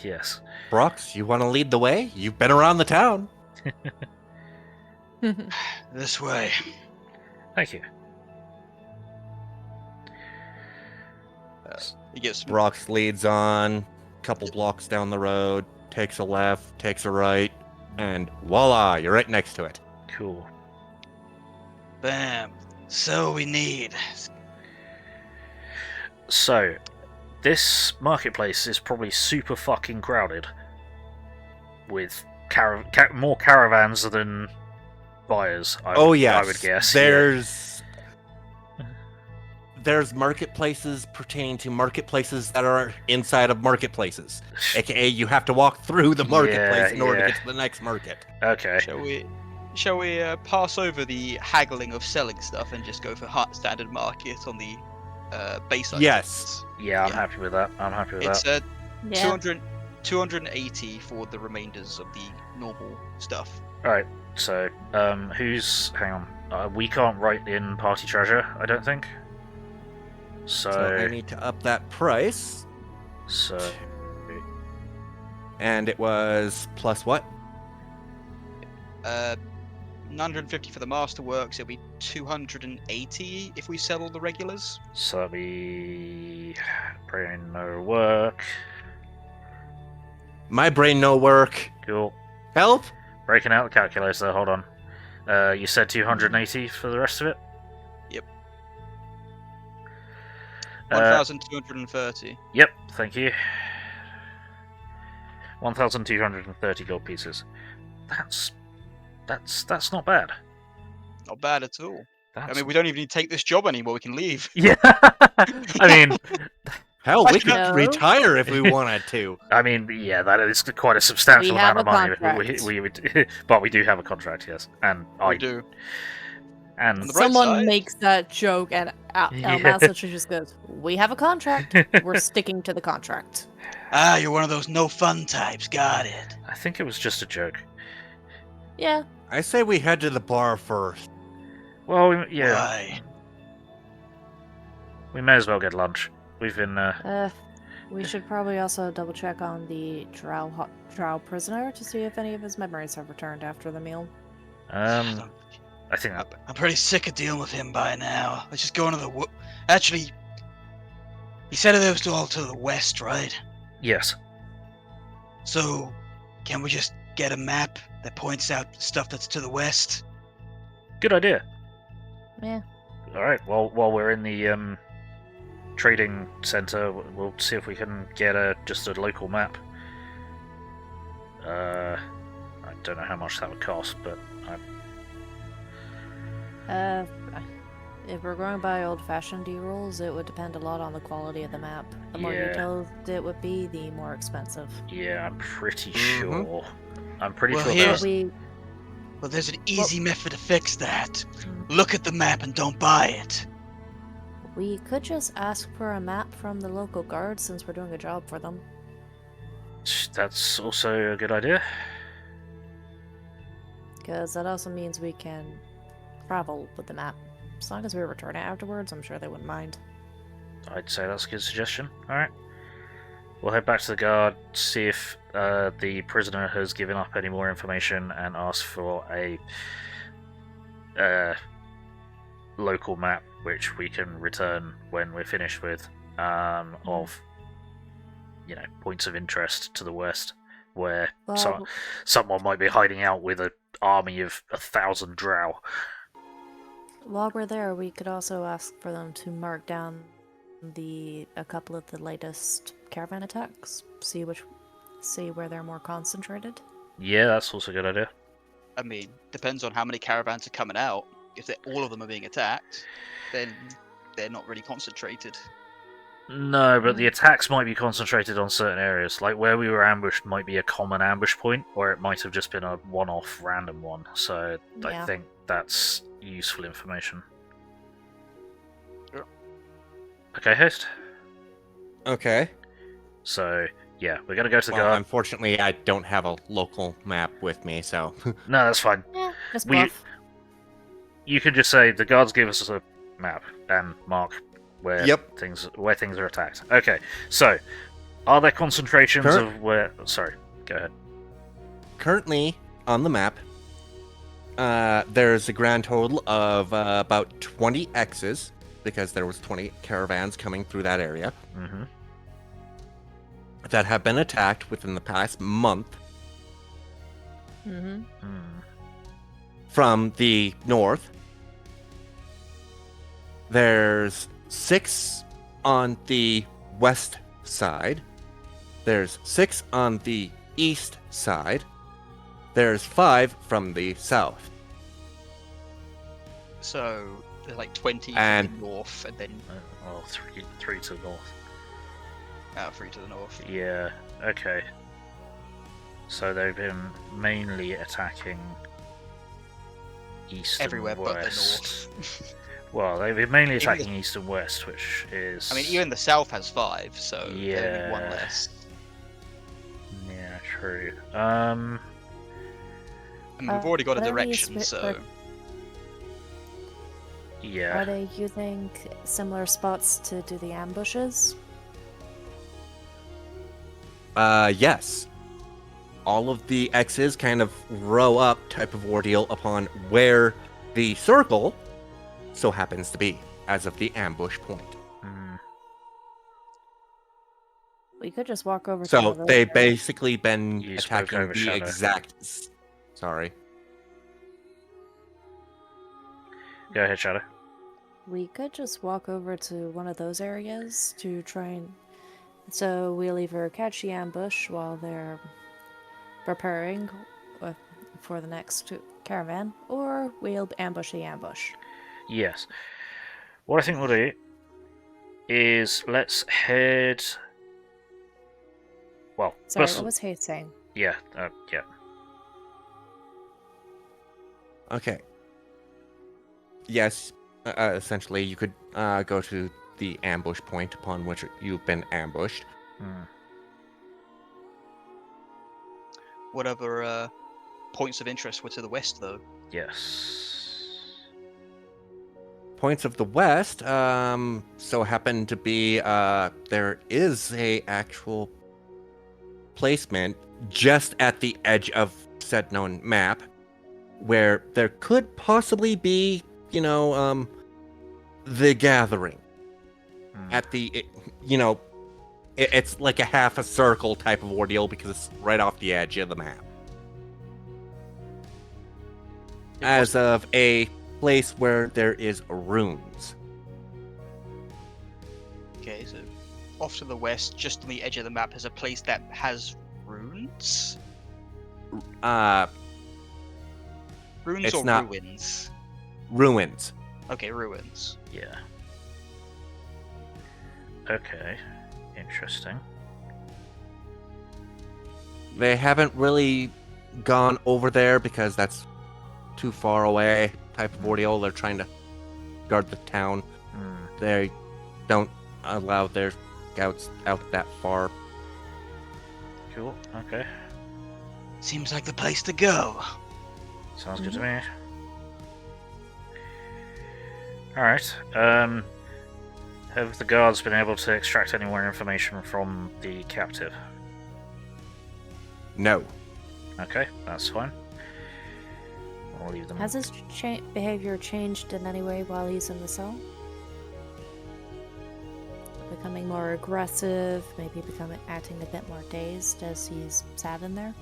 Yes. Brox, you want to lead the way? You've been around the town. This way. Thank you. He gets Brox leads on, couple blocks down the road, takes a left, takes a right, and voila, you're right next to it. Cool. Bam. So we need. So, this marketplace is probably super fucking crowded, with more caravans than buyers. Oh yes, I would guess. Yeah. There's marketplaces pertaining to marketplaces that are inside of marketplaces. AKA, you have to walk through the marketplace in order to get to the next market. Okay. Shall we pass over the haggling of selling stuff and just go for standard market on the base items? Yes. Yeah, I'm Yeah. happy with that. I'm happy with It's that. Yeah. 280 for the remainders of the normal stuff. Alright, so, who's... Hang on. We can't write in party treasure, I don't think. So I need to up that price. So... And it was plus what? 950 for the masterworks. It'll be 280 if we sell all the regulars. So that'll be... Brain no work. My brain no work. Cool. Help? Breaking out the calculator, hold on. You said 280 for the rest of it? Yep. Uh, 1,230. Yep, thank you. 1,230 gold pieces. That's not bad. Not bad at all. That's... I mean, we don't even need to take this job anymore. We can leave. Yeah. I mean, Hell, we could No. retire if we wanted to. yeah, that is quite a substantial We have amount of a money. contract. We would, but we do have a contract, yes, and We do. And On the bright Someone side- makes that joke, and Yeah. Massachusetts just goes, "We have a contract. We're sticking to the contract." Ah, you're one of those no fun types. Got it. I think it was just a joke. Yeah. I say we head to the bar first. Well, yeah, Why? we may as well get lunch. We've been. We should probably also double check on the Drow prisoner to see if any of his memories have returned after the meal. I think that. I'm pretty sick of dealing with him by now. Let's just go into the Actually, he said it was all to the west, right? Yes. So, can we just get a map that points out stuff that's to the west? Good idea. Yeah. All right. Well, while we're in the trading center. We'll see if we can get just a local map. I don't know how much that would cost, but If we're going by old-fashioned rules, it would depend a lot on the quality of the map. The more Yeah. detailed it would be, the more expensive. yeah, I'm pretty Mhm. sure. I'm pretty Well, sure here's- there's. Well, there's an easy method to fix that. Look at the map and don't buy it. We could just ask for a map from the local guard since we're doing a job for them. That's also a good idea. Because that also means we can travel with the map. As long as we return it afterwards, I'm sure they wouldn't mind. I'd say that's a good suggestion. Alright. We'll head back to the guard, see if the prisoner has given up any more information, and ask for a local map which we can return when we're finished with, of points of interest to the west, where Well, someone might be hiding out with an army of 1,000 drow. while we're there, we could also ask for them to mark down a couple of the latest caravan attacks. See where they're more concentrated. Yeah, that's also a good idea. I mean, depends on how many caravans are coming out. If all of them are being attacked, then they're not really concentrated. No, but the attacks might be concentrated on certain areas. Like where we were ambushed might be a common ambush point, or it might have just been a one-off random one. So I Yeah. think that's useful information. Sure. Okay, host. Okay. So yeah, we're gonna go to the Well, guard. unfortunately, I don't have a local map with me, so No, that's fine. Just We- bluff. You could just say the guards give us a map and mark where Yep. things are attacked. Okay, so are there concentrations Cur- of where? Sorry, go ahead. currently on the map, there's a grand total of about 20 X's because there was 20 caravans coming through that area Mm-hmm. that have been attacked within the past month Mm-hmm. from the north. There's 6 on the west side. There's 6 on the east side. There's 5 from the south. So there's like 20 And- to the north, and then Well, three to the north. 3 to the north. Yeah. Okay. So they've been mainly attacking east Everywhere and but the west. north. Well, they've been mainly Even the- attacking east and west, which is. I mean, even the south has 5, so there'd be one Yeah. less. Yeah, true. I mean, we've already got a Are they direction, split so for- Yeah. Are they using similar spots to do the ambushes? Yes. All of the X's kind of row up type of ordeal upon where the circle so happens to be as of the ambush point. Mm, We could just walk over to one So of those they've areas. basically been You spoke attacking over the Shadow. exact. Sorry. Go ahead, Shadow. We could just walk over to one of those areas to try and. So we'll either catch the ambush while they're preparing for the next caravan, or we'll ambush the ambush. Yes. What I think we'll do is let's head. Well, Sorry, first, what was Hayes saying? yeah. Okay. Yes, essentially, you could go to the ambush point upon which you've been ambushed. Mm. whatever points of interest were to the west, though. Yes. Points of the west, so happen to be there is a actual placement just at the edge of said known map where there could possibly be, the gathering Mm. at the, it's like a half a circle type of ordeal because it's right off the edge of the map. As of a place where there is runes. Okay, so off to the west, just on the edge of the map, is a place that has runes? Runes It's or not- ruins? Ruins. Okay, ruins. Yeah. Okay. Interesting. They haven't really gone over there because that's too far away type of ordeal. They're trying to guard the town. Hmm. They don't allow their scouts out that far. Cool. Okay. Seems like the place to go. Sounds good to me. Alright. Have the guards been able to extract any more information from the captive? No. Okay, that's fine. I'll leave them. Has his behavior changed in any way while he's in the cell? Becoming more aggressive, maybe acting a bit more dazed as he's sat in there?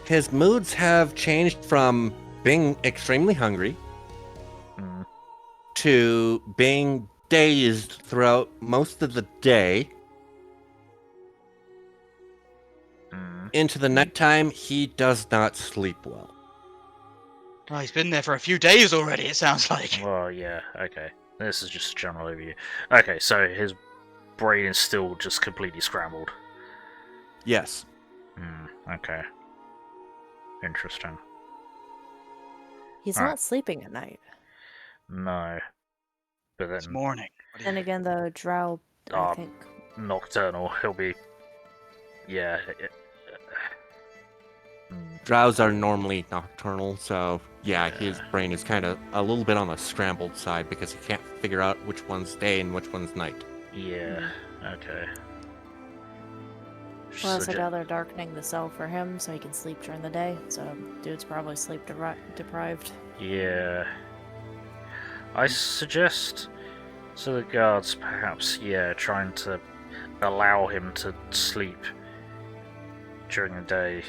His moods have changed from being extremely hungry Hmm. to being dazed throughout most of the day. Hmm. Into the nighttime, he does not sleep well. Oh, he's been there for a few days already, it sounds like. Well, yeah, okay. This is just a general overview. Okay, so his brain is still just completely scrambled. Yes. Okay. Interesting. He's Alright. not sleeping at night. No. But It's then, morning. Then again, the drow, I think. nocturnal, he'll be... Yeah. Drows are normally nocturnal, so yeah, his brain is kind of a little bit on the scrambled side because he can't figure out which one's day and which one's night. Yeah, okay. Plus, I doubt they're darkening the cell for him so he can sleep during the day, so dude's probably sleep deprived. Yeah. I suggest to the guards, perhaps, yeah, trying to allow him to sleep during the day.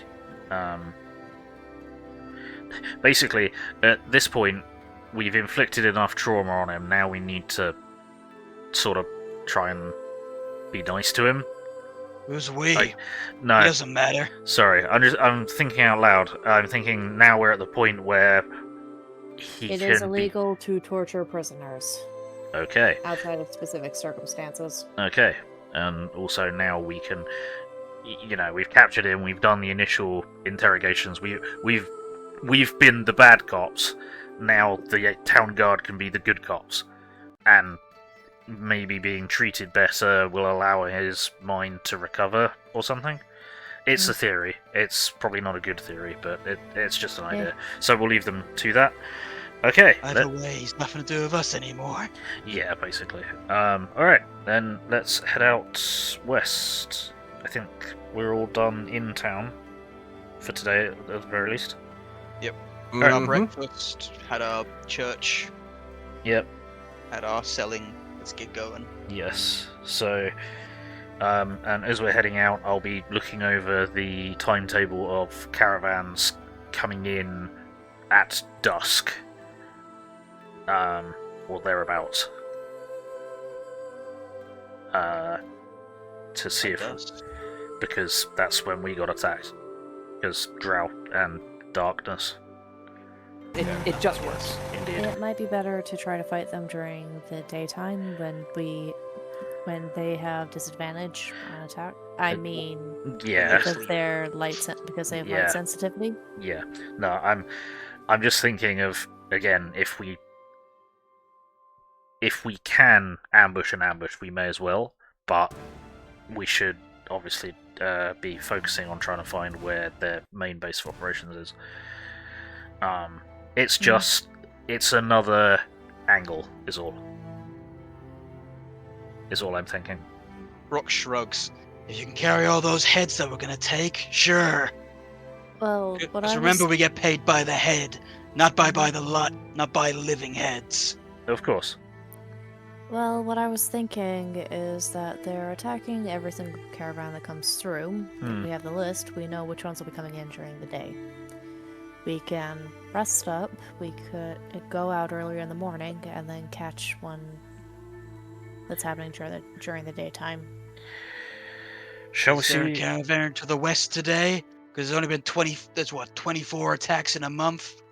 Basically, at this point, we've inflicted enough trauma on him, now we need to sort of try and be nice to him. Who's we? No, It doesn't matter. sorry, I'm thinking out loud. I'm thinking now we're at the point where he It can is illegal to torture prisoners Okay, outside of specific circumstances. okay. And also now we can, we've captured him. We've done the initial interrogations. We've been the bad cops. Now the town guard can be the good cops, and maybe being treated better will allow his mind to recover or something. It's a theory. It's probably not a good theory, but it's just an idea. So we'll leave them to that. Okay. Either way, he's nothing to do with us anymore. Yeah, basically. Alright, then let's head out west. I think we're all done in town for today, at the very least. Had our Mhm. breakfast, had our church, Yep. had our selling. Let's get going. Yes. So, and as we're heading out, I'll be looking over the timetable of caravans coming in at dusk. Or thereabouts. To see if... Dust. Because that's when we got attacked. Because drought and darkness. It just works. Indeed. It might be better to try to fight them during the daytime when they have disadvantage on attack. I mean, Yeah. because they're because they have Yeah. light sensitivity. Yeah. No, I'm just thinking of, again, if we can ambush an ambush, we may as well, but we should obviously be focusing on trying to find where their main base of operations is. It's just, it's another angle, is all I'm thinking. Brox shrugs. If you can carry all those heads that we're gonna take, sure. Well, what Just I remember was, we get paid by the head, not by the lot, not by living heads. Of course. well, what I was thinking is that they're attacking every single caravan that comes through. Hmm. We have the list. We know which ones will be coming in during the day. We can rest up, we could go out earlier in the morning and then catch one that's happening during the daytime. Shall we Is there a see? caravan to the west today? Because there's only been 24 attacks in a month.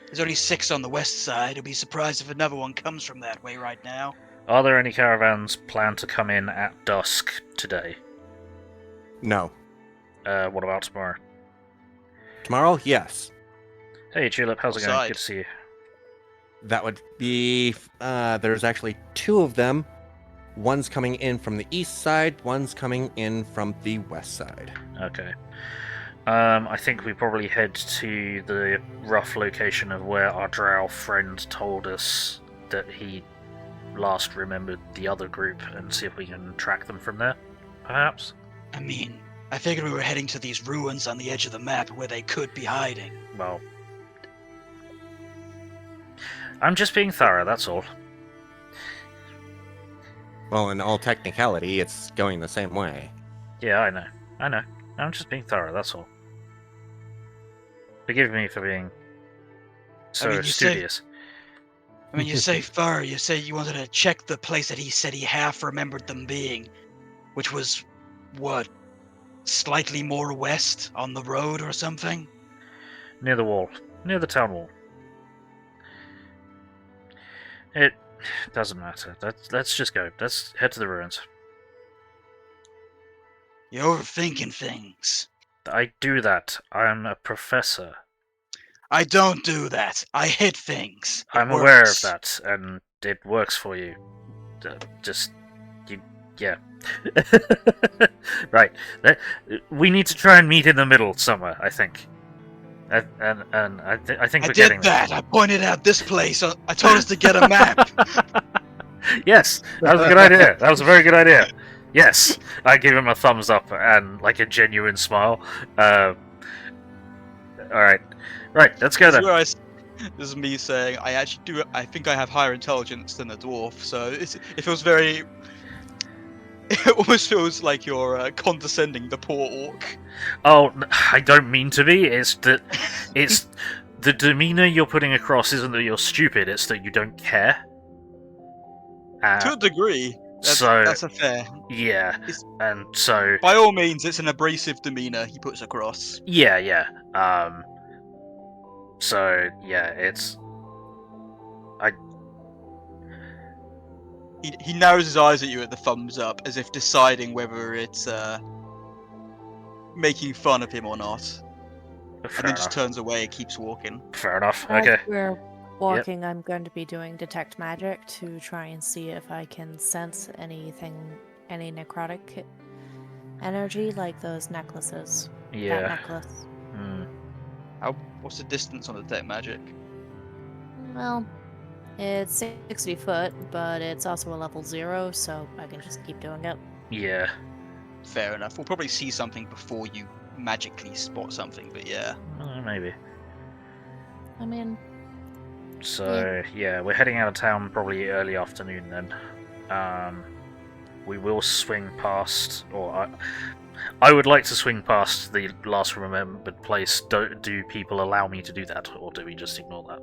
There's only 6 on the west side. I'd be surprised if another one comes from that way right now. Are there any caravans planned to come in at dusk today? No. What about tomorrow? Tomorrow, yes. Hey, Tulip, how's it going? Outside. Good to see you. That would be. There's actually 2 of them. One's coming in from the east side, one's coming in from the west side. Okay. I think we probably head to the rough location of where our drow friend told us that he last remembered the other group and see if we can track them from there, perhaps? I mean, I figured we were heading to these ruins on the edge of the map where they could be hiding. Well, I'm just being thorough, that's all. Well, in all technicality, it's going the same way. Yeah, I know. I'm just being thorough, that's all. Forgive me for being so mean, you say- studious. I mean, you say fur, you say you wanted to check the place that he said he half remembered them being, which was, what, slightly more west on the road or something? Near the wall. Near the town wall. It doesn't matter. Let's just go. Let's head to the ruins. You're overthinking things. I do that. I'm a professor. I don't do that. I hit things. It I'm aware of works. that, and it works for you. Yeah. Right. We need to try and meet in the middle somewhere, I think. And I think I we're did getting that. I pointed out this place. I told us to get a map. Yes, that was a good idea. That was a very good idea. Yes, I give him a thumbs up and like a genuine smile. All right, let's go then. This is me saying I actually do. I think I have higher intelligence than a dwarf, so it feels very. It almost feels like you're condescending the poor orc. Oh, I don't mean to be. It's that it's the demeanor you're putting across isn't that you're stupid. It's that you don't care. To a degree, that's a fair. Yeah, It's- and so By all means, it's an abrasive demeanor he puts across. yeah. So yeah, it's He narrows his eyes at you at the thumbs up, as if deciding whether it's making fun of him or not, and fair then enough. just turns away and keeps walking. Fair enough. As Okay. we're walking, I'm going to be doing detect magic to try and see if I can sense any necrotic energy, like those necklaces. That Yeah. necklace. Hmm. What's the distance on the detect magic? Well, it's 60 foot, but it's also a level 0, so I can just keep doing it. Yeah. Fair enough. We'll probably see something before you magically spot something, but yeah. Maybe. I mean, So yeah, we're heading out of town probably early afternoon then. We will swing past, or I would like to swing past the last remembered place. Do people allow me to do that, or do we just ignore that?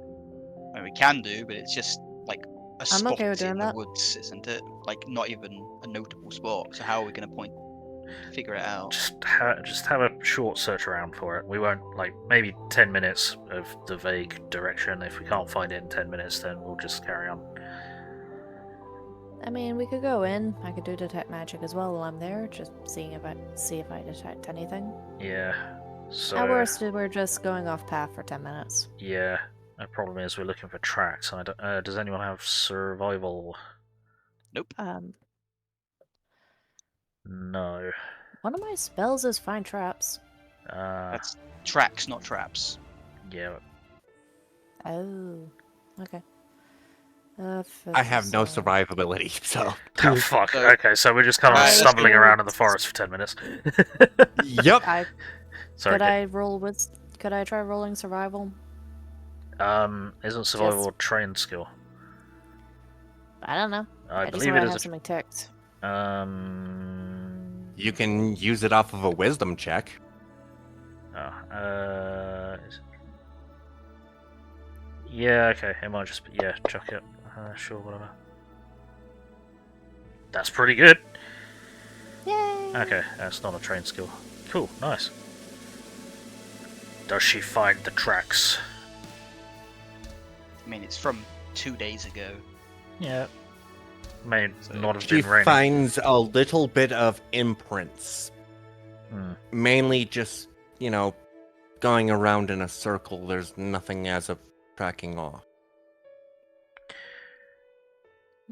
I mean, we can do, but it's just like a spot okay with in doing the that. woods, isn't it? Like not even a notable spot. So how are we going to figure it out? Just have a short search around for it. We won't, like, maybe 10 minutes of the vague direction. If we can't find it in 10 minutes, then we'll just carry on. I mean, we could go in. I could do detect magic as well while I'm there, just see if I detect anything. Yeah. So At worst, we're just going off path for 10 minutes. yeah. The problem is we're looking for tracks. And does anyone have survival? Nope. No. One of my spells is find traps. That's tracks, not traps. Yeah. Oh, okay. I have no survivability, so. Oh fuck. So- Okay, so we're just kind of Right, let's stumbling go. around in the forest for 10 minutes. Yep. Sorry. Could I try rolling survival? Isn't survival a trained skill? I don't know. I just believe know it I is have something ticked. You can use it off of a wisdom check. Oh, Yeah, okay. It might just be... Yeah, chuck it. Sure, whatever. That's pretty good. Yay! Okay, that's not a trained skill. Cool, nice. Does she find the tracks? I mean, it's from 2 days ago. Yeah. May not have She been raining. finds a little bit of imprints. Hmm. Mainly just, going around in a circle. There's nothing as of tracking off.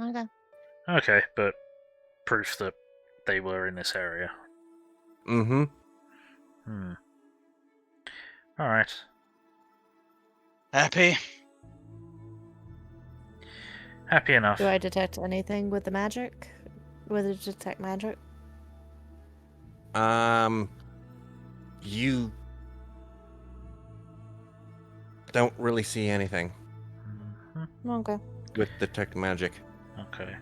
Okay. Okay, but proof that they were in this area. Mm-hmm. Hmm. Alright. Happy? Happy enough. Do I detect anything with the magic? With it detect magic? You don't really see anything Mhm. Okay. with detect magic. Okay.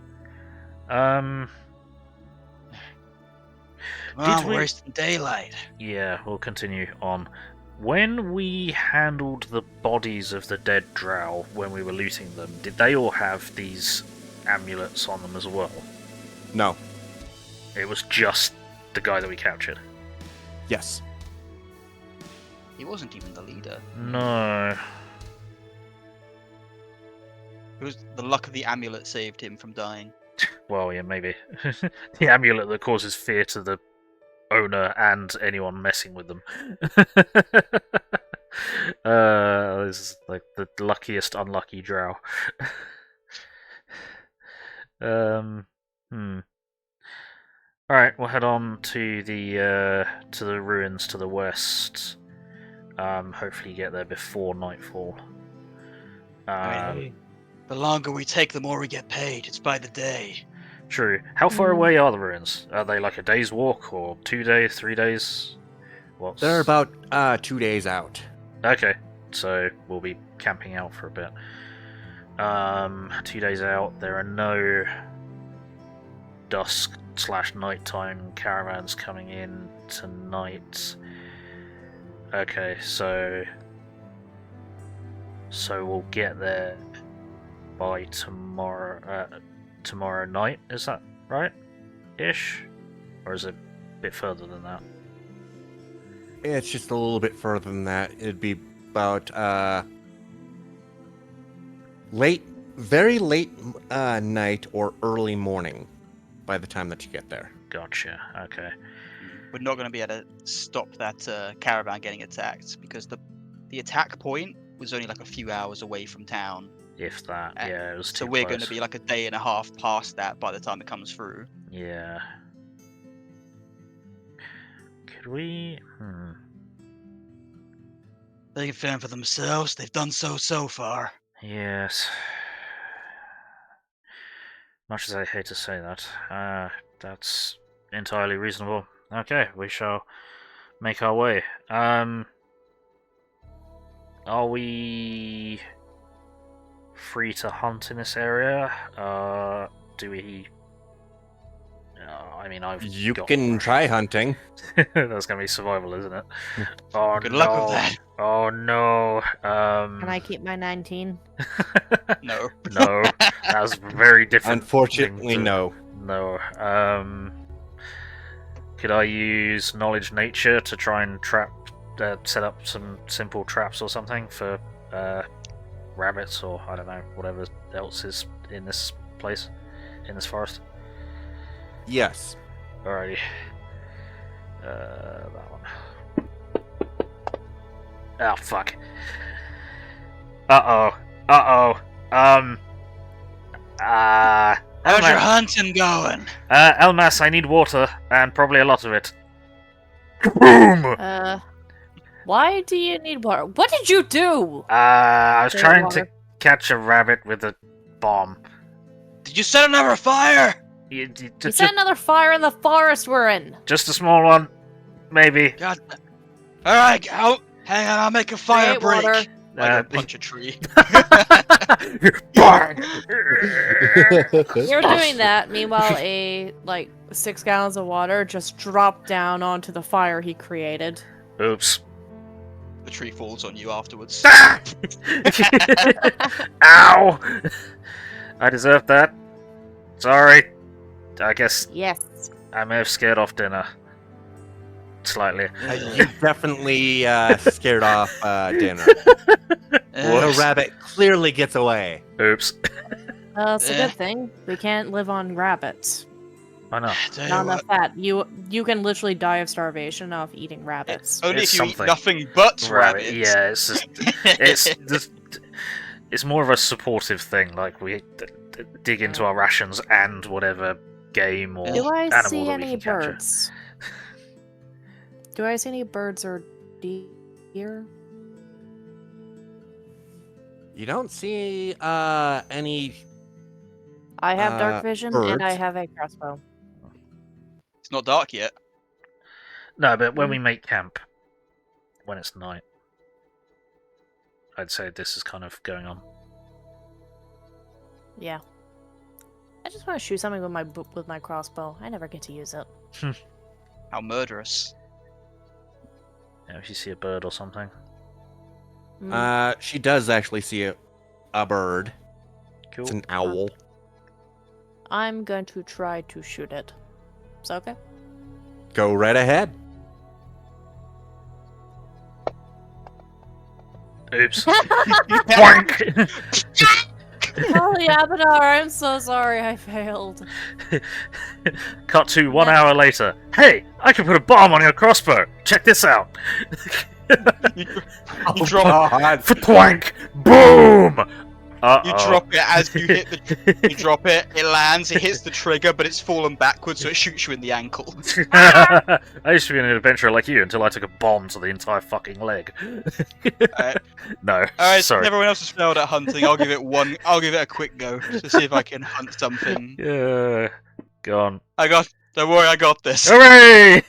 Come Did on, we- we're wasting daylight. Yeah, we'll continue on. When we handled the bodies of the dead drow when we were looting them, did they all have these amulets on them as well? No. It was just the guy that we captured. Yes. He wasn't even the leader. No. It was the luck of the amulet saved him from dying. Well, yeah, maybe. The amulet that causes fear to the owner and anyone messing with them. This is like the luckiest unlucky drow. Alright, we'll head on to the ruins to the west. Hopefully get there before nightfall. The longer we take, the more we get paid. It's by the day. True. How far away are the ruins? Are they like a day's walk, or 2 days, 3 days? What's... They're about 2 days out. Okay, so we'll be camping out for a bit. 2 days out. There are no dusk/nighttime caravans coming in tonight. Okay, so we'll get there by tomorrow night. Is that right? Ish, or is it a bit further than that? It's just a little bit further than that. It'd be about very late night or early morning by the time that you get there. Gotcha. Okay. We're not going to be able to stop that caravan getting attacked because the attack point was only like a few hours away from town. If that, yeah, it was too So we're close. going to be like a day and a half past that by the time it comes through. Yeah. Could we? They can fend for themselves. They've done so far. Yes. Much as I hate to say that, that's entirely reasonable. Okay, we shall make our way. Are we free to hunt in this area? Do we? I mean, You can try hunting. That's gonna be survival, isn't it? Oh Good no! luck with that. Oh no! Can I keep my 19? No. No, that was very different. Unfortunately, thing to- no. No. Could I use knowledge nature to try and set up some simple traps or something for rabbits or I don't know, whatever else is in this place, in this forest? Yes. Alrighty. That one. Oh fuck. How's your hunting going? Elmas, I need water, and probably a lot of it. Boom! Why do you need water? What did you do? I was Drink trying water. to catch a rabbit with a bomb. Did you set another fire? You set another fire in the forest we're in. Just a small one, maybe. God. All right, hang on. I'll make a fire Create break. water. Like a punch a tree. You're doing that. Meanwhile, 6 gallons of water just dropped down onto the fire he created. Oops. the tree falls on you afterwards. Ah! Ow! I deserved that. Sorry. I guess Yes. I may have scared off dinner. Slightly. You definitely scared off dinner. The rabbit clearly gets away. Oops. It's a good thing. We can't live on rabbits. I know. Tell you Not what, enough fat. You can literally die of starvation off eating rabbits. only It's if you something. eat nothing but rabbits. Yeah, it's just, it's more of a supportive thing. Like we dig into our rations and whatever game or Do I animal see that we any can capture. birds? Do I see any birds or deer? You don't see any. I have dark vision and I birds. have a crossbow. It's not dark yet. No, but when we make camp, when it's night, I'd say this is kind of going on. Yeah. I just want to shoot something with my crossbow. I never get to use it. How murderous. Yeah, if you see a bird or something. She does actually see a bird. Cool. It's an owl. I'm going to try to shoot it. Is that okay? Go right ahead. Oops. Boink! Holy Abadar, I'm so sorry I failed. Cut to 1 hour later. Hey, I can put a bomb on your crossbow. Check this out. You drop God. Thwank! Boom! You drop it as you hit the. You drop it. It lands. It hits the trigger, but it's fallen backwards, so it shoots you in the ankle. I used to be an adventurer like you until I took a bomb to the entire fucking leg. Alright. No, Alright, sorry. everyone else has failed at hunting. I'll give it one. I'll give it a quick go to see if I can hunt something. Yeah, go on. Don't worry, I got this. Hooray!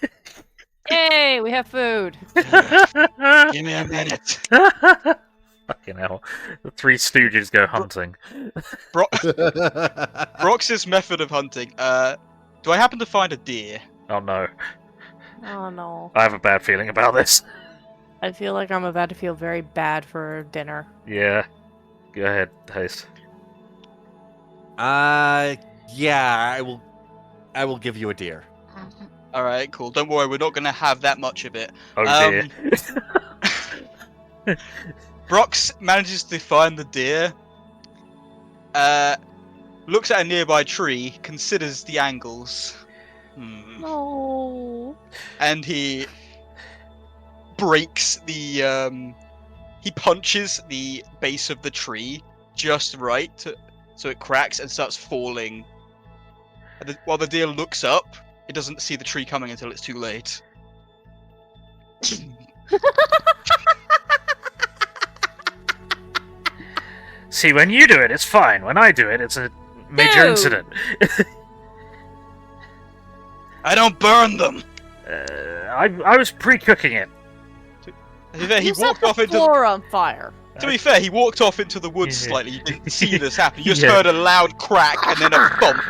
Yay, we have food. Give me a minute. Fucking hell. The Three Stooges go hunting. Brox's method of hunting. Do I happen to find a deer? Oh no. Oh no. I have a bad feeling about this. I feel like I'm about to feel very bad for dinner. Yeah. Go ahead, Haste. Yeah, I will give you a deer. All right, cool. Don't worry, we're not gonna have that much of it. Oh dear. Brox manages to find the deer. Looks at a nearby tree, considers the angles. No. And he breaks the. He punches the base of the tree just right, so it cracks and starts falling. And while the deer looks up, it doesn't see the tree coming until it's too late. See, when you do it, it's fine. When I do it, it's a major No. incident. I don't burn them. I was pre-cooking it. To be fair, he You set walked the off into. floor on fire. To be fair, he walked off into the woods Yeah. slightly. You didn't see this happen. You just Yeah. heard a loud crack and then a thump,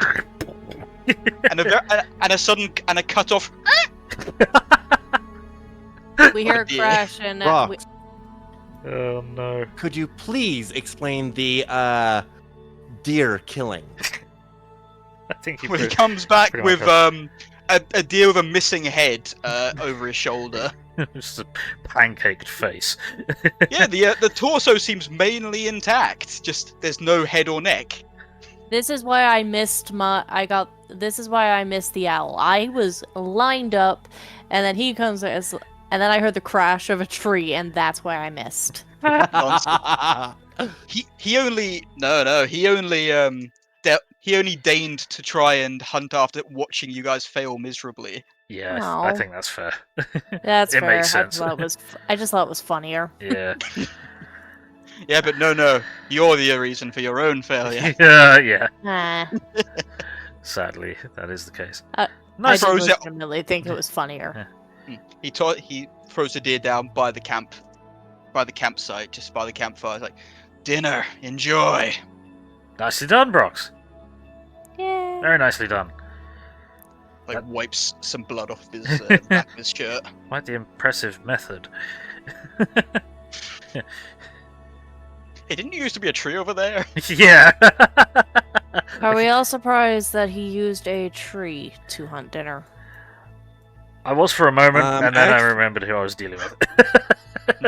and a sudden and a cut off. We hear a dear. crash and Brox, Oh no. could you please explain the deer killing? I think he When he put- comes back pretty with much a deer with a missing head over his shoulder. just a pancaked face. Yeah, the torso seems mainly intact. Just there's no head or neck. This is why I missed this is why I missed the owl. I was lined up, and then he comes and then I heard the crash of a tree, and that's why I missed. He only he only deigned to try and hunt after watching you guys fail miserably. Yeah, I Aw. think that's fair. That's It fair. makes sense. I just thought it was funnier. Yeah. Yeah, but no, you're the reason for your own failure. Yeah. Nah, Sadly, that is the case. I Nice. did Froze it. legitimately think it was funnier. He throws the deer down by the campsite, just by the campfire. He's like, dinner, enjoy. Nicely done, Brox. Yeah. Very nicely done. Like That- wipes some blood off his back of his shirt. Quite the impressive method. Hey, didn't you used to be a tree over there? Yeah. Are we all surprised that he used a tree to hunt dinner? I was for a moment, and then I act- remembered who I was dealing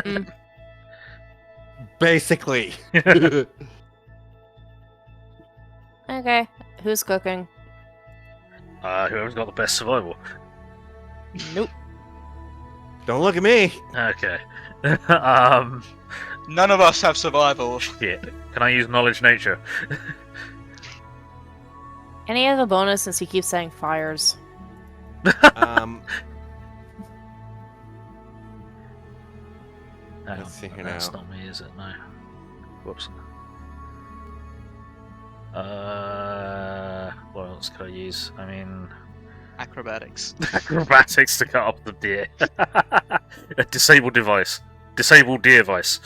with. Basically. Okay, who's cooking? Whoever's got the best survival. Nope. Don't look at me. Okay. None of us have survival. Shit. Can I use knowledge nature? And he has a bonus since he keeps saying fires. Um, Hang Let's on, see here that's now. not me, is it? No. Whoops. What else could I use? I mean, Acrobatics. acrobatics to cut up the deer. A disabled device. Disabled deer device.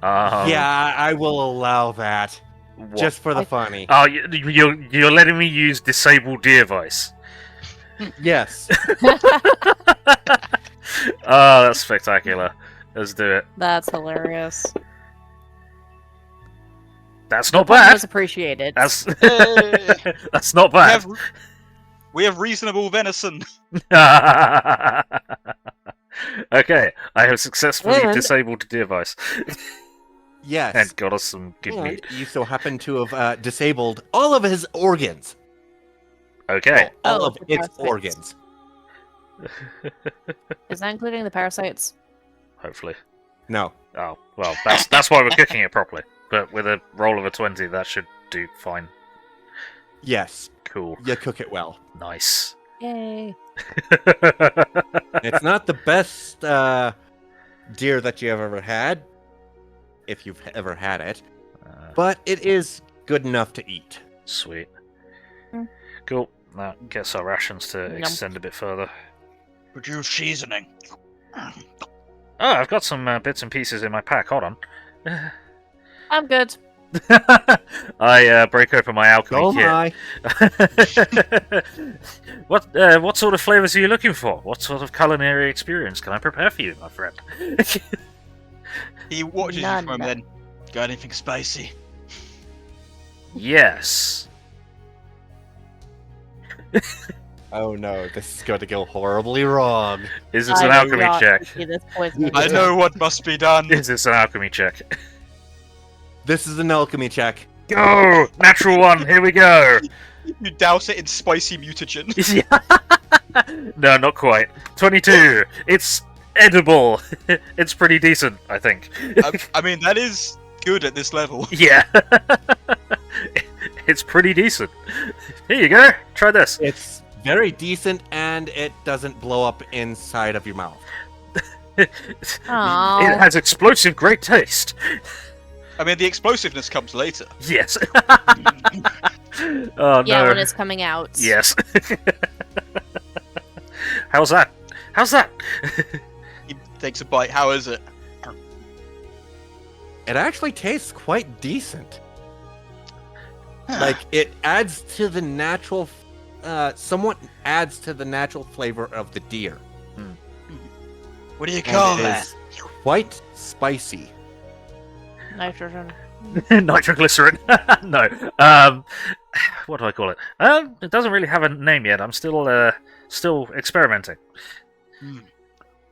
yeah, I will allow that. What? Just for the funny. Oh, you're letting me use disabled deer device. Yes. Oh, that's spectacular. Let's do it. That's hilarious. That's not That bad. was appreciated. That's Hey! that's not we, bad. have, we have reasonable venison. Okay, I have successfully And- disabled the device Yes. and got us some good And meat. you so happen to have disabled all of his organs. Okay. All Oh, of the its parasites. organs. Is that including the parasites? Hopefully. No. Oh, well, that's why we're cooking it properly. But with a roll of a 20, that should do fine. Yes. Cool. You cook it well. Nice. Yay. It's not the best deer that you have ever had, if you've ever had it, but it is good enough to eat. Sweet. Mm. Cool. That gets our rations to Yum. extend a bit further. Produce seasoning. Oh, I've got some bits and pieces in my pack. Hold on. I'm good. I break open my alchemy Oh kit. my. What sort of flavors are you looking for? What sort of culinary experience can I prepare for you, my friend? He watches None. you from then. Got anything spicy? Yes. Oh no, this is going to go horribly wrong. Is this an alchemy check? At this point, I know what must be done. Is this an alchemy check? This is an alchemy check. Go! Natural one, here we go! You douse it in spicy mutagen. No, not quite. 22! It's edible! It's pretty decent, I think. I mean, that is good at this level. Yeah. It's pretty decent. Here you go, try this. It's very decent and it doesn't blow up inside of your mouth. Aw. It has explosive great taste. I mean, the explosiveness comes later. Yes. Oh Yeah, no. when it's coming out. Yes. How's that? How's that? He takes a bite. How is it? It actually tastes quite decent. Huh. Like, it adds to the natural, somewhat adds to the natural flavor of the deer. What do you And call it that? is quite spicy. Nitrogen. Nitroglycerin. No. What do I call it? It doesn't really have a name yet. I'm still experimenting.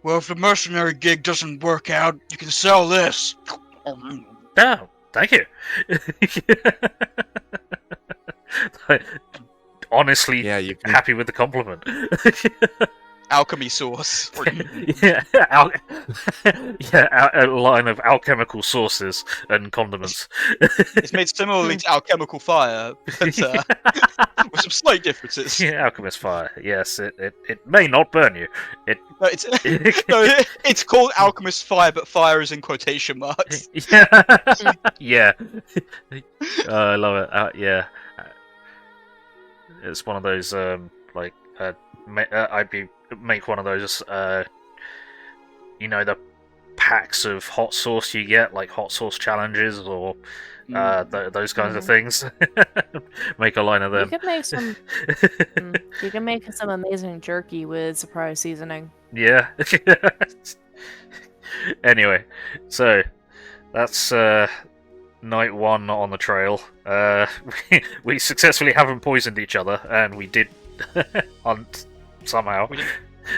Well, if the mercenary gig doesn't work out, you can sell this. Oh, thank you. Honestly, Yeah, you can. happy with the compliment. Alchemy sauce. Yeah, a line of alchemical sauces and condiments. It's made similarly to alchemical fire, but with some slight differences. Yeah, alchemist fire. Yes, it may not burn you. No, it's, no, it's called alchemist fire, but fire is in quotation marks. Yeah. I love it. Yeah. It's one of those make one of those the packs of hot sauce you get, like hot sauce challenges or those kinds of things. Make a line of You them. could make some. You can make some amazing jerky with surprise seasoning. Yeah. Anyway, so that's night 1 on the trail. We successfully haven't poisoned each other, and we did hunt somehow.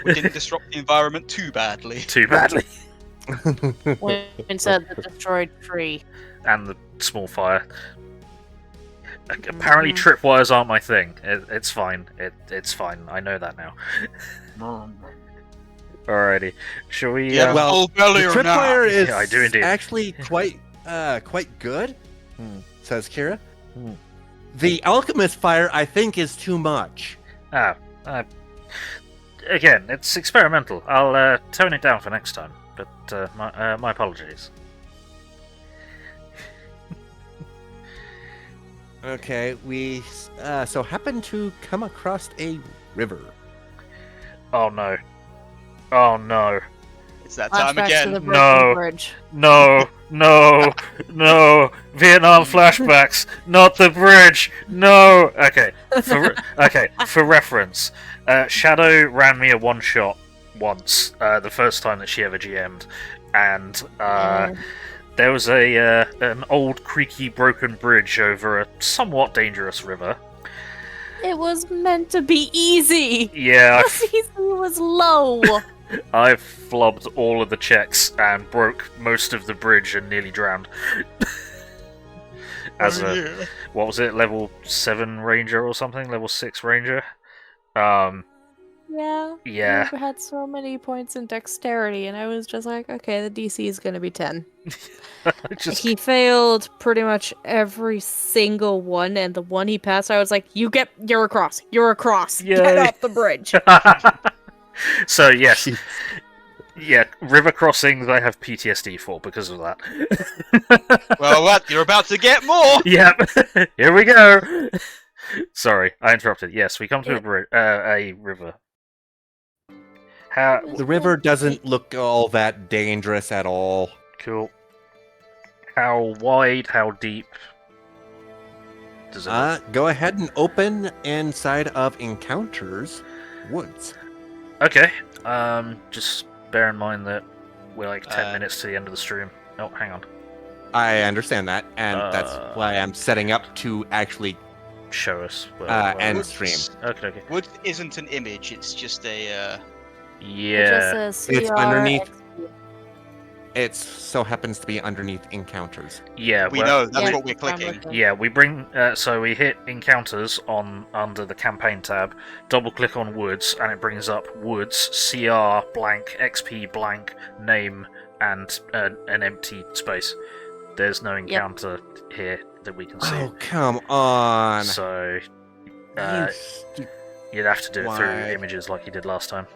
We didn't disrupt the environment too badly. Too badly. Instead, the destroyed tree. And the small fire. Apparently, tripwires aren't my thing. It's fine. It's fine. I know that now. Alrighty, shall we? Yeah, well, the belly or not? tripwire is Yeah, I do indeed. actually quite good, says Kira. Hmm. The alchemist fire, I think, is too much. Again, it's experimental. I'll tone it down for next time. But my apologies. Okay, we so happen to come across a river. Oh no! Oh no! It's that time Flashbacks to the again. broken No. bridge. No! No! No! Vietnam flashbacks, not the bridge. No. Okay. For reference, Shadow ran me a one-shot once. The first time that she ever GM'd, and there was an old creaky broken bridge over a somewhat dangerous river. It was meant to be easy. Yeah, The easy was low. I flubbed all of the checks and broke most of the bridge and nearly drowned. What was it, level 7 ranger or something? Level 6 ranger? Yeah. Yeah. I had so many points in dexterity, and I was just like, okay, the DC is gonna be 10. He failed pretty much every single one, and the one he passed, I was like, you're across. You're across. Yay. Get off the bridge. So, yes. Yeah, river crossings I have PTSD for because of that. Well, what? You're about to get more! Yep. Here we go! Sorry, I interrupted. Yes, we come to a river. How... The river doesn't look all that dangerous at all. Cool. How wide, how deep does it look? Go ahead and open inside of Encounters Woods. Okay, just bear in mind that we're like 10 minutes to the end of the stream. Oh, hang on. I understand that, and that's why I'm setting up to actually Show us. end stream. Okay. Wood isn't an image, it's just a, It Yeah. just says It's CR underneath. XP. It so happens to be underneath Encounters. Yeah, we well, know, that's Yeah, what we're I'm clicking. looking. Yeah, we bring. So we hit encounters on under the campaign tab. Double click on woods, and it brings up woods CR blank XP blank name and an empty space. There's no encounter here that we can see. Oh, come on. So You stu- you'd have to do it through Why? images like you did last time.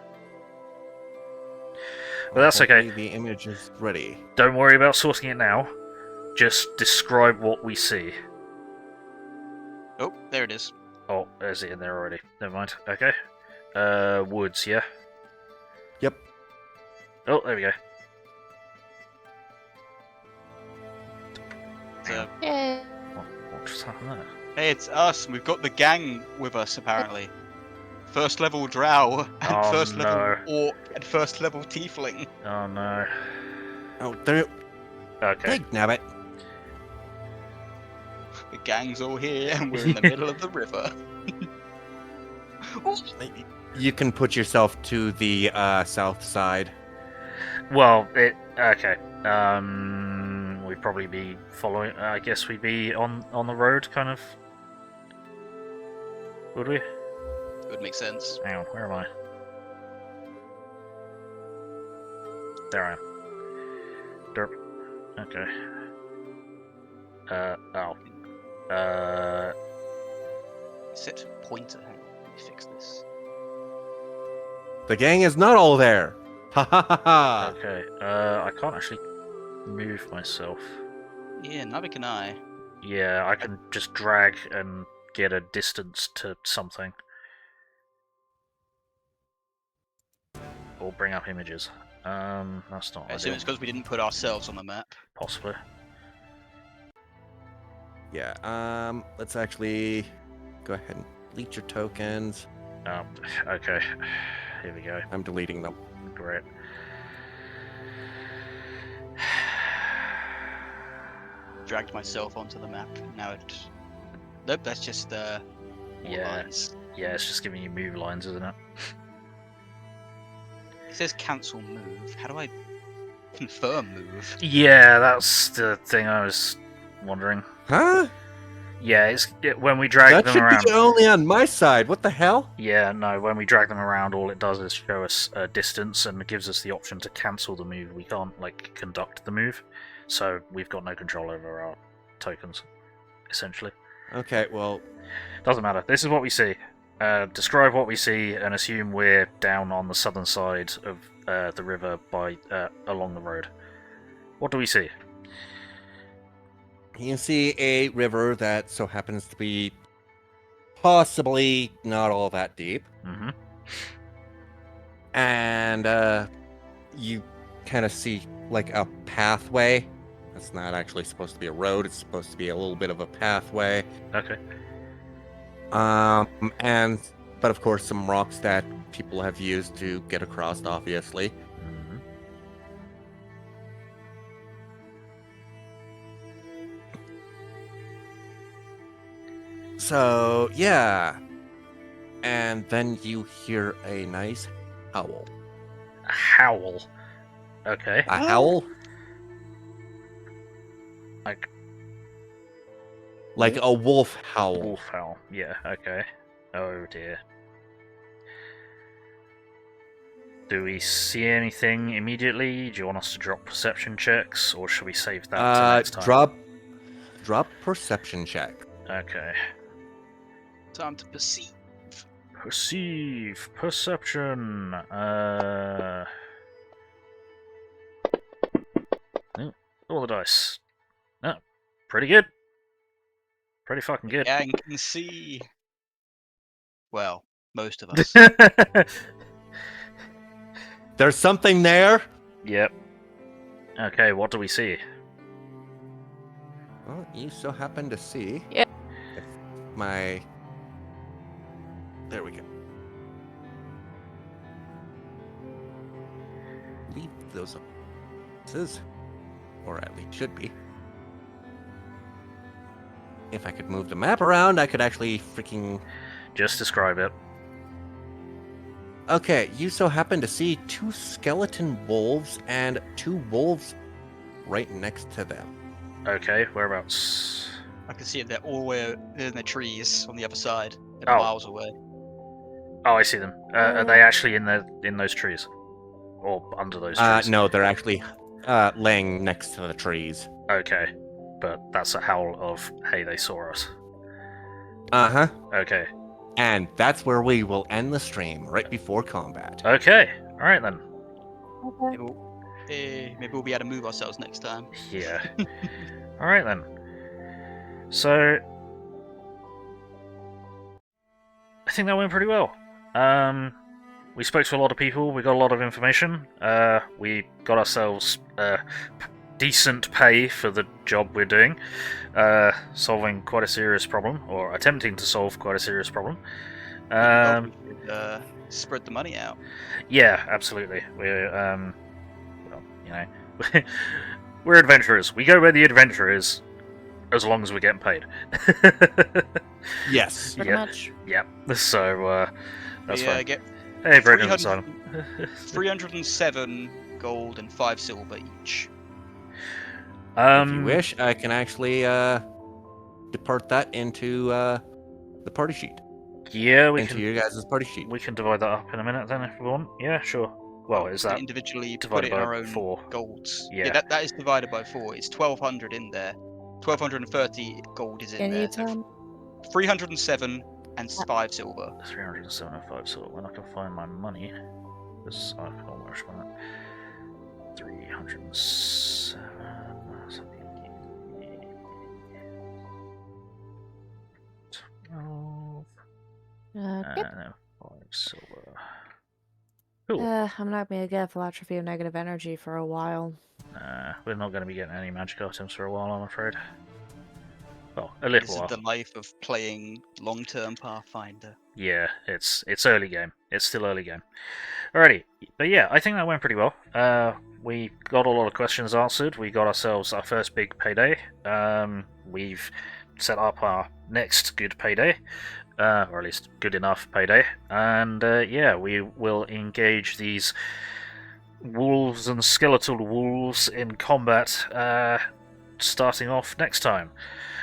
But that's okay. Hopefully the image is ready. Don't worry about sorting it now. Just describe what we see. Oh, there it is. Oh, is it in there already? Never mind. Okay. Woods, yeah? Yep. Oh, there we go. Yay. What just happened there? Hey, it's us. We've got the gang with us, apparently. First level drow, and Oh, first no. level orc, and first level tiefling. Oh no. Oh, there. Okay. Big nabbit. The gang's all here, and we're in the middle of the river. You can put yourself to the south side. Well, okay. We'd probably be following. I guess we'd be on the road, kind of. Would we? It would make sense. Hang on, where am I? There I am. Derp. Okay. Set pointer. Hang on, let me fix this. The gang is not all there. Ha ha ha ha. Okay. I can't actually move myself. Yeah, neither can I. Yeah, I can just drag and get a distance to something. Or bring up images. That's not I assume ideal. it's because we didn't put ourselves on the map. Possibly. Yeah, let's actually go ahead and delete your tokens. Oh, okay. Here we go. I'm deleting them. Great. Dragged myself onto the map. Now it. Nope, that's just more Yeah. lines. Yeah, it's just giving you move lines, isn't it? It says cancel move. How do I confirm move? Yeah, that's the thing I was wondering. Huh? Yeah, when we drag That them should around. be only on my side. What the hell? Yeah, no, when we drag them around, all it does is show us a distance and it gives us the option to cancel the move. We can't, like, conduct the move, so we've got no control over our tokens, essentially. Okay, well, Doesn't matter. This is what we see. Describe what we see and assume we're down on the southern side of the river along the road. What do we see? you see a river that so happens to be possibly not all that deep. Mm-hmm. And you kind of see like a pathway. It's not actually supposed to be a road. It's supposed to be a little bit of a pathway. Okay. But of course some rocks that people have used to get across, obviously. Mm-hmm. So yeah, and then you hear a nice howl. A howl. Okay. A howl, Like like a wolf howl. wolf howl. Yeah. Okay. Oh dear. Do we see anything immediately? Do you want us to drop perception checks, or should we save that to next time? Drop perception check. Okay. Time to perceive. Perception. All the dice. Oh, pretty good. Pretty fucking good. Yeah, and can see. Well, most of us. There's something there. Yep. Okay, what do we see? Well, you so happen to see. Yeah. If there we go. Leave those up. Or at least should be. If I could move the map around, I could actually freaking... Just describe it. Okay, you so happen to see 2 skeleton wolves and 2 wolves right next to them. Okay, whereabouts? I can see it. They're all the way in the trees on the other side, and Oh. miles away. Oh, I see them. Are they actually in those trees? Or under those trees? No, they're actually laying next to the trees. Okay, but that's a howl of, hey, they saw us. Uh-huh. Okay. And that's where we will end the stream, right before combat. Okay, alright then. Okay. Maybe we'll be able to move ourselves next time. Yeah. Alright then. So... I think that went pretty well. We spoke to a lot of people, we got a lot of information, we got ourselves decent pay for the job we're doing, solving quite a serious problem, or attempting to solve quite a serious problem. We should, spread the money out. Yeah, absolutely. We're, well, you know, we're adventurers. We go where the adventure is, as long as we're getting paid. Yes. Pretty much. Yeah. So, that's We fine. get Hey, Broken 300 Asylum. 307 gold and 5 silver each. If you wish, I can actually depart that into the party sheet. Yeah, we into can. your guys' party sheet. We can divide that up in a minute then, if we want. Yeah, sure. Well, is We that individually put divided it in by our own 4? golds? Yeah. That is divided by 4. It's 1,200 in there. 1,230 gold is in Can there. you So tell? 307 and 5 silver. 375, so when I can find my money, because I can almost run it. 307. Yep. No, 5 silver. Cool. I'm not going to get a philosophy of negative energy for a while. We're not going to be getting any magic items for a while, I'm afraid. Well, a little This is while. the life of playing long-term Pathfinder. Yeah, it's early game. It's still early game. Alrighty, but yeah, I think that went pretty well. We got a lot of questions answered. We got ourselves our first big payday. We've set up our next good payday, or at least good enough payday. And yeah, we will engage these wolves and skeletal wolves in combat starting off next time.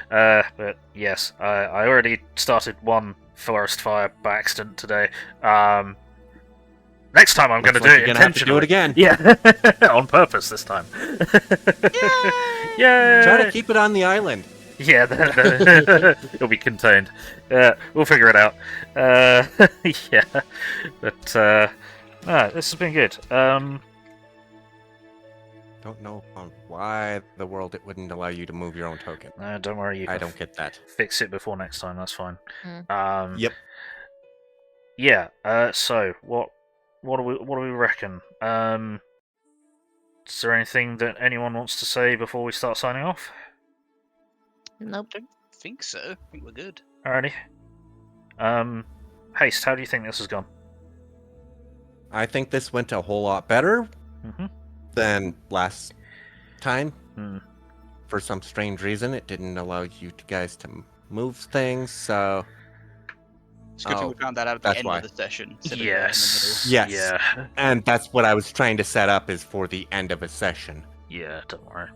But yes, I already started one forest fire by accident today. Next time I'm going to do it You're gonna have to do intentionally. it again. Yeah, on purpose this time. Yay! Try to keep it on the island. Yeah, it'll be contained. We'll figure it out. Yeah, but no, this has been good. Don't know why the world it wouldn't allow you to move your own token. Don't worry, you I can don't get that. fix it before next time. That's fine. Yep. Yeah. So what do we reckon? Is there anything that anyone wants to say before we start signing off? Nope. Don't think so. I think we're good. Alrighty. Haste, how do you think this has gone? I think this went a whole lot better Mm-hmm. than last time. Hmm. For some strange reason, it didn't allow you guys to move things, so... It's a good thing we found that out at the that's end why. of the session. instead of, in the Yes. Yes. Yeah. And that's what I was trying to set up, is for the end of a session. Yeah. Don't worry.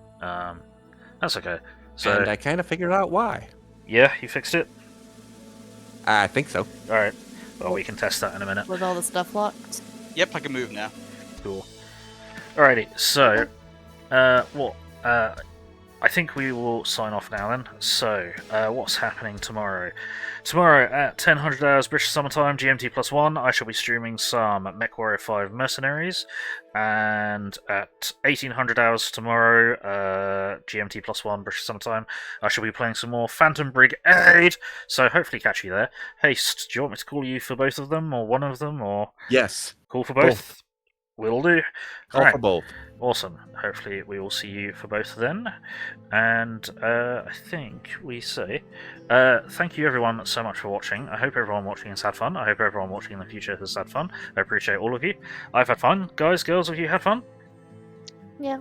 That's okay. So And I kind of figured out why. yeah, you fixed it. I think so. All right. Well, we can test that in a minute. With all the stuff locked. middle. Yep, I can move now. Cool. Alrighty, so, I think we will sign off now then. So, what's happening tomorrow? Tomorrow at 10:00 hours British Summer Time, GMT +1, I shall be streaming some MechWarrior 5 Mercenaries, and at 1800 hours tomorrow, GMT +1 British Summer Time, I shall be playing some more Phantom Brigade, so hopefully catch you there. Haste, do you want me to call you for both of them, or one of them, or Yes. call for both? Will do. Call Alright. for both. Awesome. Hopefully we will see you for both then. And I think we say thank you everyone so much for watching. I hope everyone watching has had fun. I hope everyone watching in the future has had fun. I appreciate all of you. I've had fun. Guys, girls, have you had fun? Yeah.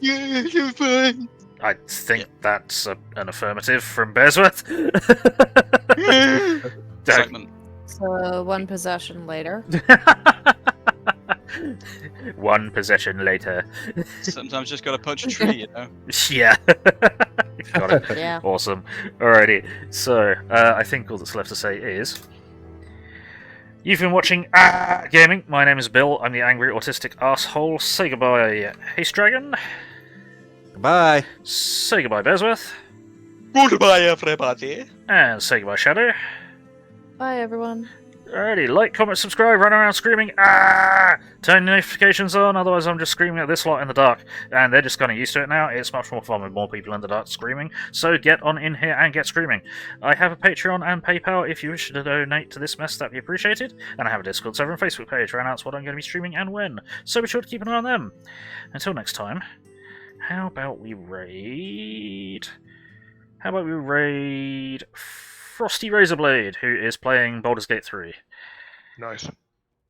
Yeah. I think that's an affirmative from Bearsworth. Excitement. So one possession later. One possession later. Sometimes just gotta punch a tree, you know. Yeah. Got it. Yeah. Awesome. Alrighty. So, I think all that's left to say is... You've been watching Gaming. My name is Bill. I'm the angry autistic asshole. Say goodbye, HasteDragon. Goodbye. Say goodbye, Bearsworth. Goodbye, everybody. And say goodbye, Shadow. Bye, everyone. Alrighty, like, comment, subscribe, run around screaming, turn notifications on, otherwise I'm just screaming at this lot in the dark, and they're just kind of used to it now. It's much more fun with more people in the dark screaming, so get on in here and get screaming. I have a Patreon and PayPal if you wish to donate to this mess, that'd be appreciated, and I have a Discord server and Facebook page where I announce what I'm going to be streaming and when, so be sure to keep an eye on them. Until next time, how about we raid Frosty Razorblade, who is playing Baldur's Gate 3. Nice.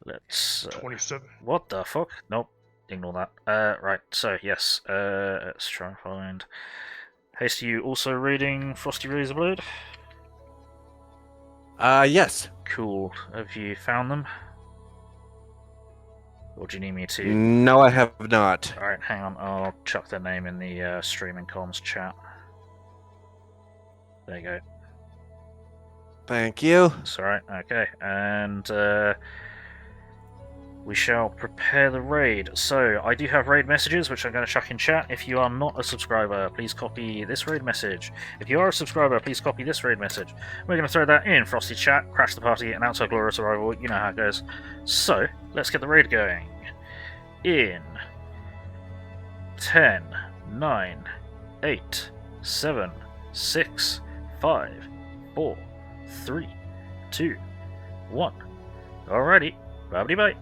Let's... 27. what the fuck? Nope. Ignore that. Right, so, yes. Let's try and find... Haste, you also reading Frosty Razorblade? Yes. Cool. Have you found them? Or do you need me to... No, I have not. Alright, hang on. I'll chuck their name in the streaming comms chat. There you go. Thank you. It's alright, okay. And we shall prepare the raid. So, I do have raid messages, which I'm going to chuck in chat. If you are not a subscriber, please copy this raid message. If you are a subscriber, please copy this raid message. We're going to throw that in Frosty chat, crash the party, announce our glorious arrival. You know how it goes. So, let's get the raid going. In 10, 9, 8, 7, 6, 5, 4, 3, 2, 1. Alrighty. Bye-bye.